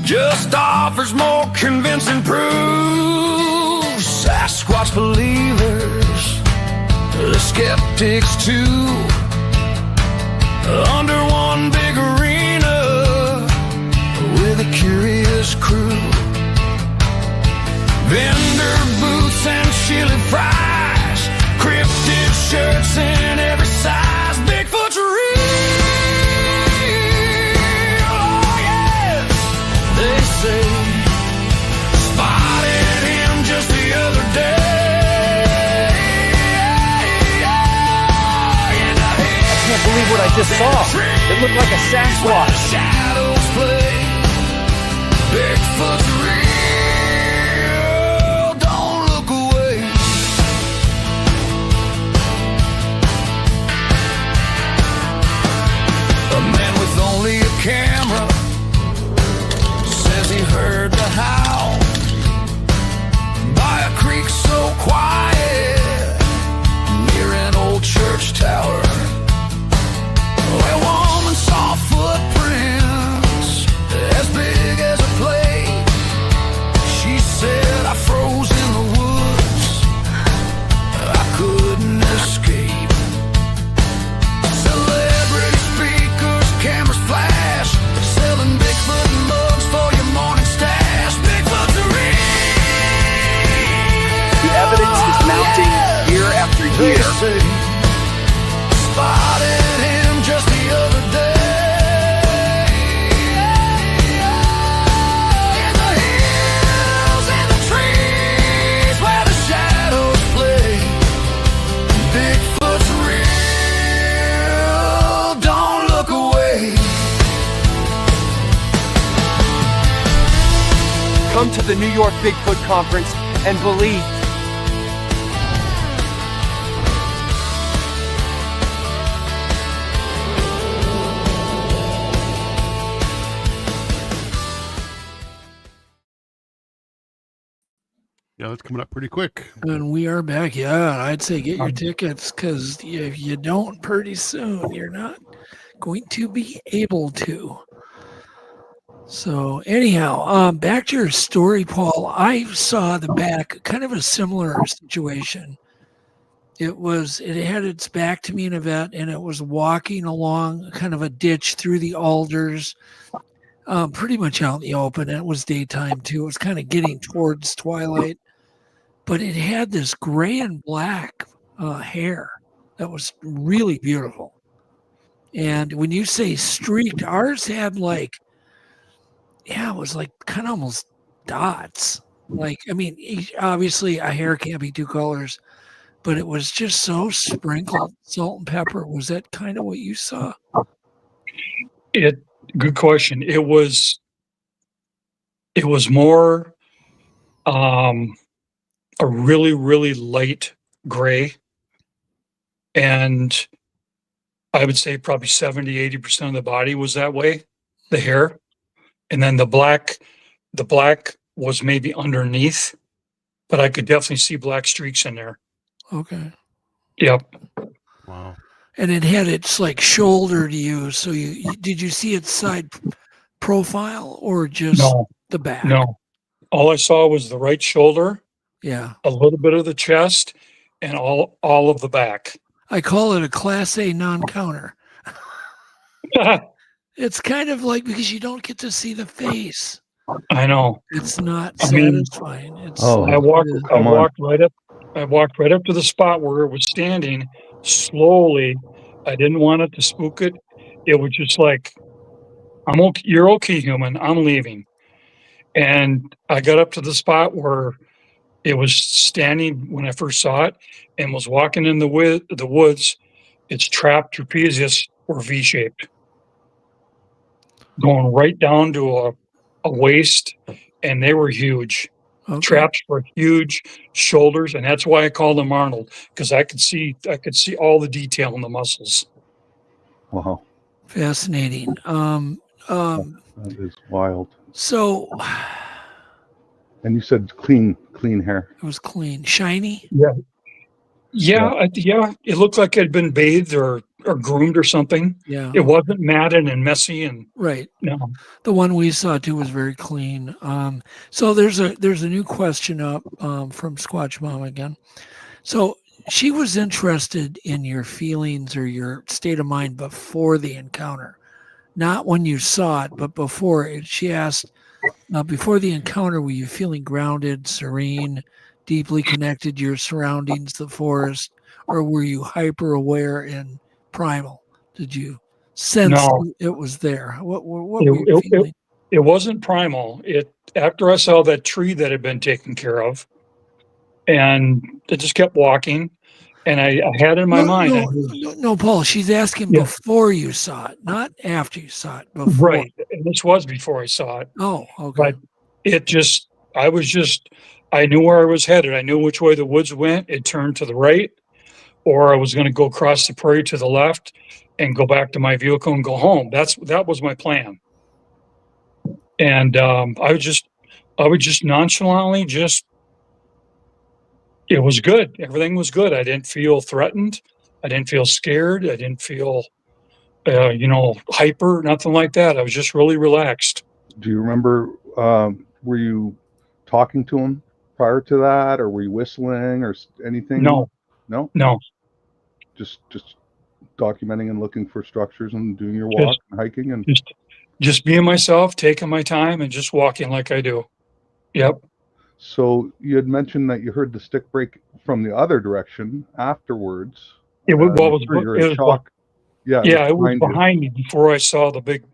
just offers more convincing proof. Sasquatch believers, the skeptics too, under one big arena with a curious crew. Vendor booths and chili fries, cryptid shirts in every size. Bigfoot's real, oh yes, they say. Spotted him just the other day. I can't believe what I just saw. It looked like a Sasquatch. Shadows play. Bigfoot's real. Camera says he heard the howl by a creek so quiet near an old church tower, where a woman saw footprints as big as a plate. She said, I froze in the woods, I couldn't escape. Celebrity speakers, cameras flash, selling Bigfoot mugs for your morning stash. Bigfoot's real. The evidence is mounting year after year. Spotted him just the other day. In the hills and the trees where the shadows play. Bigfoot's real. Don't look away. Come to the New York Bigfoot Conference and believe. Yeah, that's coming up pretty quick. And we are back. Yeah, I'd say get your tickets, because if you don't pretty soon, you're not going to be able to. So anyhow, back to your story, Paul. I saw the back, kind of a similar situation. It had its back to me in a vet, and it was walking along kind of a ditch through the alders, pretty much out in the open. It was daytime too. It was kind of getting towards twilight, but it had this gray and black hair that was really beautiful. And when you say streaked, ours had like, yeah, it was like kind of almost dots. Like, I mean, obviously a hair can't be two colors, but it was just so sprinkled, salt and pepper. Was that kind of what you saw? Good question. It was more a really, really light gray. And I would say probably 70-80% of the body was that way, the hair. And then the black was maybe underneath, but I could definitely see black streaks in there. Okay. Yep. Wow. And it had its like shoulder to you. So did you see its side profile or just the back? No. All I saw was the right shoulder. Yeah. A little bit of the chest and all of the back. I call it a Class A non-counter. It's kind of like, because you don't get to see the face. I know. It's not satisfying. I walked right up to the spot where it was standing slowly. I didn't want it to spook it. It was just like, you're okay, human. I'm leaving. And I got up to the spot where it was standing when I first saw it and was walking in the woods. Its trap trapezius were V-shaped, going right down to a waist, and they were huge. Okay. Traps were huge, shoulders, and that's why I called them Arnold, because I could see all the detail in the muscles. Wow. Fascinating. That is wild. So, and you said clean hair. It was clean, shiny. Yeah. It looked like it had been bathed or groomed or something. Yeah. It wasn't matted and messy and right. No. The one we saw too was very clean. So there's a new question up from Squatch Mom again. So she was interested in your feelings or your state of mind before the encounter, not when you saw it, but before it. She asked, before the encounter, were you feeling grounded, serene, deeply connected to your surroundings, the forest, or were you hyper aware and primal? Did you sense it was there? What were you feeling? It wasn't primal. After I saw that tree that had been taken care of, and it just kept walking, and I had in my mind. No, Paul, she's asking before you saw it, not after you saw it. Before. Right. And this was before I saw it. Oh, okay. But I knew where I was headed. I knew which way the woods went. It turned to the right, or I was going to go across the prairie to the left and go back to my vehicle and go home. That was my plan. And I would just nonchalantly it was good. Everything was good. I didn't feel threatened. I didn't feel scared. I didn't feel, hyper, nothing like that. I was just really relaxed. Do you remember, were you talking to him prior to that, or were you whistling or anything? No. Just documenting and looking for structures and doing your walk and hiking and just being myself, taking my time and just walking like I do. Yep. So you had mentioned that you heard the stick break from the other direction afterwards. It was shock. It was behind me before I saw the big.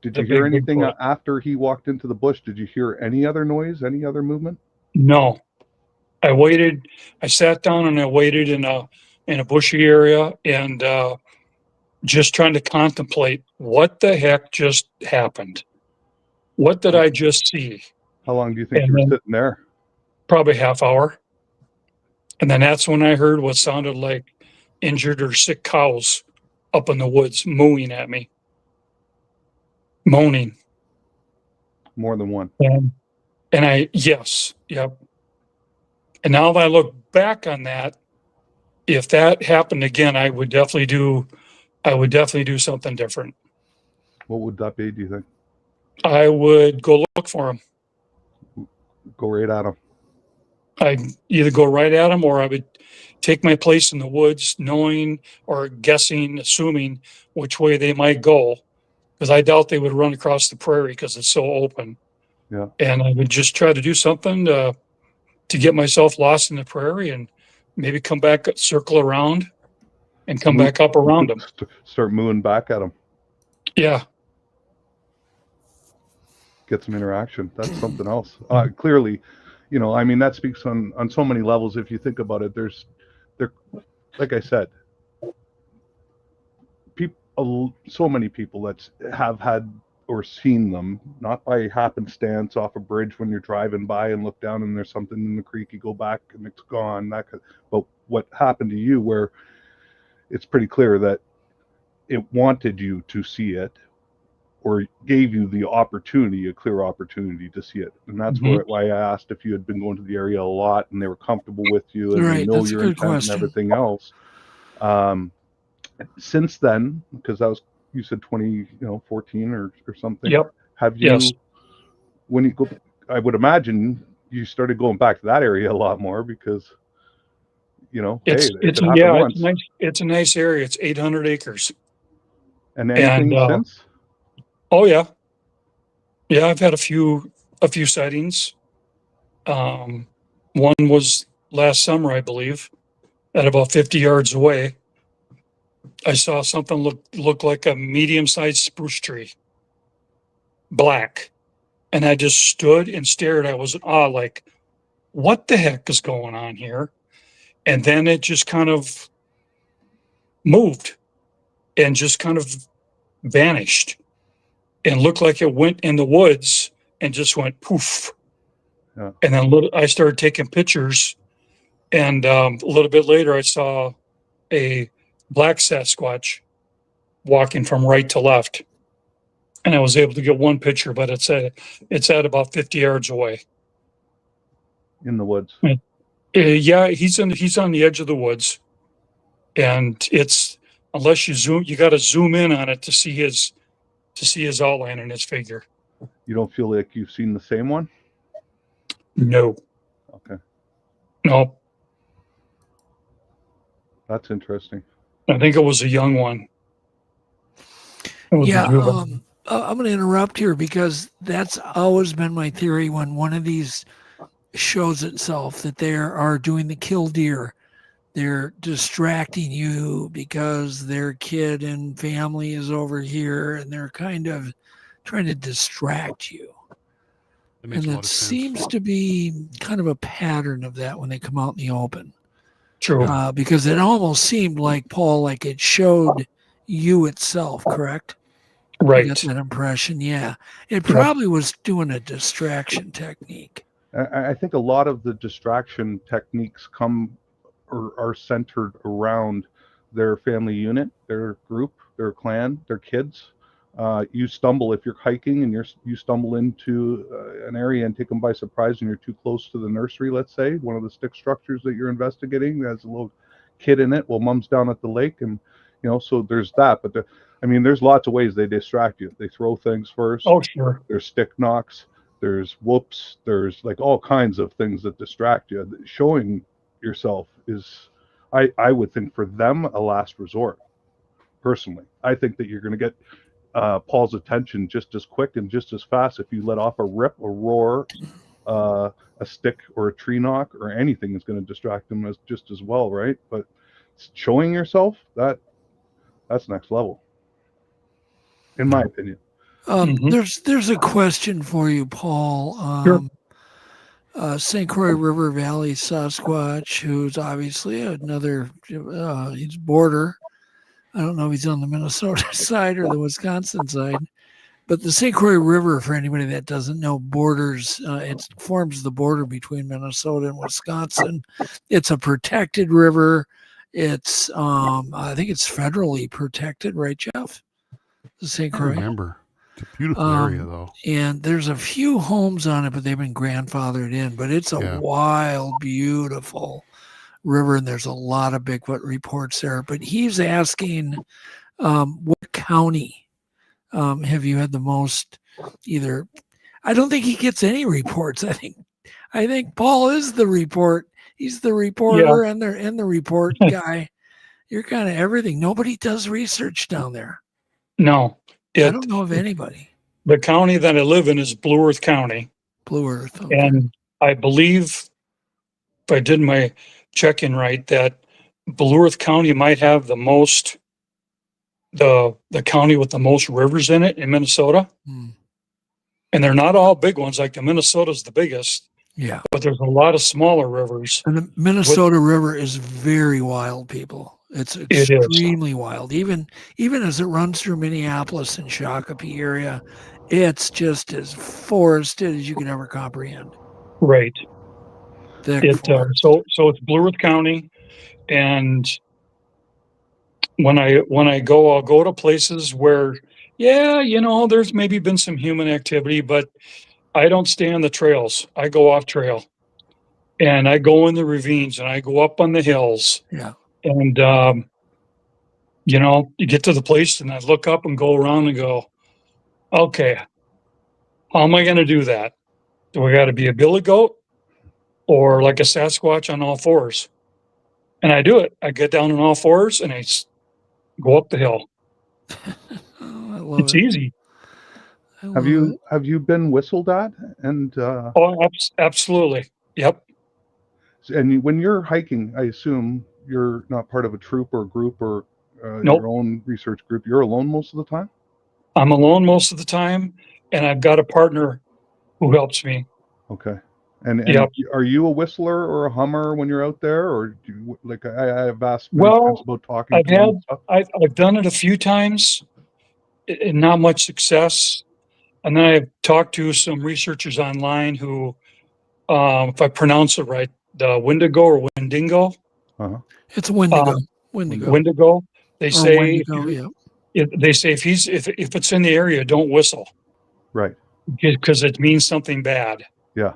Did you hear anything after he walked into the bush? Did you hear any other noise, any other movement? No. I waited. I sat down and I waited in a bushy area and just trying to contemplate what the heck just happened. What did I just see? How long do you think you were sitting there? Probably half hour. And then that's when I heard what sounded like injured or sick cows up in the woods mooing at me. Moaning. More than one. Yep. And now that I look back on that, if that happened again, I would definitely do something different. What would that be, do you think? I would go look for him. Go right at him. I'd either go right at him or I would take my place in the woods, knowing or guessing, assuming which way they might go. Because I doubt they would run across the prairie because it's so open. Yeah. And I would just try to do something to get myself lost in the prairie and maybe come back, circle around and come back up around them. Start moving back at them. Yeah. Get some interaction. That's something else. Clearly, that speaks on so many levels. If you think about it, there, like I said, so many people that have had or seen them, not by happenstance off a bridge when you're driving by and look down and there's something in the creek, you go back and it's gone. But what happened to you, where it's pretty clear that it wanted you to see it, or gave you the opportunity, a clear opportunity to see it. And that's why I asked if you had been going to the area a lot and they were comfortable with you and they know your intent and everything else. Since then, because that was, you said 2014 or something. Yep. Have you, when you go, I would imagine you started going back to that area a lot more because, it's a nice area. It's 800 acres. And anything since? Oh yeah. Yeah, I've had a few sightings. One was last summer, I believe, at about 50 yards away. I saw something look like a medium-sized spruce tree, black, and I just stood and stared. I was in awe, like, what the heck is going on here? And then it just kind of moved and just kind of vanished and looked like it went in the woods and just went poof. Yeah. And then I started taking pictures, and a little bit later I saw a black Sasquatch walking from right to left, and I was able to get one picture, but it's at about 50 yards away in the woods. Yeah, he's on the edge of the woods, and it's, unless you got to zoom in on it to see his outline and his figure. You don't feel like you've seen the same one? No. Okay. No. That's interesting. I think it was a young one. Yeah, I'm going to interrupt here because that's always been my theory when one of these shows itself that they are doing the kill deer. They're distracting you because their kid and family is over here, and they're kind of trying to distract you. And it seems to be kind of a pattern of that when they come out in the open. True. Because it almost seemed like, Paul, like it showed you itself, correct? Right. I got that impression, yeah. It probably was doing a distraction technique. I think a lot of the distraction techniques come or are centered around their family unit, their group, their clan, their kids. You stumble if you're hiking and you stumble into an area and take them by surprise, and you're too close to the nursery, let's say, one of the stick structures that you're investigating has a little kid in it. Well, mom's down at the lake, and so there's that. But there's lots of ways they distract you. They throw things first. Oh, sure. There's stick knocks. There's whoops. There's like all kinds of things that distract you. Showing yourself is, I would think, for them, a last resort. Personally, I think that you're going to get Paul's attention just as quick and just as fast if you let off a rip, a roar, a stick or a tree knock or anything is going to distract him just as well, right? But showing yourself, that's next level, in my opinion. There's a question for you, Paul. Sure. St. Croix River Valley Sasquatch, who's obviously another, he's border. I don't know if he's on the Minnesota side or the Wisconsin side, but the St. Croix River, for anybody that doesn't know, borders, it forms the border between Minnesota and Wisconsin. It's a protected river. It's, I think it's federally protected, right, Jeff? The St. Croix. I remember. It's a beautiful area, though. And there's a few homes on it, but they've been grandfathered in. But it's a wild, beautiful river, and there's a lot of Bigfoot reports there. But he's asking, what county have you had the most? Either, I don't think he gets any reports. I think Paul is the report. He's the reporter and the report guy. You're kind of everything. Nobody does research down there. No. I don't know of anybody. The county that I live in is Blue Earth County. Blue Earth. Okay. And I believe, if I did my check-in right, that Blue Earth County might have the most, the county with the most rivers in it in Minnesota. And they're not all big ones, like the Minnesota's the biggest. Yeah. But there's a lot of smaller rivers. And the Minnesota River is very wild, people. It's extremely wild. Even as it runs through Minneapolis and Shakopee area, it's just as forested as you can ever comprehend. Right. So it's Blue Earth County, and when I go, I'll go to places where, there's maybe been some human activity, but I don't stay on the trails. I go off trail, and I go in the ravines, and I go up on the hills. Yeah. And, you get to the place, and I look up and go around and go, okay, how am I going to do that? Do I got to be a billy goat or like a Sasquatch on all fours? And I do it. I get down on all fours and I go up the hill. It's easy. Have you been whistled at? And absolutely. Yep. And when you're hiking, I assume you're not part of a troop or group or Nope. your own research group. You're alone most of the time? I'm alone most of the time, and I've got a partner who helps me. Okay. And Yep. are you a whistler or a hummer when you're out there, or do you, like I have asked many Well, times about talking to them and stuff? I've done it a few times, and not much success. And then I've talked to some researchers online who, if I pronounce it right, the Wendigo or Wendigo. Uh-huh. It's Wendigo. Wendigo. Wendigo. They say Wendigo, they say if it's in the area, don't whistle. Right. Because it means something bad. Yeah.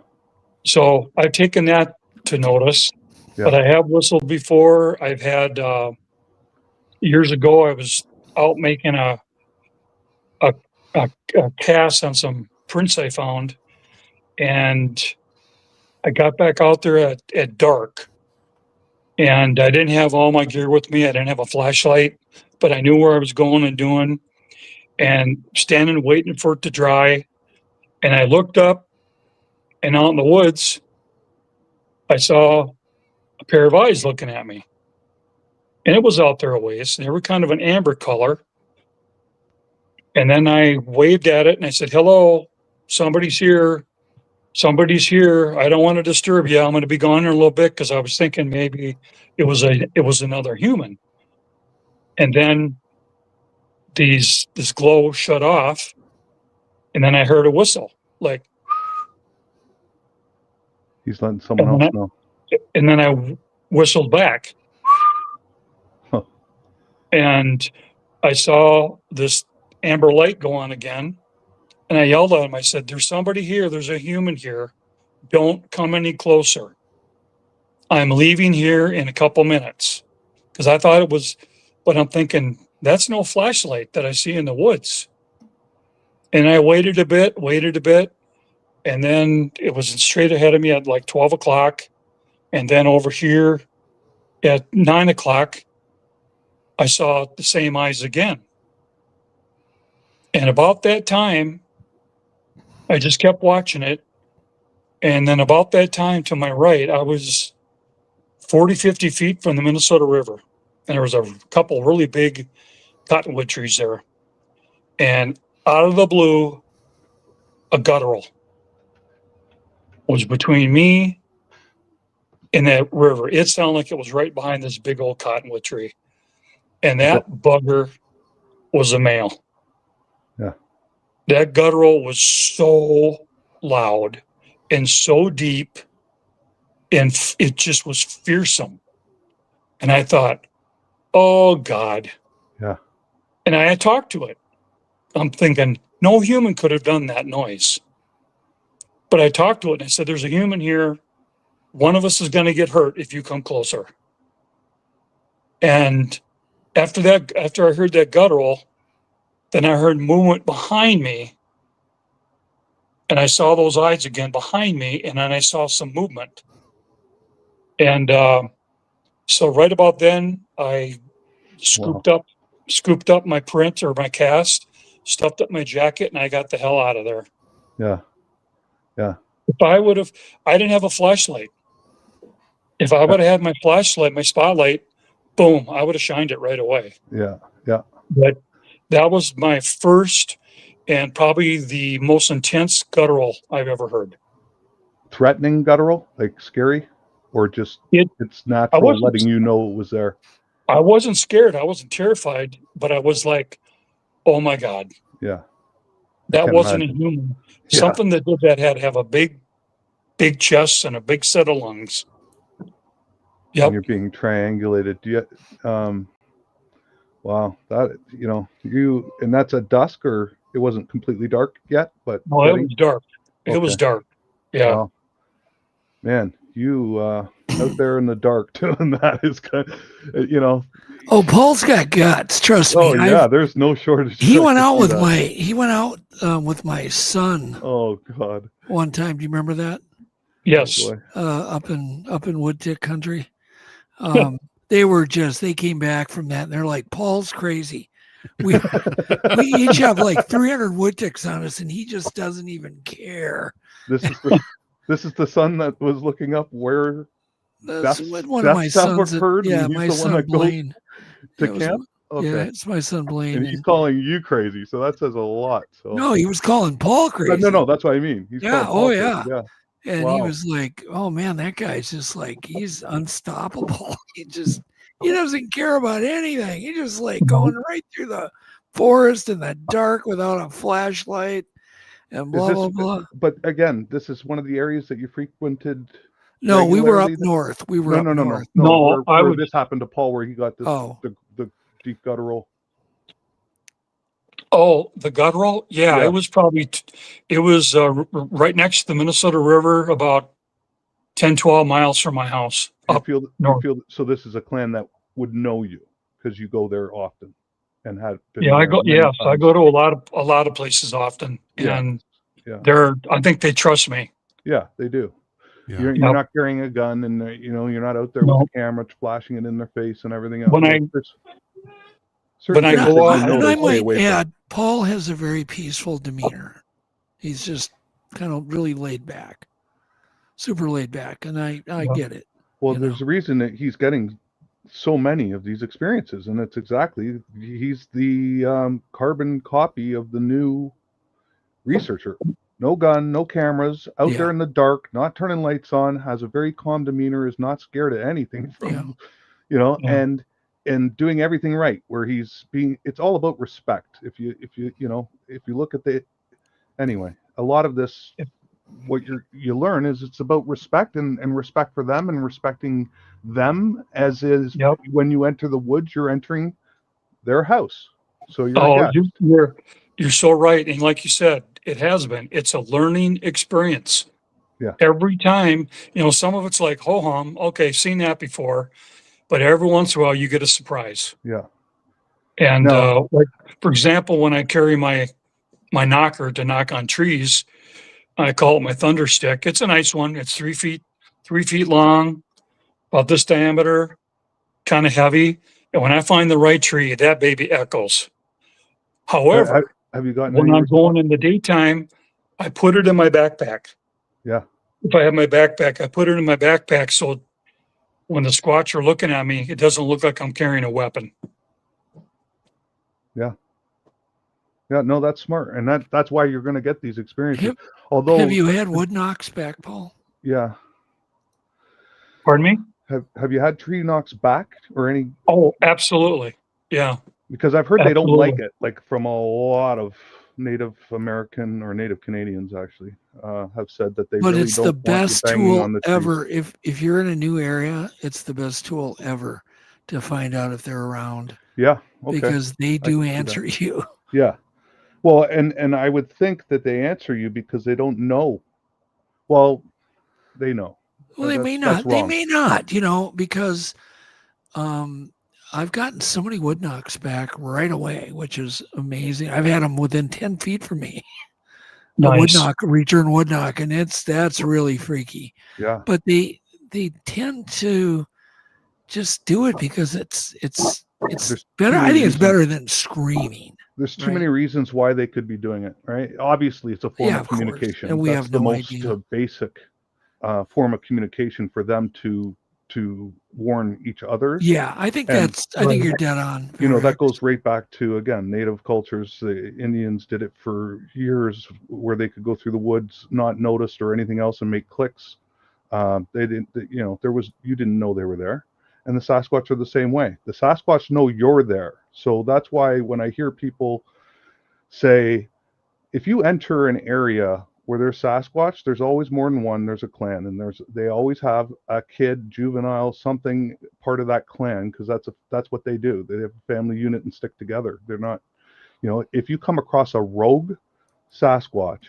So I've taken that to notice, Yeah. but I have whistled before. I've had years ago. I was out making a cast on some prints I found, and I got back out there at dark, and I didn't have all my gear with me. I didn't have a flashlight, but I knew where I was going and doing, and standing waiting for it to dry. And I looked up, and out in the woods, I saw a pair of eyes looking at me. And it was out there a ways. They were kind of an amber color. And then I waved at it and I said, "Hello, somebody's here. Somebody's here. I don't want to disturb you. I'm going to be gone in a little bit," because I was thinking maybe it was another human. And then this glow shut off, and then I heard a whistle, like, he's letting someone else know. And then I whistled back. Huh. And I saw this amber light go on again. And I yelled at him. I said, "There's somebody here. There's a human here. Don't come any closer. I'm leaving here in a couple minutes." Because I thought it was, but I'm thinking, that's no flashlight that I see in the woods. And I waited a bit. And then it was straight ahead of me at like 12 o'clock. And then over here at 9 o'clock, I saw the same eyes again. And about that time, I just kept watching it. And then about that time to my right, I was 40, 50 feet from the Minnesota River. And there was a couple really big cottonwood trees there. And out of the blue, a guttural was between me and that river. It sounded like it was right behind this big old cottonwood tree. And that bugger was a male. Yeah. That guttural was so loud and so deep, and it just was fearsome. And I thought, oh God. Yeah. And I had talked to it. I'm thinking, no human could have done that noise. But I talked to it and I said, "There's a human here. One of us is going to get hurt if you come closer." And after I heard that guttural, then I heard movement behind me. And I saw those eyes again behind me. And then I saw some movement. And so right about then, I scooped up my print or my cast, stuffed up my jacket, and I got the hell out of there. Yeah. Yeah. I didn't have a flashlight. If I would have had my flashlight, my spotlight, boom, I would have shined it right away. Yeah. Yeah. But that was my first and probably the most intense guttural I've ever heard. Threatening guttural, like scary, or just it's natural letting you know it was there? I wasn't scared. I wasn't terrified, but I was like, oh my God. Yeah. That wasn't a human. Yeah. Something that did that had to have a big chest and a big set of lungs. Yep. And you're being triangulated. Do you, wow, that, and that's at dusk, or it wasn't completely dark yet, but. No, it was dark. Okay. It was dark. Yeah. Wow. Man, you, out there in the dark doing that is kind of, Oh, Paul's got guts. Trust me. Oh yeah, there's no shortage. He went out with my son. Oh God. One time, do you remember that? Yes. Up in Woodtick country. They came back from that and they're like, "Paul's crazy. We each have like 300 Woodticks on us and he just doesn't even care." This is the son that was looking up where that's one of my sons. My son Blaine. To camp. Okay. Yeah, it's my son Blaine. And he's calling you crazy, so that says a lot. So No, he was calling Paul crazy. No, that's what I mean. He's yeah. calling Oh, Paul yeah. crazy, yeah. And Wow. he was like, "Oh man, that guy's just like he's unstoppable. he doesn't care about anything. He's just like going right through the forest in the dark without a flashlight and blah blah blah." But again, this is one of the areas that you frequented. No, we were up regularly? north. We were up north. No, where this happened to Paul, where he got this the deep guttural. Oh, the guttural? Yeah, it was probably, right next to the Minnesota River, about 10, 12 miles from my house. So this is a clan that would know you because you go there often and had. I go to a lot of places often, and I think they trust me. Yeah, they do. Yeah. You're not carrying a gun, and you're not out there with a camera flashing it in their face and everything else. When I go out, and I might add, Paul has a very peaceful demeanor. He's just kind of really laid back, super laid back, and I get it. Well, there's a reason that he's getting so many of these experiences, and it's he's the carbon copy of the new researcher. No gun, no cameras, out there in the dark, not turning lights on, has a very calm demeanor, is not scared of anything from, and doing everything right, where it's all about respect. If you look at anyway, a lot of this, what you learn is it's about respect and respect for them and respecting them as is. When you enter the woods, you're entering their house. So you're so right. And like you said, it's a learning experience. Yeah. Every time, some of it's like, ho-hum, okay, seen that before. But every once in a while, you get a surprise. Yeah. And like, for example, when I carry my knocker to knock on trees, I call it my thunder stick. It's a nice one. It's 3 feet long, about this diameter, kind of heavy. And when I find the right tree, that baby echoes. However, have you gotten when I'm going in the daytime, I put it in my backpack. Yeah. If I have my backpack, I put it in my backpack so when the Squatch are looking at me, it doesn't look like I'm carrying a weapon. Yeah. Yeah, no, that's smart. And that's why you're going to get these experiences. Have you had wood knocks back, Paul? Yeah. Pardon me? Have you had tree knocks back or any? Oh, absolutely. Yeah. Because I've heard they don't like it, like from a lot of Native American or Native Canadians actually have said that they but really it's don't the want best you banging tool on the ever. trees. If you're in a new area, it's the best tool ever to find out if they're around. Yeah. Okay. Because they do answer you. Yeah. Well, and I would think that they answer you because they don't know. Well, they know. Well, they may not. They may not, because I've gotten so many wood knocks back right away, which is amazing. I've had them within 10 feet from me. Nice. Return wood knock, and that's really freaky. Yeah. But they tend to just do it because it's better. I think it's better than screaming. There's too many reasons why they could be doing it, right? Obviously, it's a form of communication. And we That's have the no most idea. Basic form of communication for them to warn each other. Yeah, I think I think you're dead on. That goes right back to, again, Native cultures. The Indians did it for years where they could go through the woods, not noticed or anything else, and make clicks. They didn't, you didn't know they were there. And the Sasquatch are the same way. The Sasquatch know you're there. So that's why when I hear people say, if you enter an area where there's Sasquatch, there's always more than one. There's a clan, and they always have a kid, juvenile, something part of that clan, because that's what they do. They have a family unit and stick together. They're not, if you come across a rogue Sasquatch,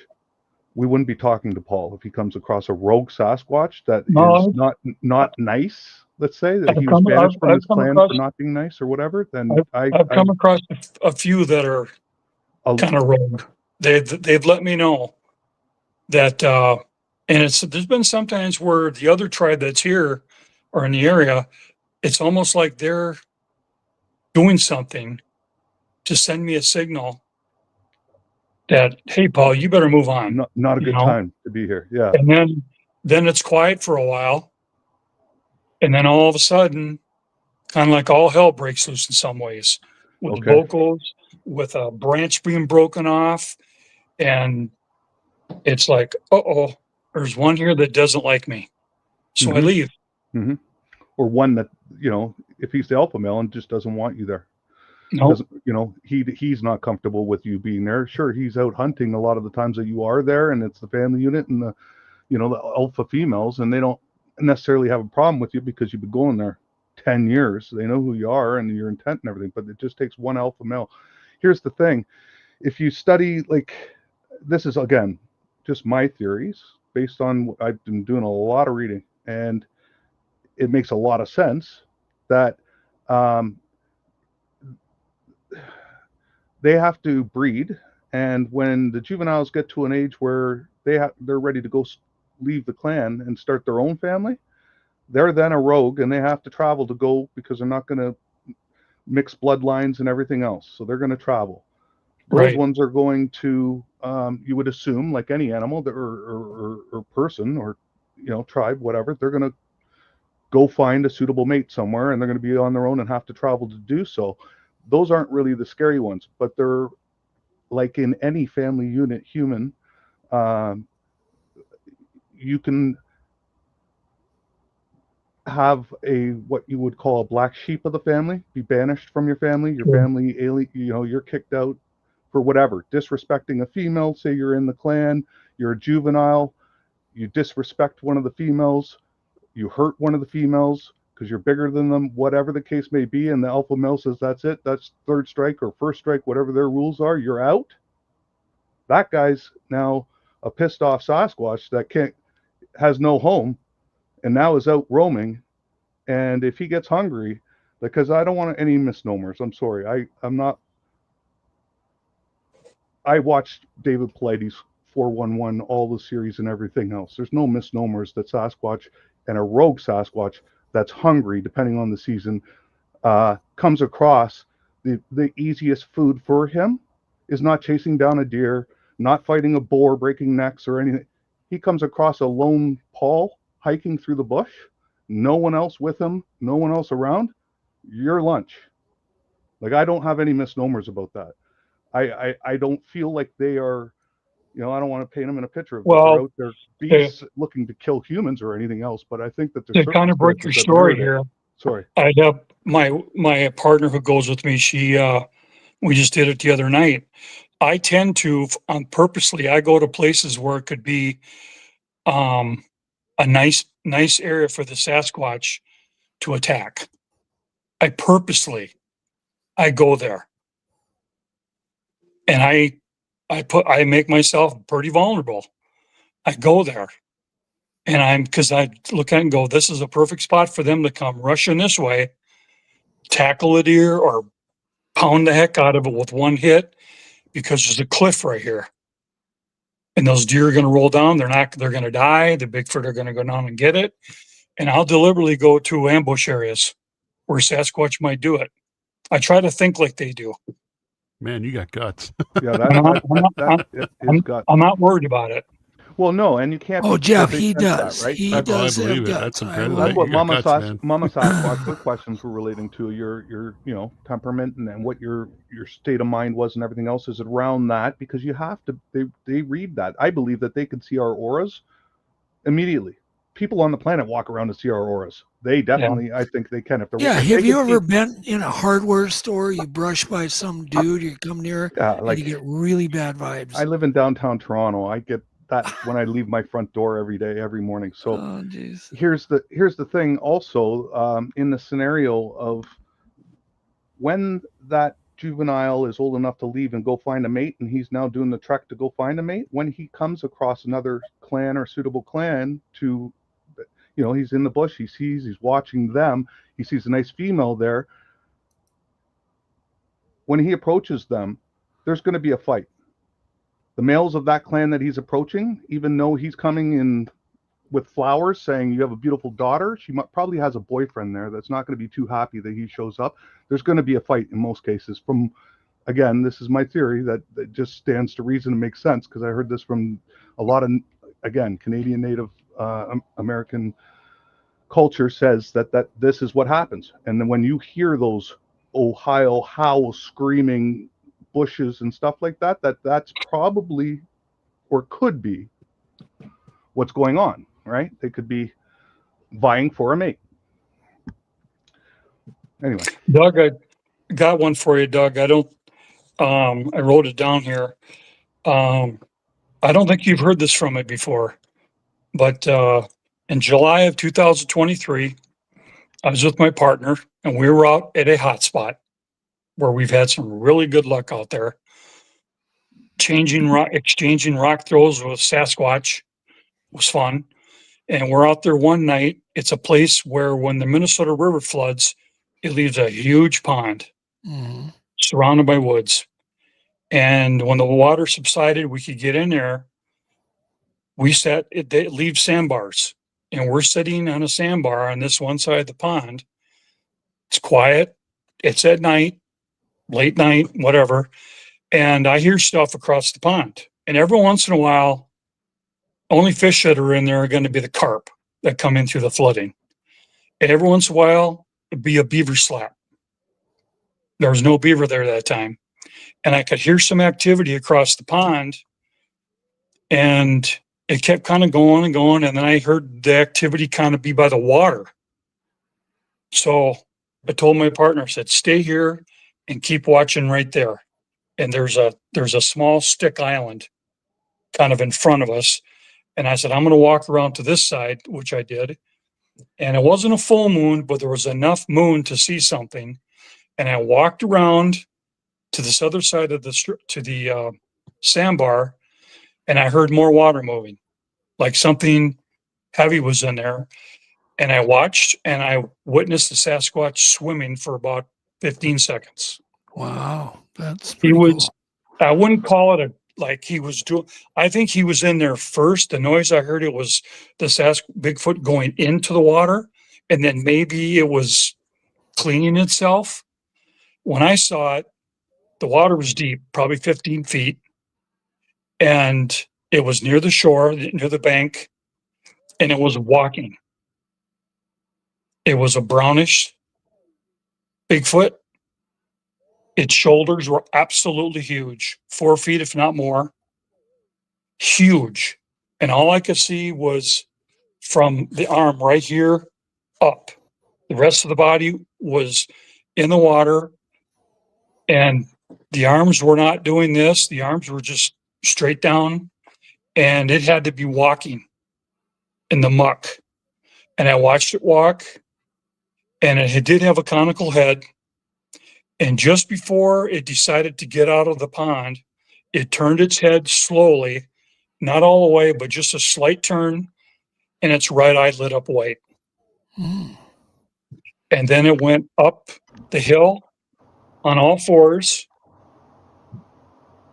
we wouldn't be talking to Paul. If he comes across a rogue Sasquatch that is not nice, let's say that he was banished from his clan for not being nice or whatever, then I've come across a few that are kind of rogue. They've let me know that, and there's been sometimes where the other tribe that's here or in the area, it's almost like they're doing something to send me a signal that, hey, Paul, you better move on. Not a good time to be here. Yeah. And then it's quiet for a while. And then all of a sudden, kind of like all hell breaks loose in some ways. with vocals, with a branch being broken off. And it's like, uh-oh, there's one here that doesn't like me. So I leave. Mm-hmm. Or one that, you know, if he's the alpha male and just doesn't want you there. No, you know, he's not comfortable with you being there. Sure, he's out hunting a lot of the times that you are there, and it's the family unit and the, you know, the alpha females, and they don't necessarily have a problem with you because you've been going there 10 years. They know who you are and your intent and everything, but it just takes one alpha male. Here's the thing. If you study, like, this is, again, just my theories based on, I've been doing a lot of reading, and it makes a lot of sense that they have to breed, and when the juveniles get to an age where they're ready to go leave the clan and start their own family, they're then a rogue, and they have to travel to go, because they're not going to mix bloodlines and everything else, so they're going to travel. Those ones are going to, you would assume, like any animal or person or, you know, tribe, whatever, they're going to go find a suitable mate somewhere, and they're going to be on their own and have to travel to do so. Those aren't really the scary ones, but they're like in any family unit human. You can have what you would call a black sheep of the family, be banished from your family, family alien, you know, you're kicked out for whatever, disrespecting a female. Say you're in the clan, you're a juvenile, you disrespect one of the females, you hurt one of the females because you're bigger than them, whatever the case may be, and the alpha male says that's it, that's third strike or first strike, whatever their rules are, you're out. That guy's now a pissed off Sasquatch that has no home and now is out roaming. And if he gets hungry, because I don't want any misnomers, I'm sorry, I watched David Paulides 411, all the series and everything else. There's no misnomers that Sasquatch and a rogue Sasquatch that's hungry, depending on the season, comes across the easiest food for him is not chasing down a deer, not fighting a boar, breaking necks or anything. He comes across a lone Paul hiking through the bush, no one else with him, no one else around, your lunch. Like, I don't have any misnomers about that. I don't feel like they are, you know, I don't want to paint them in a picture of they're out there beasts looking to kill humans or anything else, but I think that to kind of break your story here. Sorry. I have my partner who goes with me. We just did it the other night. I tend to, purposely, I go to places where it could be a nice area for the Sasquatch to attack. I go there, and I make myself pretty vulnerable. I go there, and because I look at it and go, this is a perfect spot for them to come rushing this way, tackle a deer or pound the heck out of it with one hit, because there's a cliff right here. And those deer are going to roll down. They're going to die. The Bigfoot are going to go down and get it. And I'll deliberately go to ambush areas where Sasquatch might do it. I try to think like they do. Man, you got guts. Yeah, I'm not worried about it. Well, no, and you can't. Oh, Jeff, he does. That, right? He does have guts. That's what Mama Sasquatch, her questions were relating to, your you know, temperament and what your state of mind was and everything else is around that, because you have to. They read that. I believe that they can see our auras immediately. People on the planet walk around to see our auras. They definitely, I think they can. If they're have you ever been in a hardware store? You brush by some dude, you come near, and you get really bad vibes. I live in downtown Toronto. I get that when I leave my front door every morning. So here's the thing. Also, in the scenario of when that juvenile is old enough to leave and go find a mate, and he's now doing the trek to go find a mate, when he comes across another clan or suitable clan to, you know, he's in the bush, he's watching them, he sees a nice female there. When he approaches them, there's going to be a fight. The males of that clan that he's approaching, even though he's coming in with flowers saying, you have a beautiful daughter, she probably has a boyfriend there that's not going to be too happy that he shows up. There's going to be a fight in most cases. Again, this is my theory that just stands to reason and makes sense, because I heard this from a lot of, again, Canadian Native American culture says that this is what happens. And then when you hear those Ohio howl screaming bushes and stuff like that, that's probably or could be what's going on, right? They could be vying for a mate. Anyway, Doug, I got one for you, Doug. I wrote it down here. I don't think you've heard this from me before, but in July of 2023, I was with my partner and we were out at a hot spot where we've had some really good luck out there. Exchanging rock throws with Sasquatch was fun. And we're out there one night. It's a place where when the Minnesota River floods, it leaves a huge pond surrounded by woods. And when the water subsided, we could get in there. They leave sandbars. And we're sitting on a sandbar on this one side of the pond. It's quiet. It's at night, late night, whatever. And I hear stuff across the pond. And every once in a while, only fish that are in there are going to be the carp that come in through the flooding. And every once in a while, it'd be a beaver slap. There was no beaver there that time. And I could hear some activity across the pond. And it kept kind of going and going. And then I heard the activity kind of be by the water. So I told my partner, I said, stay here and keep watching right there. And there's a small stick island kind of in front of us. And I said, I'm going to walk around to this side, which I did. And it wasn't a full moon, but there was enough moon to see something. And I walked around to this other side of the sandbar, and I heard more water moving, like something heavy was in there. And I watched and I witnessed the Sasquatch swimming for about 15 seconds. Wow. That's cool. I wouldn't call it I think he was in there first. The noise I heard, it was the Bigfoot going into the water, and then maybe it was cleaning itself. When I saw it, the water was deep, probably 15 feet, and it was near the shore, near the bank, and it was walking. It was a brownish Bigfoot. Its shoulders were absolutely huge, 4 feet, if not more. Huge. And all I could see was from the arm right here up. The rest of the body was in the water. And the arms were not doing this. The arms were just straight down. And it had to be walking in the muck. And I watched it walk. And it did have a conical head. And just before it decided to get out of the pond, it turned its head slowly, not all the way, but just a slight turn, and its right eye lit up white. And then it went up the hill on all fours,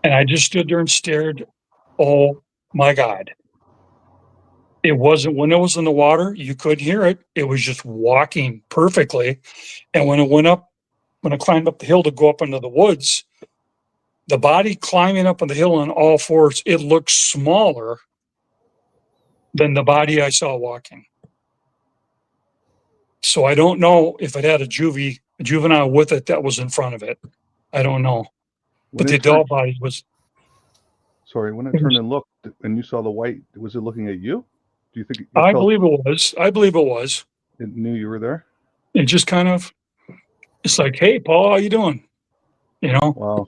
and I just stood there and stared. Oh my God. It wasn't, when it was in the water, you couldn't hear it. It was just walking perfectly. And when it climbed up the hill to go up into the woods, the body climbing up on the hill on all fours, it looked smaller than the body I saw walking. So I don't know if it had a juvenile with it that was in front of it. I don't know. But the adult body was. Sorry, when it turned and looked and you saw the white, was it looking at you? Do you think? I believe it was. It knew you were there? It just kind of, it's like, hey, Paul, how you doing? You know?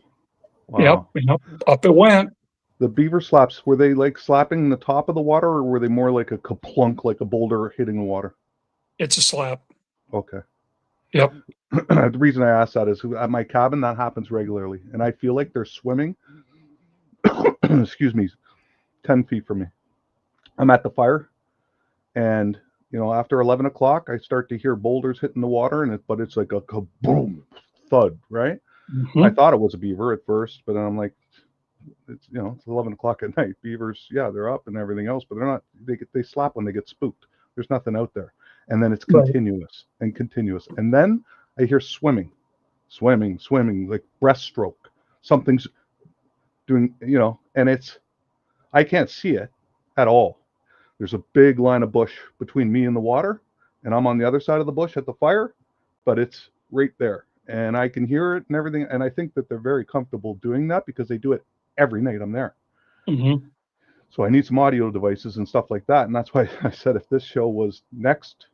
Wow. Yep. Up it went. The beaver slaps, were they like slapping the top of the water, or were they more like a kaplunk, like a boulder hitting the water? It's a slap. Okay. Yep. The reason I asked that is at my cabin, that happens regularly. And I feel like they're swimming, excuse me, 10 feet from me. I'm at the fire, and after 11 o'clock, I start to hear boulders hitting the water, but it's like a kaboom thud, right? Mm-hmm. I thought it was a beaver at first, but then I'm like, it's 11 o'clock at night. Beavers, yeah, they're up and everything else, but they're not. They slap when they get spooked. There's nothing out there, and then it's continuous and continuous, and then I hear swimming, like breaststroke. Something's doing, and I can't see it at all. There's a big line of bush between me and the water, and I'm on the other side of the bush at the fire, but it's right there. and I can hear it and everything. And I think that they're very comfortable doing that because they do it every night I'm there. Mm-hmm. So I need some audio devices and stuff like that. And that's why I said if this show was next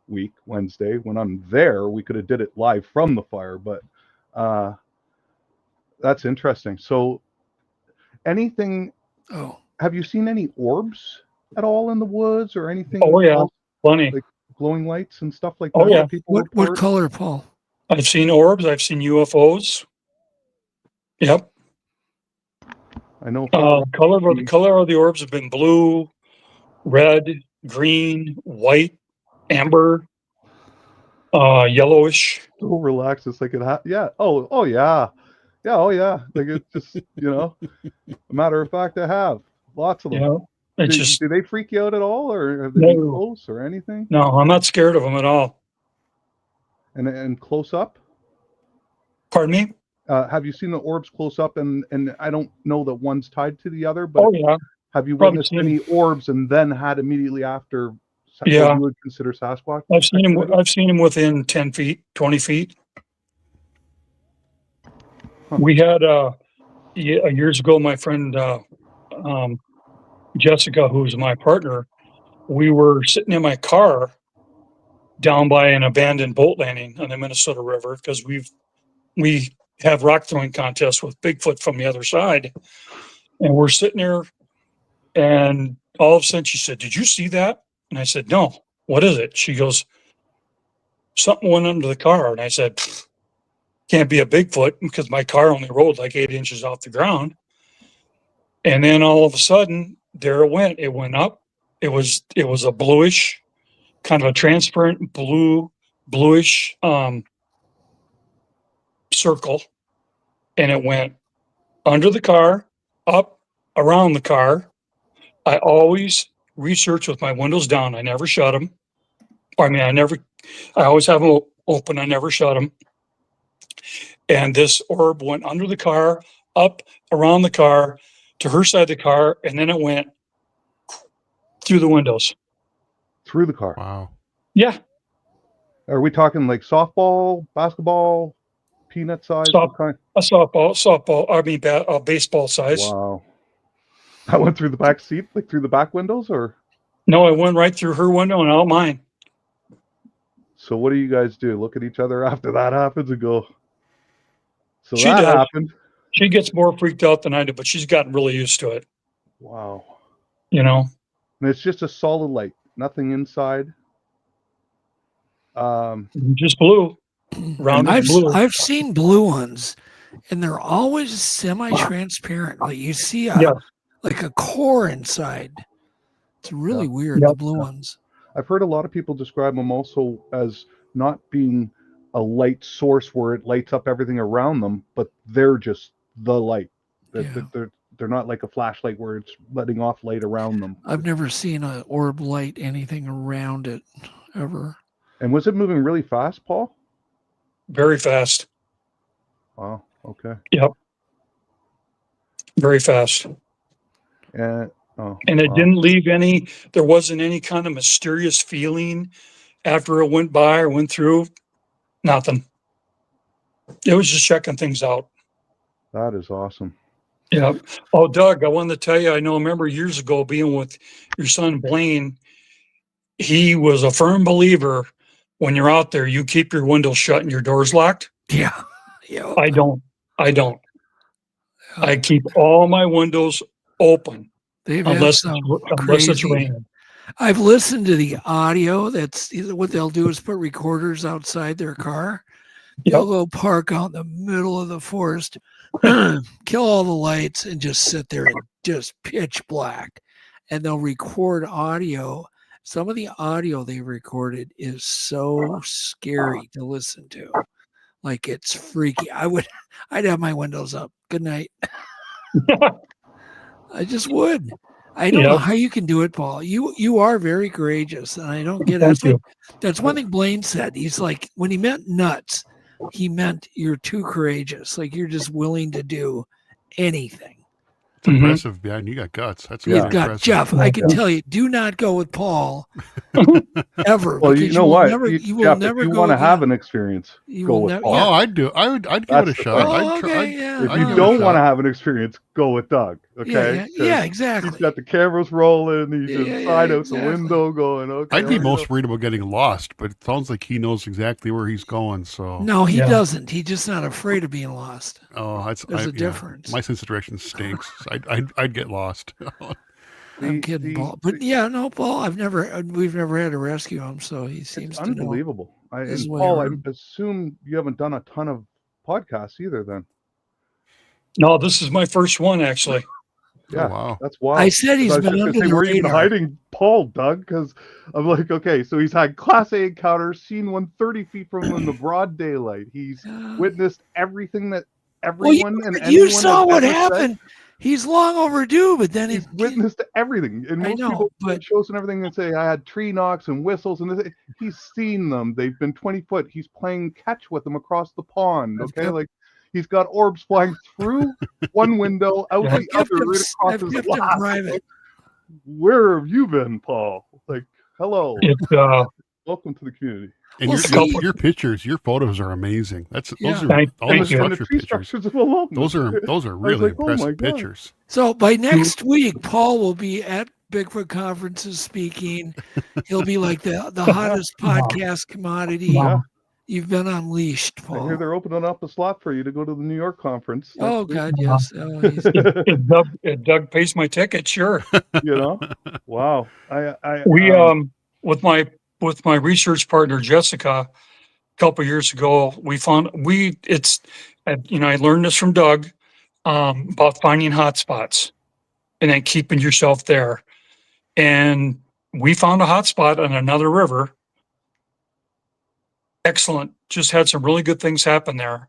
week, Wednesday, when I'm there, we could have did it live from the fire. But that's interesting. So anything, have you seen any orbs at all in the woods or anything? Oh, yeah. Plenty. Like glowing lights and stuff like Oh, that? yeah. What color, Paul? I've seen orbs. I've seen UFOs. Yep. I know. The color of the orbs have been blue, red, green, white, amber, yellowish. So relaxed. It's like yeah. Oh yeah. Yeah. Oh yeah. Like it's just a matter of fact, I have lots of them. Yeah. Do they freak you out at all, or have they been close or anything? No, I'm not scared of them at all. And close up? Pardon me? Have you seen the orbs close up? And I don't know that one's tied to the other, but have you witnessed any orbs and then had immediately after? Yeah, you would consider Sasquatch. I've seen him within 10 feet, 20 feet. Huh. We had years ago, my friend Jessica, who's my partner, we were sitting in my car down by an abandoned boat landing on the Minnesota River because we have rock throwing contests with Bigfoot from the other side, and we're sitting there, and all of a sudden she said, "Did you see that?" And I said, "No. What is it?" She goes, "Something went under the car." And I said, "Can't be a Bigfoot because my car only rolled like 8 inches off the ground." And then all of a sudden, there it went. It went up. It was a bluish, kind of a transparent bluish circle, and it went under the car, up, around the car. I always research with my windows down. I never shut them. I always have them open. I never shut them. And this orb went under the car, up, around the car, to her side of the car, and then it went through the windows. Through the car? Wow. Yeah. Are we talking like softball, basketball, peanut size? Baseball size. Wow. That went through the back seat, like through the back windows, or? No, it went right through her window and out mine. So what do you guys do? Look at each other after that happens and go, so she that does. happened. She gets more freaked out than I do, but she's gotten really used to it. Wow. And it's just a solid light, nothing inside. Just blue. I've seen blue ones, and they're always semi-transparent. Like you see like a core inside. It's really weird, the blue ones. I've heard a lot of people describe them also as not being a light source where it lights up everything around them, but they're just the light. They're not like a flashlight where it's letting off light around them. I've never seen an orb light anything around it ever. And was it moving really fast, Paul? Very fast. Wow. Okay. Yep. Very fast. And it didn't leave there wasn't any kind of mysterious feeling after it went by or went through. Nothing. It was just checking things out. That is awesome. Yeah. Oh, Doug, I wanted to tell you, I remember years ago being with your son, Blaine. He was a firm believer when you're out there, you keep your windows shut and your doors locked. Yeah. I don't. I keep all my windows open unless it's raining. I've listened to the audio. That's what they'll do is put recorders outside their car. They'll go park out in the middle of the forest, kill all the lights, and just sit there and just pitch black. And they'll record audio. Some of the audio they recorded is so scary to listen to. Like it's freaky. I'd have my windows up. Good night. I just would. I don't know how you can do it, Paul. You are very courageous, and I don't get it. That's one thing Blaine said. He's like, when he meant nuts, he meant you're too courageous. Like you're just willing to do anything. impressive, man. You got guts. That's really You've got impressive. Jeff. I can tell you, do not go with Paul ever. Well, because you know what, you will Jeff, never if you go want to again. have an experience, You go will with never- Paul. yeah. Oh, I'd give it a That's the shot. thing. I'd try. okay, yeah. If I'll you give it a don't shot. want to have an experience, go with Doug. Okay? Yeah, 'Cause exactly. He's got the cameras rolling. He's Yeah, inside yeah, out the exactly. window going, okay. I'd be you most know. worried about getting lost, but it sounds like he knows exactly where he's going. So No, he doesn't. He's just not afraid of being lost. There's a difference. My sense of direction stinks. I'd get lost. I'm kidding, Paul. But yeah, no, Paul. We've never had to rescue him, so he seems It's to know unbelievable. his And way Paul, I around. assume you haven't done a ton of podcasts either then. No, this is my first one, actually. Yeah, wow. That's wild. I said he's 'Cause I was been just gonna under say, the where are you radar. hiding Paul, Doug? Because I'm like, okay, so he's had Class A encounters, seen one 30 feet from him in the broad daylight. He's witnessed everything that everyone and anyone you saw has what ever said. happened. He's long overdue, but then He's witnessed everything. And I most know, people but- shows and everything and say, I had tree knocks and whistles. And this. He's seen them. They've been 20 foot. He's playing catch with them across the pond. Okay. Like he's got orbs flying through one window, out the other, right across I've his kept him lap. private. Where have you been, Paul? Like, hello. Welcome to the community. And your pictures, your photos are amazing. Those are all the structure pictures. Those are really impressive pictures. So by next week, Paul will be at Bigfoot conferences speaking. He'll be like the hottest podcast commodity. Yeah. You've been unleashed, I Paul. hear they're opening up a slot for you to go to the New York conference. Oh next week. God, yes. Oh, he's If Doug pays my ticket, sure. You know, wow. We with my research partner Jessica, a couple of years ago, I learned this from Doug about finding hot spots and then keeping yourself there. And we found a hot spot on another river. Excellent. Just had some really good things happen there.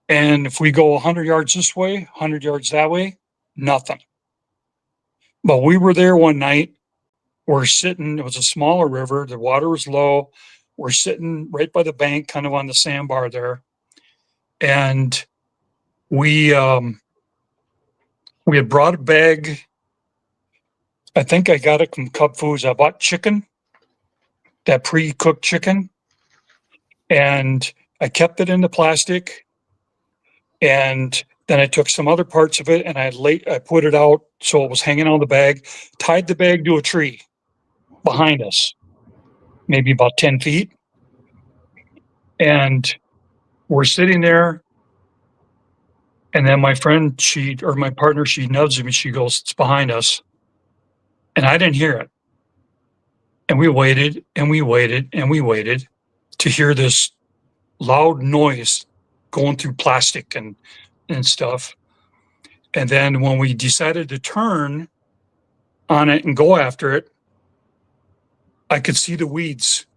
And if we go 100 yards this way, 100 yards that way, nothing. But we were there one night. We're sitting, it was a smaller river. The water was low. We're sitting right by the bank, kind of on the sandbar there. And we had brought a bag. I think I got it from Cub Foods. I bought chicken, that pre-cooked chicken. And I kept it in the plastic. And then I took some other parts of it and I put it out so it was hanging on the bag, tied the bag to a tree behind us, maybe about 10 feet. And we're sitting there. And then my friend, my partner, she nudged me. She goes, it's behind us. And I didn't hear it. And we waited and we waited and we waited to hear this loud noise going through plastic and stuff. And then when we decided to turn on it and go after it, I could see the weeds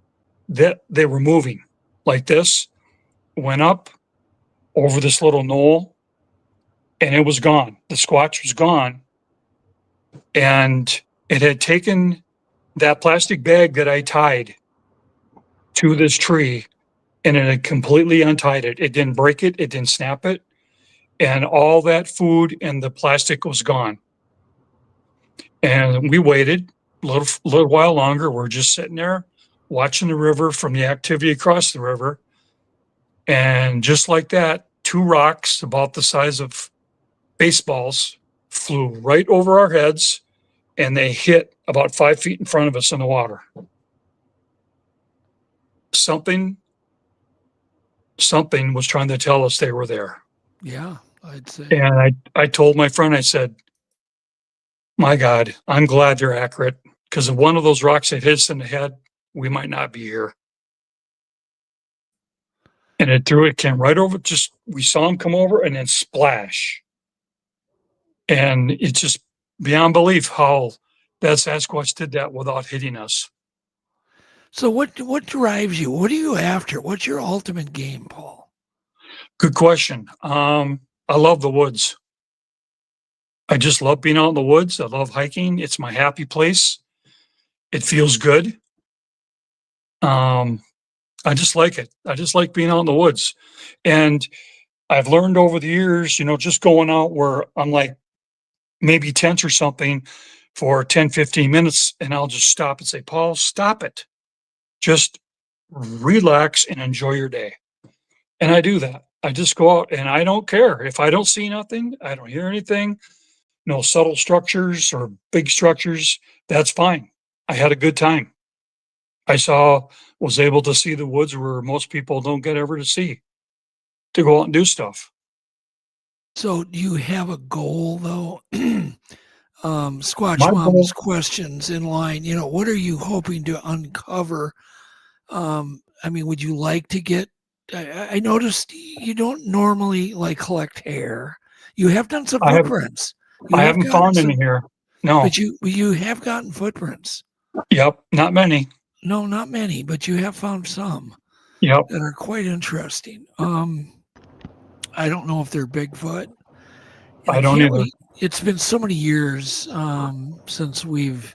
that they were moving like this, went up over this little knoll, and it was gone. The Squatch was gone. And it had taken that plastic bag that I tied to this tree, and it had completely untied it. It didn't break it. It didn't snap it. And all that food and the plastic was gone. And we waited a little while longer. We're just sitting there watching the river from the activity across the river. And just like that, 2 rocks about the size of baseballs flew right over our heads, and they hit about 5 feet in front of us in the water. Something was trying to tell us they were there. Yeah, I'd say. And I told my friend, I said, my God, I'm glad they're accurate, because if one of those rocks had hit us in the head, we might not be here. And it came right over, we saw him come over and then splash. And it's just beyond belief how that Sasquatch did that without hitting us. So what drives you? What are you after? What's your ultimate game, Paul? Good question. I love the woods. I just love being out in the woods. I love hiking. It's my happy place. It feels good. I just like it. I just like being out in the woods. And I've learned over the years, just going out where I'm like maybe tense or something for 10, 15 minutes, and I'll just stop and say, Paul, stop it. Just relax and enjoy your day. And I do that. I just go out and I don't care. If I don't see nothing, I don't hear anything, no subtle structures or big structures, that's fine. I had a good time. Was able to see the woods where most people don't get ever to see, to go out and do stuff. So do you have a goal though? Squatch Mom's questions in line, what are you hoping to uncover? I mean, would you like to get, I noticed you don't normally collect hair. You have done some footprints. I haven't found any here. No. But you have gotten footprints. Yep. Not many. No, not many, but you have found some. Yep. That are quite interesting. I don't know if they're Bigfoot. I don't either. It's been so many years since we've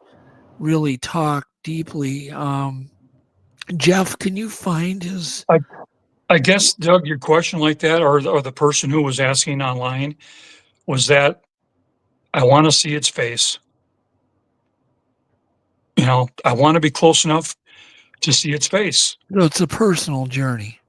really talked deeply. Jeff, can you find his? I guess, Doug, your question like that, or the person who was asking online, was that I want to see its face. I want to be close enough to see its face. No, it's a personal journey.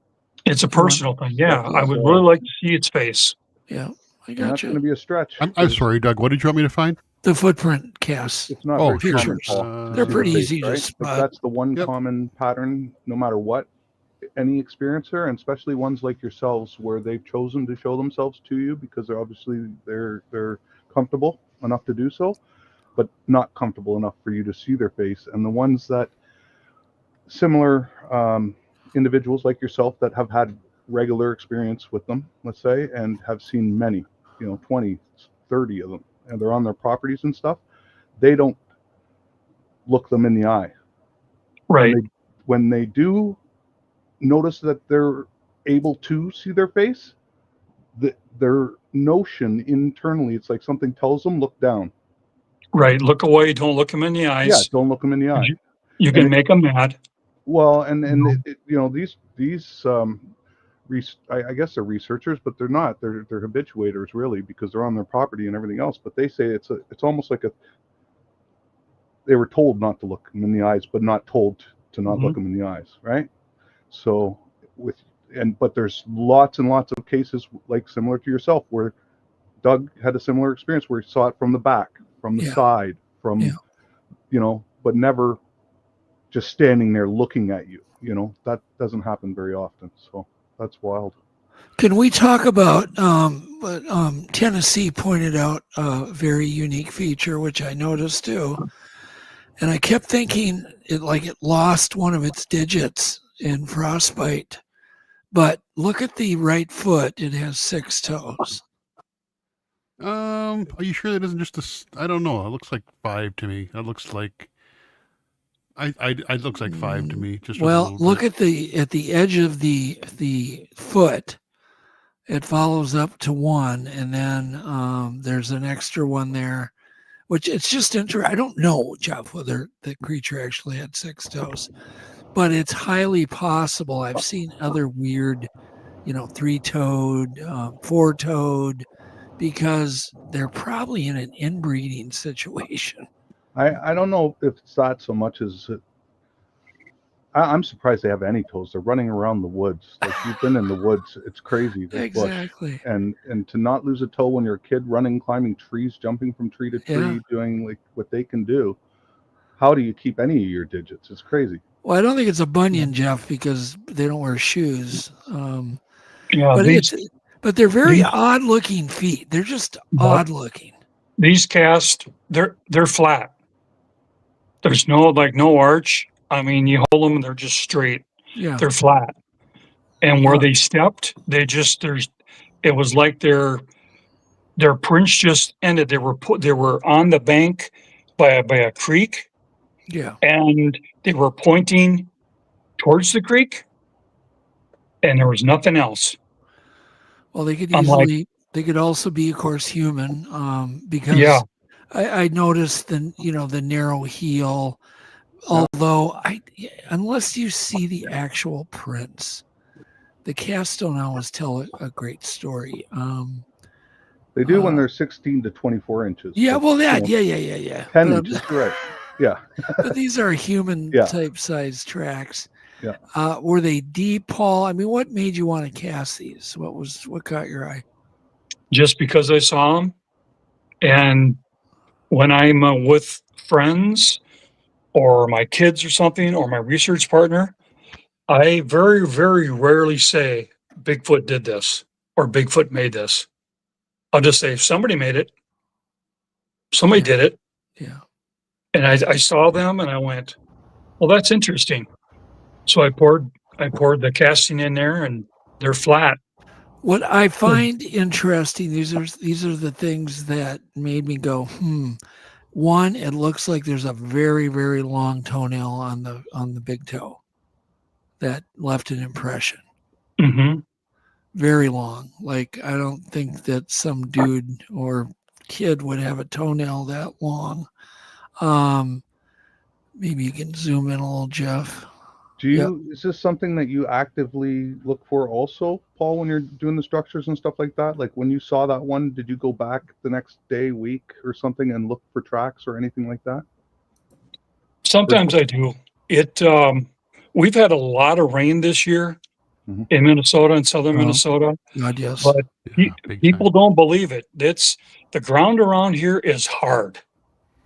It's a personal thing. Yeah, I would really like to see its face. Yeah, I got That's you. going to be a stretch. I'm sorry, Doug. What did you want me to find? The footprint casts. It's not very pictures. common, They're pretty face, easy to right? spot. That's the one common pattern, no matter what. Any experiencer, and especially ones like yourselves, where they've chosen to show themselves to you because they're comfortable enough to do so, but not comfortable enough for you to see their face. And the ones that similar individuals like yourself that have had regular experience with them, let's say, and have seen many, 20, 30 of them, and they're on their properties and stuff, they don't look them in the eye. Right. When they do notice that they're able to see their face, their notion internally, it's like something tells them, look down. Right. Look away. Don't look them in the eyes. Yeah, don't look them in the eye. You can make them mad. Well, these I guess they're researchers, but they're not. They're habituators, really, because they're on their property and everything else. But they say it's almost like they were told not to look them in the eyes, but not told to not look them in the eyes, right? So but there's lots and lots of cases similar to yourself where Doug had a similar experience where he saw it from the back, from the side, but never just standing there looking at you. That doesn't happen very often. So that's wild. Can we talk about Tennessee pointed out a very unique feature, which I noticed too. And I kept thinking it lost one of its digits in frostbite. But look at the right foot. It has 6 toes. Are you sure that isn't just I don't know. It looks like 5 to me. It looks like it looks like 5 to me. Just look at the edge of the foot. It follows up to 1, and then there's an extra one there, which it's just interesting. I don't know, Jeff, whether the creature actually had 6 toes, but it's highly possible. I've seen other weird, 3-toed, 4-toed, because they're probably in an inbreeding situation. I don't know if it's that so much as I'm surprised they have any toes. They're running around the woods. You've been in the woods. It's crazy. Exactly. Bush. And to not lose a toe when you're a kid running, climbing trees, jumping from tree to tree, doing what they can do. How do you keep any of your digits? It's crazy. Well, I don't think it's a bunion, Jeff, because they don't wear shoes. But they're very odd-looking feet. They're just odd-looking. These casts, they're flat. There's no arch. I mean, you hold them and they're just straight. Yeah. They're flat. And where they stepped, it was like their prints just ended. They were on the bank by a creek. Yeah. And they were pointing towards the creek, and there was nothing else. Well, they could also be, of course, human, because I noticed the narrow heel. Although unless you see the actual prints, the casts don't always tell a great story. They do when they're 16 to 24 inches. Yeah, but, well, that, you know, yeah. 10 inches, right. Yeah. But these are human type size tracks. Yeah. Were they deep, Paul? I mean, what made you want to cast these? What caught your eye? Just because I saw them. And when I'm with friends or my kids or something, or my research partner, I very, very rarely say Bigfoot did this or Bigfoot made this. I'll just say somebody made it. Somebody did it. Yeah. And I saw them and I went, well, that's interesting. So I poured the casting in there and they're flat. What I find interesting, these are the things that made me go, One, it looks like there's a very, very long toenail on the big toe that left an impression. Mm-hmm. Very long. Like, I don't think that some dude or kid would have a toenail that long. Maybe you can zoom in a little, Jeff. Is this something that you actively look for also, Paul, when you're doing the structures and stuff like that? Like when you saw that one, did you go back the next day, week or something and look for tracks or anything like that? Sometimes I do. We've had a lot of rain this year in Minnesota and southern Minnesota. God, yes. But people don't believe it. The ground around here is hard.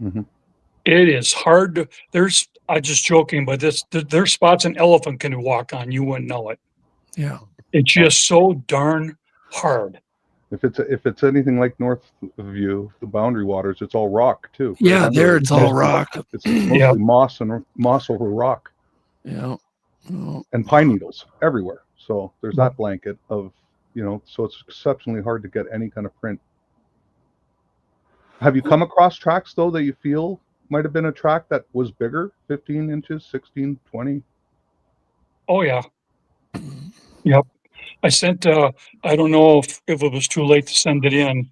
Mm-hmm. It is hard. I'm just joking, but there's spots an elephant can walk on. You wouldn't know it. Yeah. It's just so darn hard. If it's anything like north of you, the boundary waters, it's all rock too. Right? Yeah, there it's all rock. It's mostly moss over rock. Yeah. And pine needles everywhere. So there's that blanket of, so it's exceptionally hard to get any kind of print. Have you come across tracks though that you feel might have been a track that was bigger, 15 inches, 16, 20? Oh yeah. Yep. I sent, I don't know if it was too late to send it in.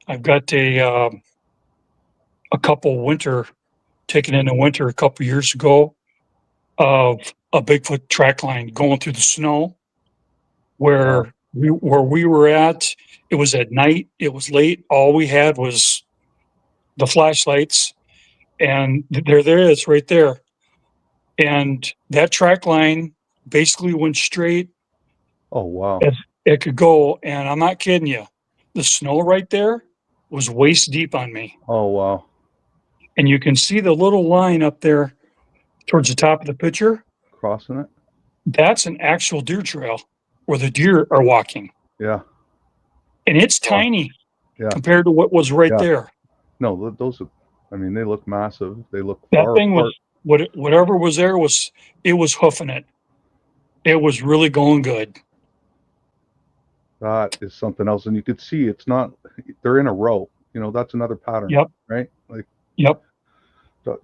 I've got a couple taken in the winter a couple years ago of a Bigfoot track line going through the snow where we were at. It was at night. It was late. All we had was the flashlights, and there it is right there. And that track line basically went straight. Oh, wow. As it could go. And I'm not kidding you. The snow right there was waist deep on me. Oh, wow. And you can see the little line up there towards the top of the picture. Crossing it? That's an actual deer trail where the deer are walking. Yeah. And it's tiny compared to what was right there. No, those are, they look massive. They look that far thing apart. Whatever was there it was hoofing it. It was really going good. That is something else. And you could see they're in a row. That's another pattern. Yep. Right? Like, yep.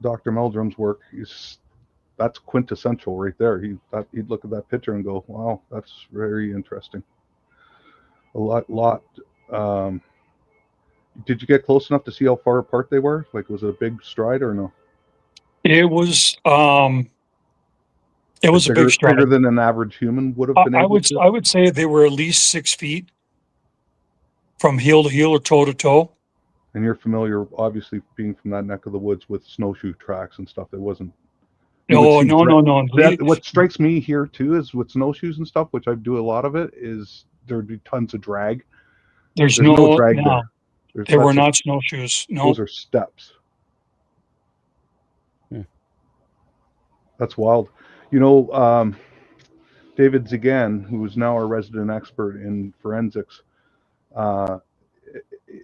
Dr. Meldrum's work, that's quintessential right there. He'd look at that picture and go, wow, that's very interesting. A lot. Did you get close enough to see how far apart they were? Like, was it a big stride or no? It was a big stride. Bigger than an average human would have been able to? I would say they were at least 6 feet from heel to heel or toe to toe. And you're familiar, obviously, being from that neck of the woods with snowshoe tracks and stuff. It wasn't. No. What strikes me here too is with snowshoes and stuff, which I do a lot of it, is there'd be tons of drag. There's no drag no. there. They were not snowshoes. No. Those are steps. That's wild. David Zigan, who is now our resident expert in forensics,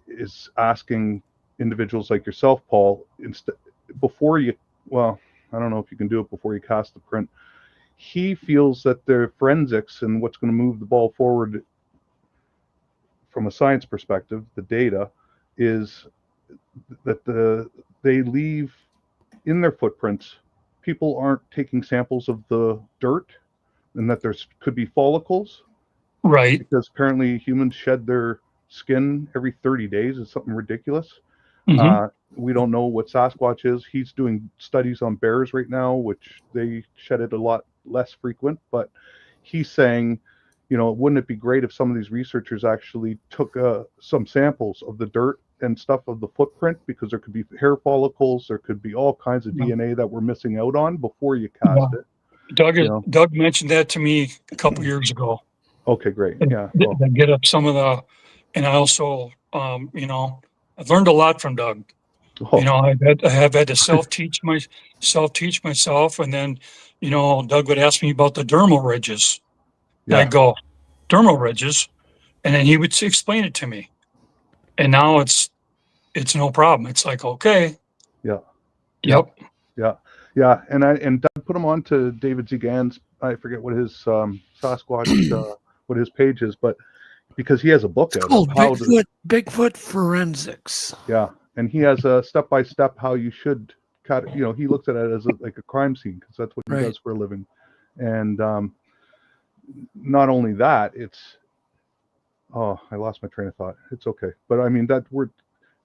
is asking individuals like yourself, Paul, before you, I don't know if you can do it before you cast the print. He feels that the forensics and what's going to move the ball forward from a science perspective, the data, is that they leave in their footprints. People aren't taking samples of the dirt, and that there could be follicles. Right. Because apparently humans shed their skin every 30 days. It's something ridiculous. Mm-hmm. We don't know what Sasquatch is. He's doing studies on bears right now, which they shed it a lot less frequent. But he's saying, wouldn't it be great if some of these researchers actually took some samples of the dirt and stuff of the footprint, because there could be hair follicles, there could be all kinds of DNA that we're missing out on before you cast it. Doug mentioned that to me a couple years ago. Okay, great. Yeah. They get up some of the, and I also, I've learned a lot from Doug. I have had to self-teach myself. And then, Doug would ask me about the dermal ridges. And I'd go, dermal ridges. And then he would explain it to me. And now it's no problem. It's like, okay. Yeah. Yep. Yeah. Yeah. And Doug put him on to David Zegan's, I forget what his Sasquatch, what his page is, but because he has a book out called Bigfoot Forensics. Yeah. And he has a step-by-step how you should he looks at it as like a crime scene, because that's what he does for a living. And not only that, I lost my train of thought. It's okay. But I mean, that word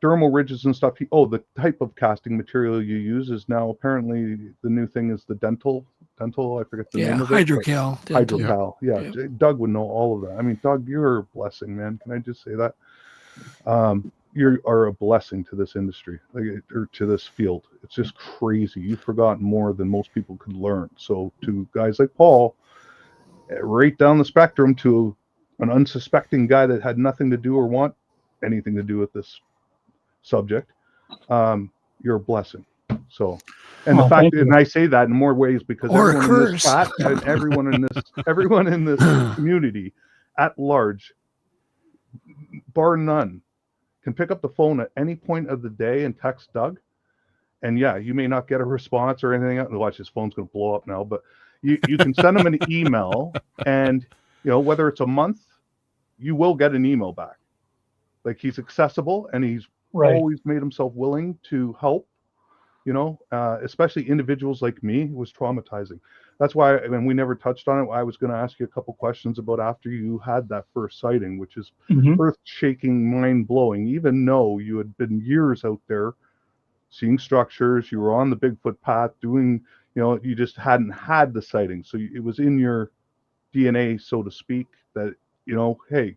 dermal ridges and stuff. The type of casting material you use is now apparently the new thing is the dental. I forget the name of it. Hydrocal. Hydrocal. Yeah. Doug would know all of that. I mean, Doug, you're a blessing, man. Can I just say that? You are a blessing to this industry, or to this field. It's just crazy. You've forgotten more than most people could learn. So to guys like Paul, right down the spectrum to an unsuspecting guy that had nothing to do or want anything to do with this subject, you're a blessing. So, and the fact, and I say that in more ways because everyone in this chat and everyone in this community at large, bar none, can pick up the phone at any point of the day and text Doug. And yeah, you may not get a response or anything else. Watch, his phone's going to blow up now, but you can send him an email, and whether it's a month, you will get an email back. Like, he's accessible, and he's always made himself willing to help. Especially individuals like me. It was traumatizing. That's why, we never touched on it. I was going to ask you a couple questions about after you had that first sighting, which is earth-shaking, mind-blowing. Even though you had been years out there seeing structures, you were on the Bigfoot path doing, you just hadn't had the sighting. So it was in your DNA, so to speak, that, hey,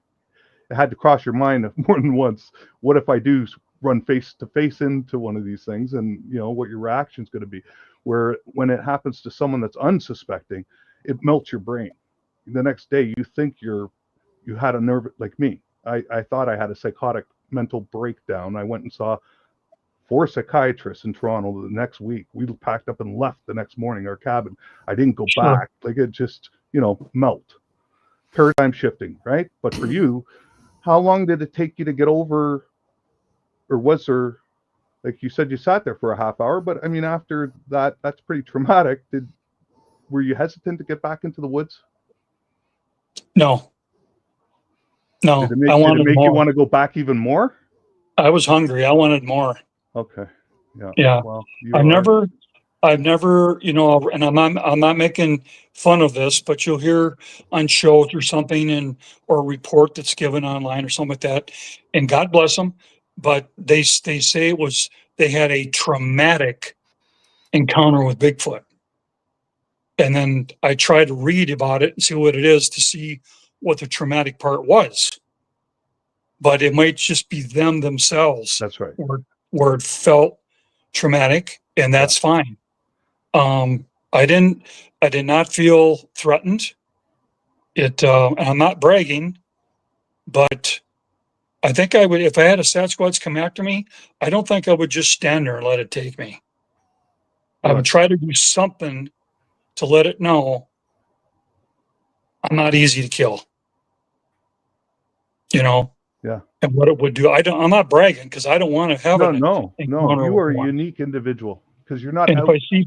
it had to cross your mind more than once. What if I do run face to face into one of these things, and what your reaction is going to be? Where when it happens to someone that's unsuspecting, it melts your brain. The next day you think you had a nerve, like me. I thought I had a psychotic mental breakdown. I went and saw 4 psychiatrists in Toronto the next week. We packed up and left the next morning, our cabin. I didn't go back. Like, it just, melt. Paradigm shifting, right? But for you, how long did it take you to get over, or was there, like you said, you sat there for a half hour, but I mean, after that, that's pretty traumatic. Were you hesitant to get back into the woods? No. Did it make you want to go back even more? I was hungry. I wanted more. Okay. Yeah. Yeah. Well, I've never, and I'm not making fun of this, but you'll hear on shows or something, or a report that's given online or something like that, and God bless them, but they say they had a traumatic encounter with Bigfoot. And then I try to read about it and see what it is, to see what the traumatic part was. But it might just be themselves. That's right. Where it felt traumatic, and that's fine. I did not feel threatened. And I'm not bragging, but I think I would, if I had a Sasquatch come after me, I don't think I would just stand there and let it take me. I would try to do something to let it know I'm not easy to kill. Yeah. And what it would do. I'm not bragging, because I don't want to have No. You are a unique individual, because you're not. And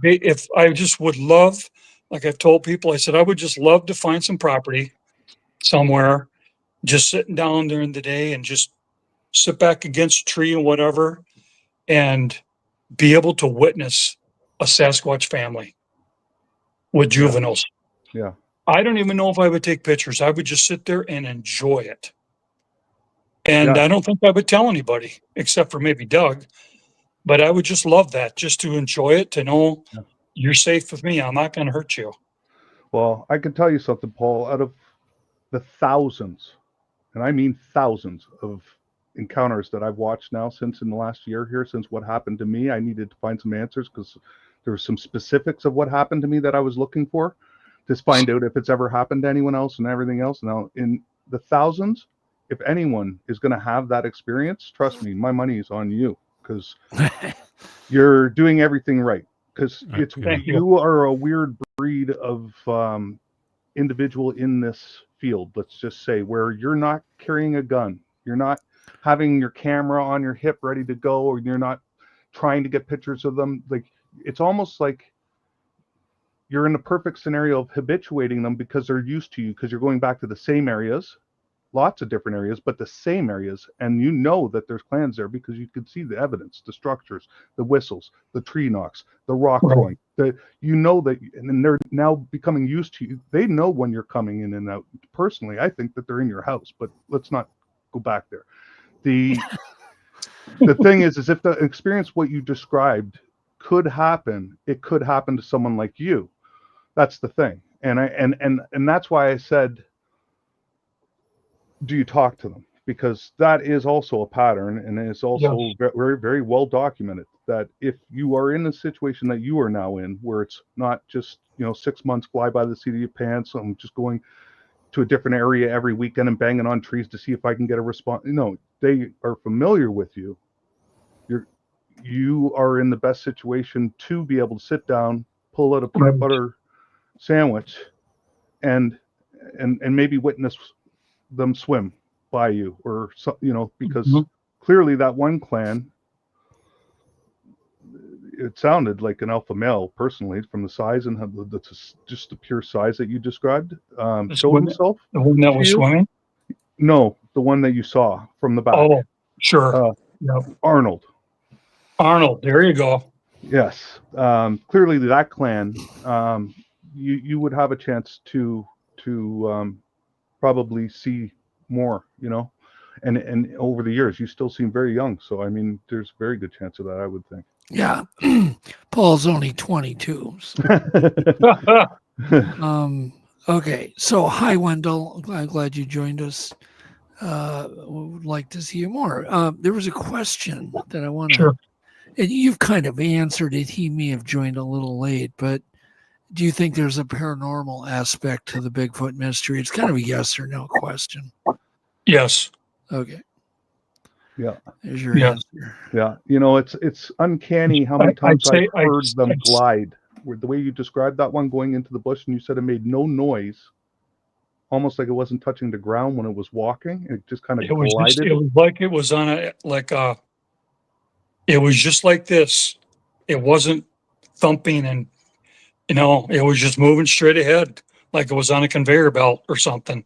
if I just would love, like I've told people, I said, I would just love to find some property somewhere, just sitting down during the day and just sit back against a tree and whatever, and be able to witness a Sasquatch family with juveniles. Yeah. I don't even know if I would take pictures. I would just sit there and enjoy it. And I don't think I would tell anybody, except for maybe Doug, but I would just love that, just to enjoy it, to know you're safe with me. I'm not going to hurt you. Well, I can tell you something, Paul. Out of the thousands, and I mean thousands of encounters that I've watched now since in the last year here, since what happened to me, I needed to find some answers because there were some specifics of what happened to me that I was looking for to find out if it's ever happened to anyone else and everything else. Now, in the thousands, if anyone is going to have that experience, trust me, my money is on you because you're doing everything right. Because you are a weird breed of individual in this field, let's just say, where you're not carrying a gun, you're not having your camera on your hip ready to go, or you're not trying to get pictures of them. Like, it's almost like you're in the perfect scenario of habituating them because they're used to you, because you're going back to the same areas, lots of different areas, but the same areas, and you know that there's clans there because you can see the evidence, the structures, the whistles, the tree knocks, the rock throwing. You know that, and they're now becoming used to you. They know when you're coming in and out. Personally, I think that they're in your house, but let's not go back there. The thing is if the experience what you described could happen, it could happen to someone like you. That's the thing. And that's why I said, do you talk to them? Because that is also a pattern, and it's also very, very well documented that if you are in a situation that you are now in, where it's not just 6 months fly by the seat of your pants, I'm just going to a different area every weekend and banging on trees to see if I can get a response. No, they are familiar with you. You are in the best situation to be able to sit down, pull out a peanut butter sandwich, and maybe witness them swim by you, or because clearly that one clan, it sounded like an alpha male personally from the size and just the pure size that you described. Showed himself. The one that was swimming? No, the one that you saw from the back. Oh, sure. Arnold, there you go. Yes. Clearly that clan, you would have a chance to probably see more, and over the years you still seem very young, so I mean there's a very good chance of that, I would think. Yeah. Paul's only 22. So. Okay, so hi Wendell, I'm glad you joined us. Would like to see you more. There was a question that I want to, and you've kind of answered it. He may have joined a little late, but do you think there's a paranormal aspect to the Bigfoot mystery? It's kind of a yes or no question. Yes. Okay. Yeah. There's your answer. Yeah. It's uncanny how many times I've heard them glide. The way you described that one going into the bush, and you said it made no noise, almost like it wasn't touching the ground when it was walking. It just kind of glided. It was like it was on it was just like this. It wasn't thumping and it was just moving straight ahead, like it was on a conveyor belt or something.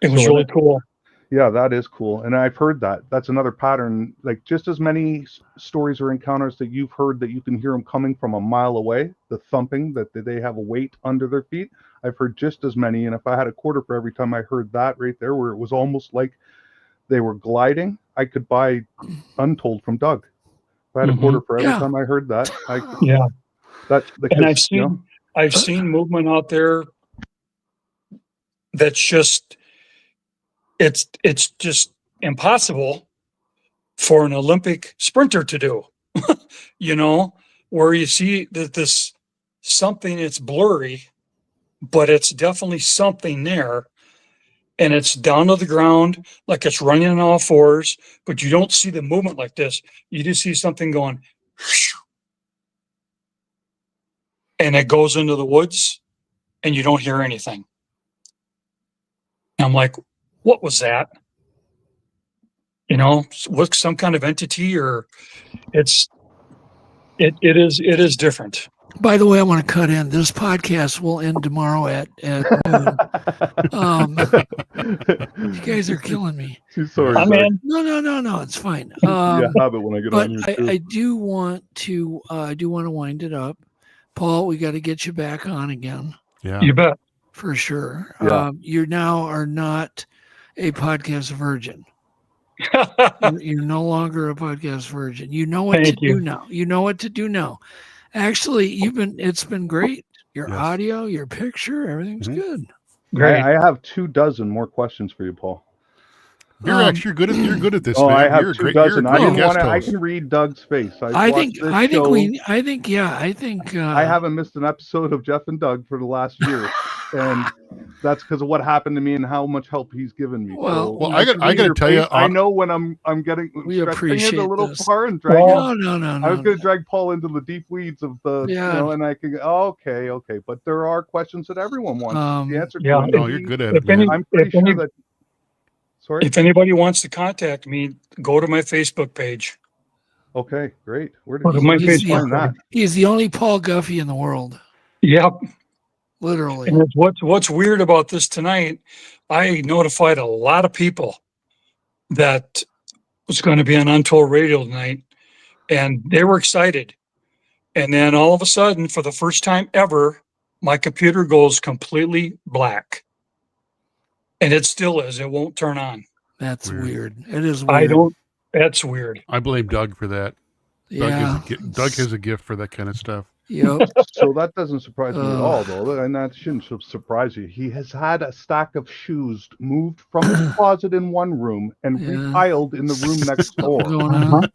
It was really cool. Yeah, that is cool. And I've heard that. That's another pattern. Like just as many stories or encounters that you've heard that you can hear them coming from a mile away, the thumping, that they have a weight under their feet. I've heard just as many. And if I had a quarter for every time I heard that right there, where it was almost like they were gliding, I could buy Untold from Doug. If I had a quarter for every time I heard that. And I've seen movement out there that's just it's just impossible for an Olympic sprinter to do. Where you see that this something, it's blurry, but it's definitely something there, and it's down to the ground like it's running on all fours, but you don't see the movement like this. You just see something going and it goes into the woods and you don't hear anything. And I'm like, what was that? What's some kind of entity, or it is different. By the way, I want to cut in. This podcast will end tomorrow at noon. You guys are killing me. Sorry. No. It's fine. I have it when I get on here too. I do want to wind it up. Paul, we got to get you back on again. Yeah, you bet. For sure. Yeah. You now are not a podcast virgin. You're no longer a podcast virgin. You know what to do now. You know what to do now. Actually, it's been great. Your audio, your picture, everything's good. Great. I have 24 more questions for you, Paul. You're good at this. Oh, man. I have you're 24. I didn't want to. I host. can read Doug's face. I think I haven't missed an episode of Jeff and Doug for the last year, and that's because of what happened to me and how much help he's given me. Well, so I got to tell you, I know when I'm getting we appreciate it a little this. far and dragging. No. I was going to drag Paul into the deep weeds of the, and I can go, okay, but there are questions that everyone wants the answer to. No, you're good at it. I'm pretty sure that. Sorry? If anybody wants to contact me, go to my Facebook page. Okay, great. Where Go to did my you find that? He's the only Paul Guffey in the world. Yep. Literally. And what's weird about this tonight, I notified a lot of people that was going to be on Untold Radio tonight, and they were excited. And then all of a sudden, for the first time ever, my computer goes completely black. And it still is. It won't turn on. That's weird. It is weird. That's weird. I blame Doug for that. Yeah. Doug has a gift for that kind of stuff. Yep. So that doesn't surprise me at all, though, and that shouldn't surprise you. He has had a stack of shoes moved from his closet in one room and repiled in the room next door.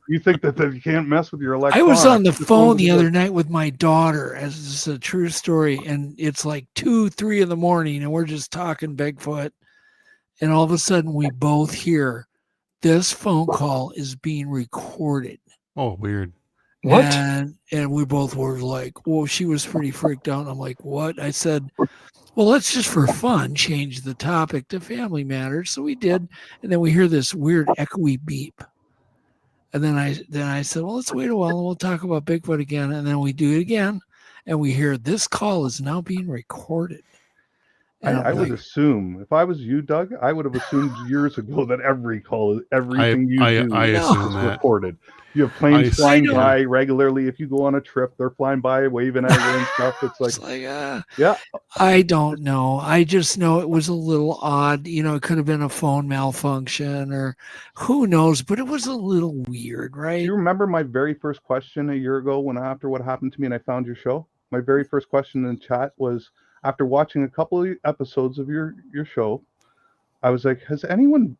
You think that you can't mess with your electronics? I was on the phone the other night with my daughter, as this is a true story, and it's like 2-3 in the morning, and we're just talking Bigfoot, and all of a sudden we both hear this phone call is being recorded. Oh, weird. What? And we both were like, well, she was pretty freaked out. I'm like, what? I said, well, let's just for fun change the topic to family matters. So we did. And then we hear this weird echoey beep. And then I said, well, let's wait a while and we'll talk about Bigfoot again. And then we do it again. And we hear this call is now being recorded. I would assume, if I was you, Doug, I would have assumed years ago that everything you do is recorded. You have planes flying by regularly. If you go on a trip, they're flying by, waving at you and stuff. It's like yeah. I don't know. I just know it was a little odd. You know, it could have been a phone malfunction or who knows, but it was a little weird, right? Do you remember my very first question a year ago after what happened to me and I found your show? My very first question in chat was, after watching a couple of episodes of your show, I was like, has anyone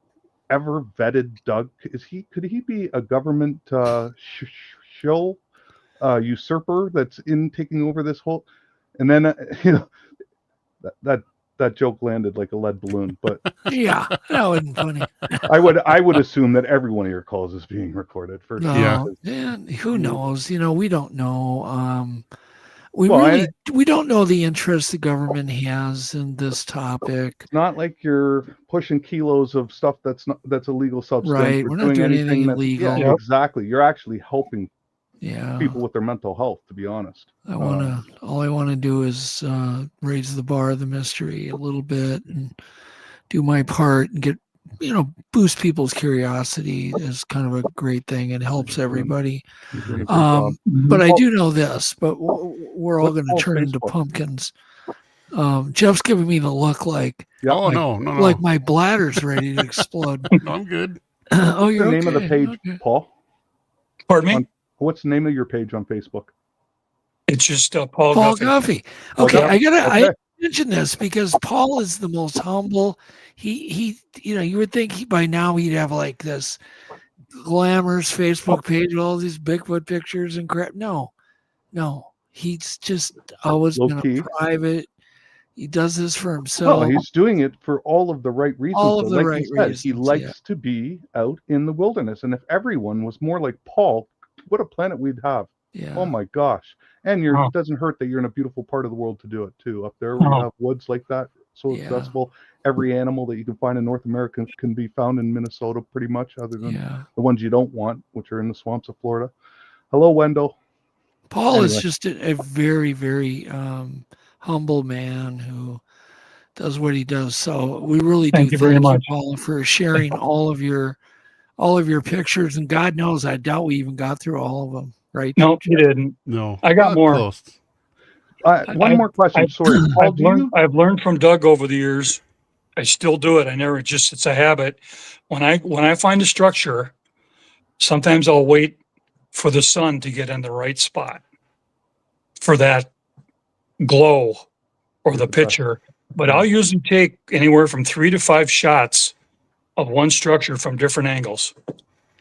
ever vetted Doug? Could he be a government usurper that's in taking over this whole? And then that joke landed like a lead balloon. But yeah, that wasn't funny. I would assume that every one of your calls is being recorded for sure. Yeah, and who knows? You know, we don't know. We don't know the interest the government has in this topic. It's not like you're pushing kilos of stuff that's a legal substance. Right, we're not doing anything illegal. Yeah, exactly. You're actually helping yeah. people with their mental health, to be honest. All I want to do is raise the bar of the mystery a little bit and do my part and get, boost people's curiosity is kind of a great thing. It helps everybody. But I do know this, but we're all going to turn into pumpkins. Jeff's giving me the look like, no. Like my bladder's ready to explode. No, I'm good. Oh, you're What's the name of the page, Paul? Pardon me? What's the name of your page on Facebook? It's just Paul Guffey. Okay, I mention this because Paul is the most humble. He you would think by now he'd have like this glamorous Facebook page with all these Bigfoot pictures and crap. No, he's just always been a private. He does this for himself. No, he's doing it for all of the right reasons. All of the right reasons. He likes to be out in the wilderness, and if everyone was more like Paul, what a planet we'd have. Yeah. Oh my gosh. And it doesn't hurt that you're in a beautiful part of the world to do it too. Up there we have woods like that, so accessible. Every animal that you can find in North America can be found in Minnesota pretty much, other than the ones you don't want, which are in the swamps of Florida. Hello, Wendell. Paul is just a very, very humble man who does what he does. So we really do thank you, Paul, for sharing all of your pictures. And God knows, I doubt we even got through all of them. Right? No, you didn't. No, I got more. One more question. Sorry, Paul, I've learned from Doug over the years. I still do it. It's a habit. When I find a structure, sometimes I'll wait for the sun to get in the right spot for that glow or the picture. But I'll usually take anywhere from 3 to 5 shots of one structure from different angles.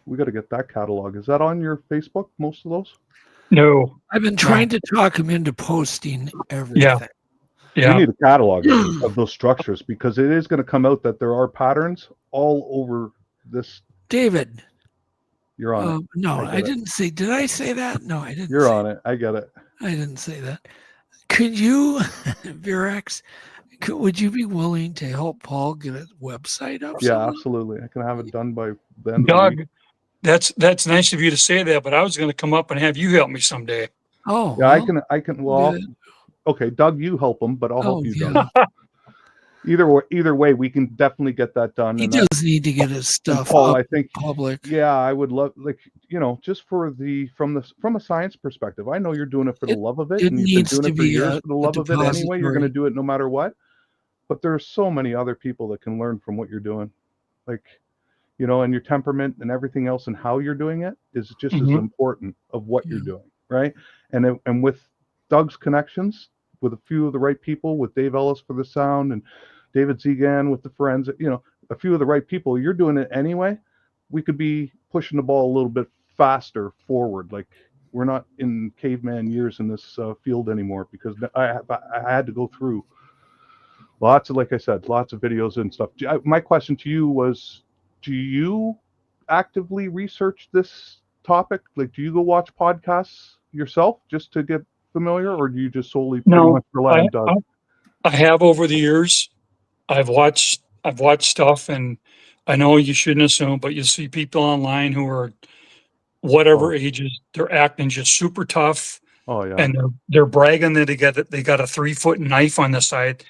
We got to get that catalog. Is that on your Facebook, most of those? No. I've been trying to talk him into posting everything. Yeah. You need a catalog of those structures, because it is going to come out that there are patterns all over this. David. You're on it. No, I didn't say. Did I say that? No, I didn't. You're on it. I get it. I didn't say that. Could you, Virax, would you be willing to help Paul get a website up? Yeah, absolutely. I can have it done by then. Doug, that's nice of you to say that, but I was going to come up and have you help me someday. Oh, yeah, I can. Well, okay, Doug, you help him, but I'll help you. Doug. Either way, we can definitely get that done. He does need to get his stuff Paul, up I think public. Yeah, I would love, just from a science perspective. I know you're doing it for the love of it, and you've been doing it for years for the love of it anyway. You're going to do it no matter what. But there are so many other people that can learn from what you're doing, and your temperament and everything else, and how you're doing it is just as important of what you're doing, right? And with Doug's connections, with a few of the right people, with Dave Ellis for the sound and David Zegan with the forensic, a few of the right people, you're doing it anyway. We could be pushing the ball a little bit faster forward. Like, we're not in caveman years in this field anymore, because I had to go through lots of videos and stuff. My question to you was, do you actively research this topic? Like, do you go watch podcasts yourself just to get familiar, or do you just solely pretty much rely on Doug? I have over the years. I've watched stuff, and I know you shouldn't assume, but you see people online who are whatever ages, they're acting just super tough. Oh yeah. And they're bragging that they got a 3-foot knife on the side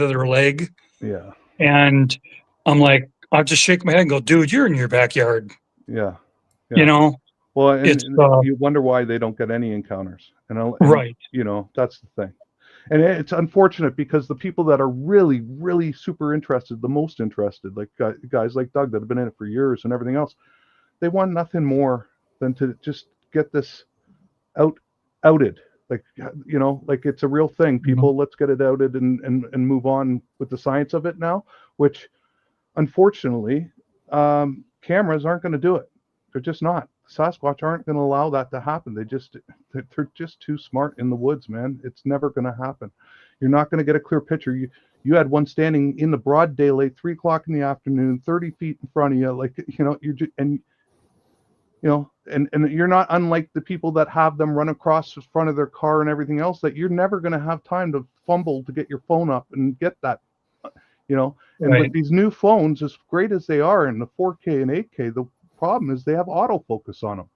of their leg. Yeah. And I'm like, I'll just shake my head and go, dude, you're in your backyard. Yeah. Well, and you wonder why they don't get any encounters. And right. That's the thing. And it's unfortunate, because the people that are really, really super interested, the most interested, like guys like Doug that have been in it for years and everything else, they want nothing more than to just get this outed. Like it's a real thing. People, let's get it outed and move on with the science of it now, which unfortunately, cameras aren't going to do it. They're just not. Sasquatch aren't going to allow that to happen. They're just too smart in the woods, man. It's never going to happen. You're not going to get a clear picture. You had one standing in the broad daylight, 3 o'clock in the afternoon, 30 feet in front of you. Like, and you're not unlike the people that have them run across the front of their car and everything else, that you're never going to have time to fumble to get your phone up and get that, and right. With these new phones, as great as they are in the 4K and 8K, the problem is they have autofocus on them.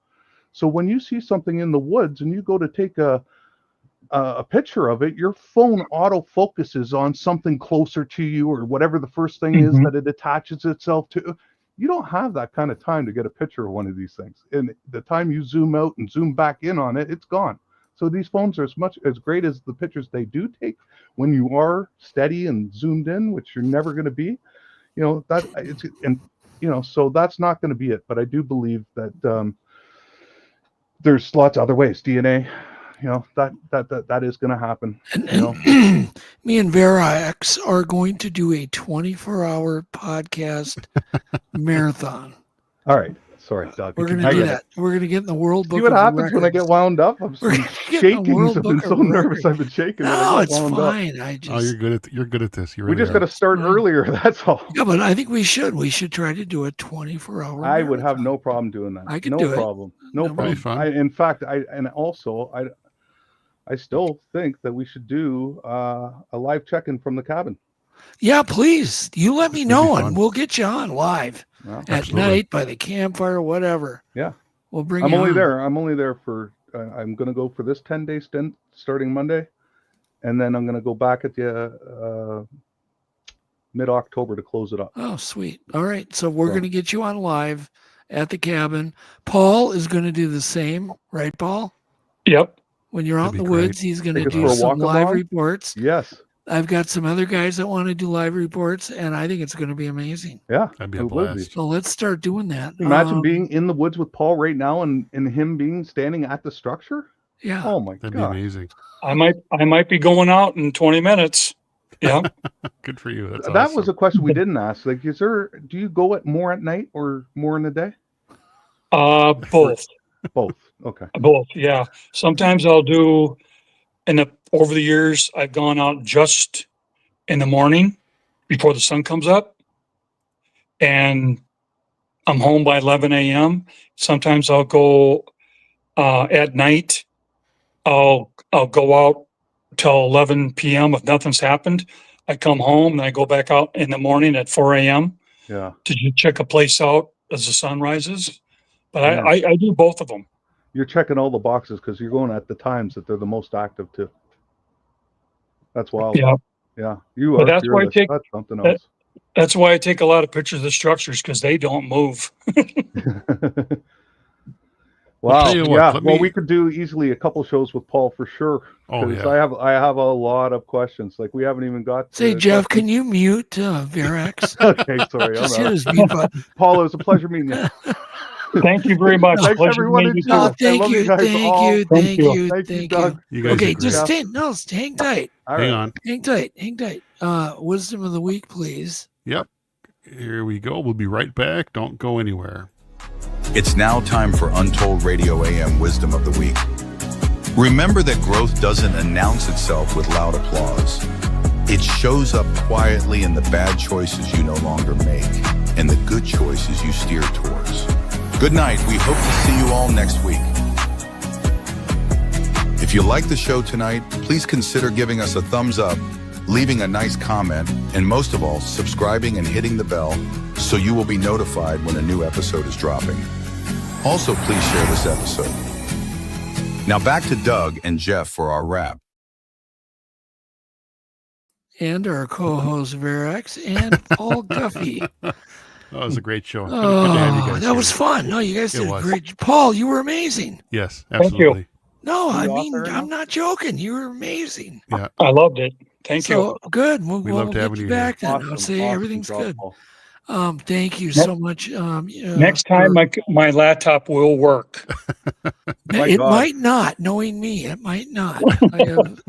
So when you see something in the woods and you go to take a picture of it, your phone autofocuses on something closer to you, or whatever the first thing is that it attaches itself to. You don't have that kind of time to get a picture of one of these things. And the time you zoom out and zoom back in on it, it's gone. So these phones are as great as the pictures they do take when you are steady and zoomed in, which you're never going to be. So that's not going to be it. But I do believe that there's lots of other ways. DNA, that is going to happen. And me and Vera X are going to do a 24-hour podcast marathon. All right. Sorry, Doug. We're going to do that. We're going to get in the World Book. See what of happens Records. when I get wound up? I'm shaking. I've been so nervous. I've been shaking. No, it's fine. You're good at this. We just got to start earlier. That's all. Yeah, but I think we should. We should try to do a 24-hour. I would have no problem doing that. I could do it. No problem. In fact, I still think that we should do a live check-in from the cabin. Yeah, please. You let me know, and we'll get you on live at night by the campfire, whatever. Yeah, we'll bring. I'm only there for. I'm going to go for this 10-day stint starting Monday, and then I'm going to go back at the mid-October to close it up. Oh, sweet. All right, so we're going to get you on live at the cabin. Paul is going to do the same, right, Paul? Yep. When you're out in the woods, he's going to do some live reports. Yes. I've got some other guys that want to do live reports, and I think it's going to be amazing. Yeah, that'd be a blast. So let's start doing that. Imagine being in the woods with Paul right now, and him being standing at the structure. Yeah. Oh my God, that'd be amazing. I might be going out in 20 minutes. Yeah. Good for you. That's that awesome. was a question we didn't ask. Like, do you go more at night or more in the day? Both. Both. Okay. Both. Yeah. Sometimes I'll do, over the years, I've gone out just in the morning before the sun comes up, and I'm home by 11 a.m. Sometimes I'll go at night. I'll go out till 11 p.m. if nothing's happened. I come home and I go back out in the morning at 4 a.m. Yeah. to check a place out as the sun rises. But Yeah. I do both of them. You're checking all the boxes because you're going at the times that they're the most active too. That's wild. Yeah. Yeah. You But are. that's why I take That's something else. that's why I take a lot of pictures of the structures, because they don't move. Wow. tell you what, Yeah. let Well, me- we could do easily a couple shows with Paul for sure. Oh, 'Cause yeah. I have a lot of questions. Like, we haven't even got to Say, Jeff, can you mute Verax? Okay, sorry. Just I'm hit out. his mute button. Paul, it was a pleasure meeting you. Thank you very much. Thanks, Pleasure everyone. meeting you No, too. thank love you, you guys thank all. you, Thank thank you. you, Thank you, thank Doug. you. You guys Okay, are just great. hang tight. All Hang right. on. Hang tight. Wisdom of the week, please. Yep. Here we go. We'll be right back. Don't go anywhere. It's now time for Untold Radio AM Wisdom of the Week. Remember that growth doesn't announce itself with loud applause. It shows up quietly in the bad choices you no longer make and the good choices you steer towards. Good night. We hope to see you all next week. If you like the show tonight, please consider giving us a thumbs up, leaving a nice comment, and most of all, subscribing and hitting the bell so you will be notified when a new episode is dropping. Also, please share this episode. Now back to Doug and Jeff for our wrap. And our co-host Verax and Paul Guffey. That was a great show. Good to have you Oh, guys that here. was fun. No, you guys It did was. great. Paul, you were amazing. Yes, Thank you. absolutely. No, I You mean, author I'm now? not joking. You were amazing. Yeah. I loved it. Thank you. So good. We'll loved get having you you back here. then. Awesome, I'll say awesome everything's job, good. Paul. Thank you so much. Next time, my laptop will work. My it God. might not. Knowing me, it might not. I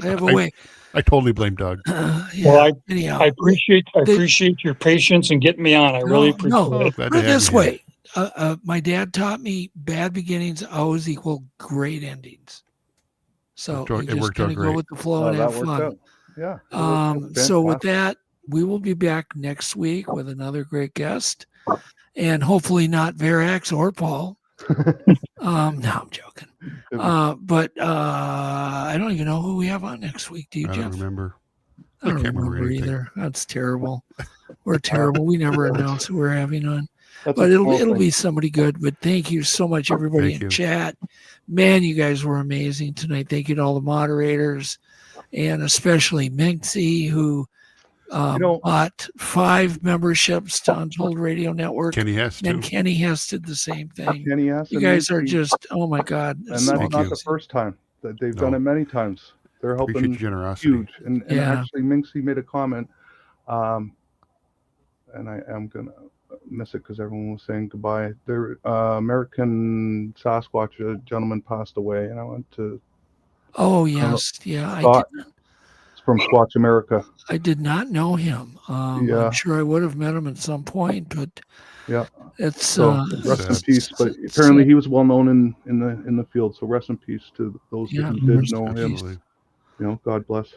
have a way. I totally blame Doug. Yeah, Well, anyhow, I appreciate your patience and getting me on. I really appreciate it. Glad Put to it have this you here. way. My dad taught me bad beginnings always equal great endings. So It you just worked out kind of go great. with the flow Oh, and that have worked fun. out. Yeah. it worked out So with fantastic. that, we will be back next week with another great guest, and hopefully not Verax or Paul. No, I'm joking. But I don't even know who we have on next week. Do you, I Jeff? don't remember. I don't can't remember remember anything. either. That's terrible. We're terrible. We never announce who we're having on. That's But a it'll small thing. be somebody good. But thank you so much, everybody Thank in you. chat. Man, you guys were amazing tonight. Thank you to all the moderators, and especially Minxie, who bought 5 memberships to Untold Radio Network. Kenny Hess, And too. Kenny Hess did the same thing. Kenny Hess You and guys are Minxie. just, oh my God. And it's that's so not the amazing. first time. That they've done No. it many times. They're Appreciate helping your generosity. huge. And Yeah. actually, Minxie made a comment, and I am going to miss it because everyone was saying goodbye. Their American Sasquatch, a gentleman passed away, and I went to Oh, yes. Yeah. Scott. It's from Squatch America. I did not know him. Yeah. I'm sure I would have met him at some point, but Yeah. it's So rest in peace. But apparently he was well known in the field. So rest in peace to those Yeah, who did rest know in him. peace. You know, God bless.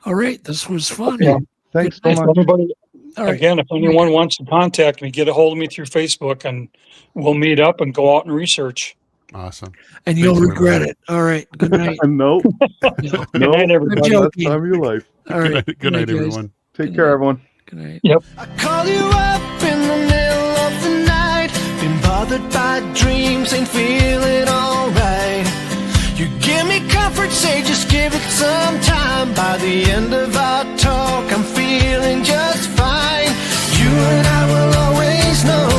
all right. This was fun. Yeah. Thanks Good so night. much. Everybody, All right. again, if anyone wants to contact me, get a hold of me through Facebook, and we'll meet up and go out and research. Awesome. And you'll Thanks, regret everybody. it. All right. Good night. No, No. Good night, everybody. I'm joking. Time of your life. All right. Good night, guys. everyone. Take Good care, night. everyone. Good night. Yep. I call you up in the middle of the night. Been bothered by dreams, ain't feeling alright. You give me comfort, say just give it some time. By the end of our talk, I'm feeling just fine. You and I will always know